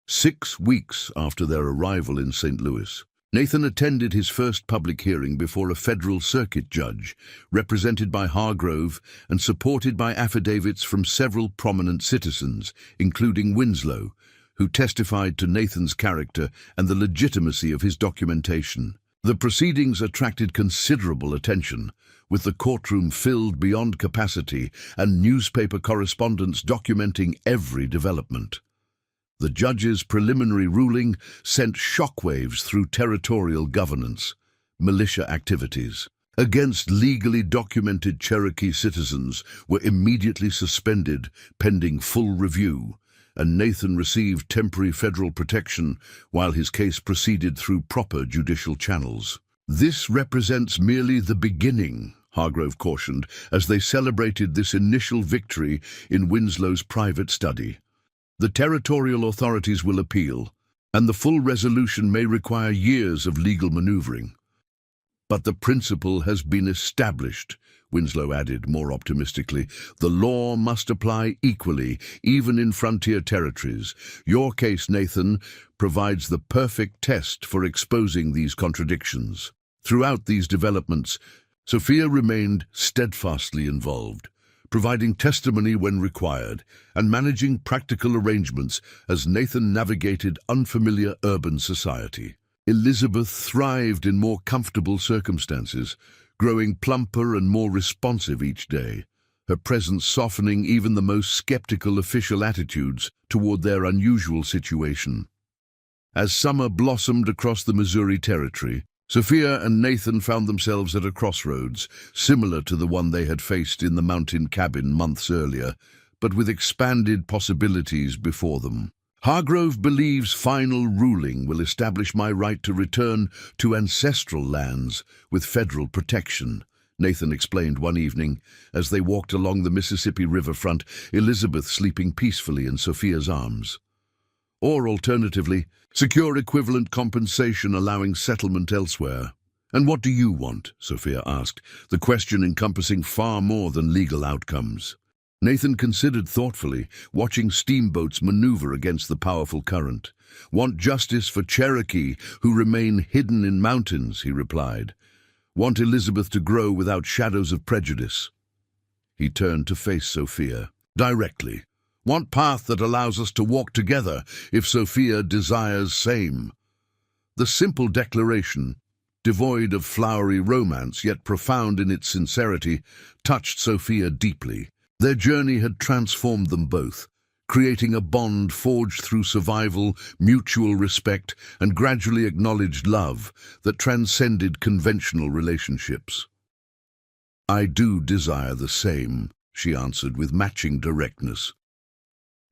[SPEAKER 1] 6 weeks after their arrival in St. Louis, Nathan attended his first public hearing before a federal circuit judge, represented by Hargrove and supported by affidavits from several prominent citizens, including Winslow, who testified to Nathan's character and the legitimacy of his documentation. The proceedings attracted considerable attention, with the courtroom filled beyond capacity and newspaper correspondents documenting every development. The judge's preliminary ruling sent shockwaves through territorial governance, militia activities against legally documented Cherokee citizens were immediately suspended pending full review, and Nathan received temporary federal protection while his case proceeded through proper judicial channels. "This represents merely the beginning," Hargrove cautioned, as they celebrated this initial victory in Winslow's private study. "The territorial authorities will appeal, and the full resolution may require years of legal maneuvering. But the principle has been established," Winslow added more optimistically. "The law must apply equally, even in frontier territories. Your case, Nathan, provides the perfect test for exposing these contradictions." Throughout these developments, Sophia remained steadfastly involved, providing testimony when required and managing practical arrangements as Nathan navigated unfamiliar urban society. Elizabeth thrived in more comfortable circumstances, growing plumper and more responsive each day, her presence softening even the most skeptical official attitudes toward their unusual situation. As summer blossomed across the Missouri Territory, Sophia and Nathan found themselves at a crossroads, similar to the one they had faced in the mountain cabin months earlier, but with expanded possibilities before them. "Hargrove believes final ruling will establish my right to return to ancestral lands with federal protection," Nathan explained one evening as they walked along the Mississippi riverfront, Elizabeth sleeping peacefully in Sophia's arms. "Or alternatively, secure equivalent compensation allowing settlement elsewhere." "And what do you want?" Sophia asked, the question encompassing far more than legal outcomes. Nathan considered thoughtfully, watching steamboats maneuver against the powerful current. "Want justice for Cherokee, who remain hidden in mountains," he replied. "Want Elizabeth to grow without shadows of prejudice." He turned to face Sophia. "Directly. Want path that allows us to walk together if Sophia desires same." The simple declaration devoid of flowery romance yet profound in its sincerity, touched Sophia deeply. Their journey had transformed them both, creating a bond forged through survival, mutual respect, and gradually acknowledged love that transcended conventional relationships. "I do desire the same," she answered with matching directness.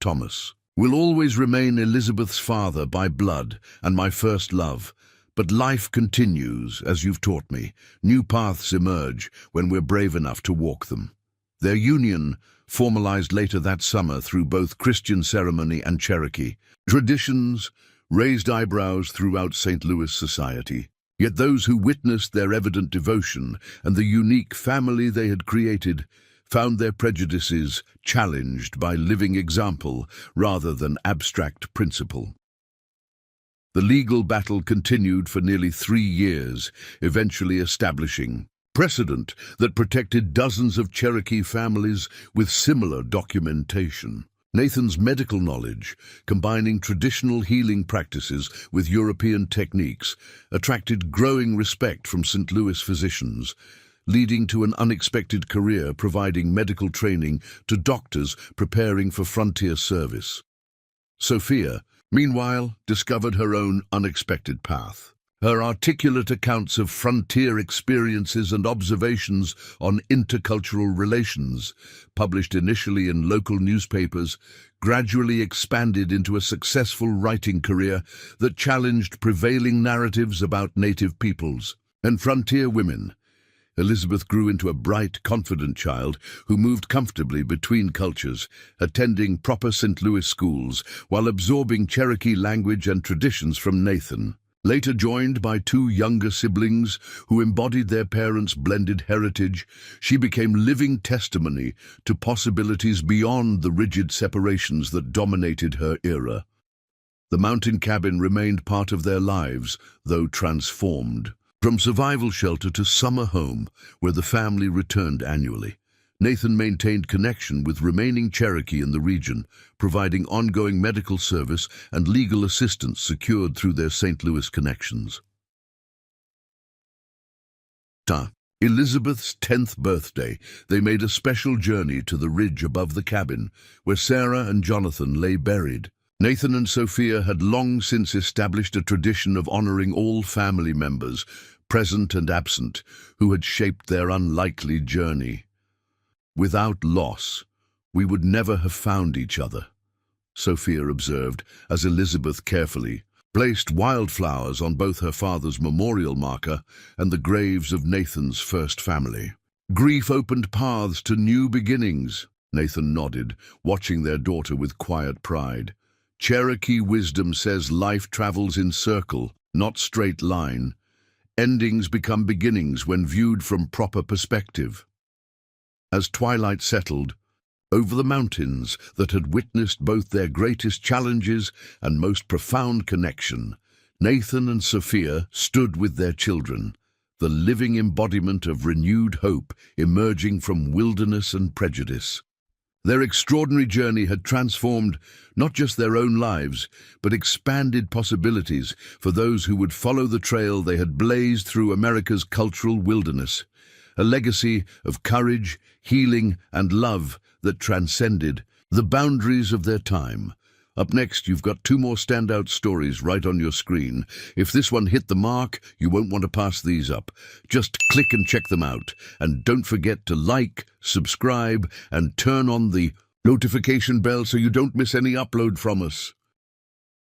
[SPEAKER 1] "Thomas will always remain Elizabeth's father by blood and my first love, but life continues, as you've taught me. New paths emerge when we're brave enough to walk them." Their union formalized later that summer through both Christian ceremony and Cherokee traditions, raised eyebrows throughout St. Louis society. Yet those who witnessed their evident devotion and the unique family they had created found their prejudices challenged by living example rather than abstract principle. The legal battle continued for nearly 3 years, eventually establishing precedent that protected dozens of Cherokee families with similar documentation. Nathan's medical knowledge, combining traditional healing practices with European techniques, attracted growing respect from St. Louis physicians, leading to an unexpected career providing medical training to doctors preparing for frontier service. Sophia, meanwhile, discovered her own unexpected path. Her articulate accounts of frontier experiences and observations on intercultural relations, published initially in local newspapers, gradually expanded into a successful writing career that challenged prevailing narratives about native peoples and frontier women. Elizabeth grew into a bright, confident child who moved comfortably between cultures, attending proper St. Louis schools while absorbing Cherokee language and traditions from Nathan. Later joined by 2 younger siblings who embodied their parents' blended heritage, she became living testimony to possibilities beyond the rigid separations that dominated her era. The mountain cabin remained part of their lives, though transformed. From survival shelter to summer home, where the family returned annually, Nathan maintained connection with remaining Cherokee in the region, providing ongoing medical service and legal assistance secured through their St. Louis connections. Elizabeth's 10th birthday, they made a special journey to the ridge above the cabin, where Sarah and Jonathan lay buried. Nathan and Sophia had long since established a tradition of honoring all family members, present and absent, who had shaped their unlikely journey. "Without loss, we would never have found each other," Sophia observed, as Elizabeth carefully placed wildflowers on both her father's memorial marker and the graves of Nathan's first family. "Grief opened paths to new beginnings," Nathan nodded, watching their daughter with quiet pride. "Cherokee wisdom says life travels in circle, not straight line. Endings become beginnings when viewed from proper perspective." As twilight settled, over the mountains that had witnessed both their greatest challenges and most profound connection, Nathan and Sophia stood with their children, the living embodiment of renewed hope emerging from wilderness and prejudice. Their extraordinary journey had transformed not just their own lives, but expanded possibilities for those who would follow the trail they had blazed through America's cultural wilderness, a legacy of courage, healing, and love that transcended the boundaries of their time. Up next, you've got 2 more standout stories right on your screen. If this one hit the mark, you won't want to pass these up. Just click and check them out. And don't forget to like, subscribe, and turn on the notification bell so you don't miss any upload from us.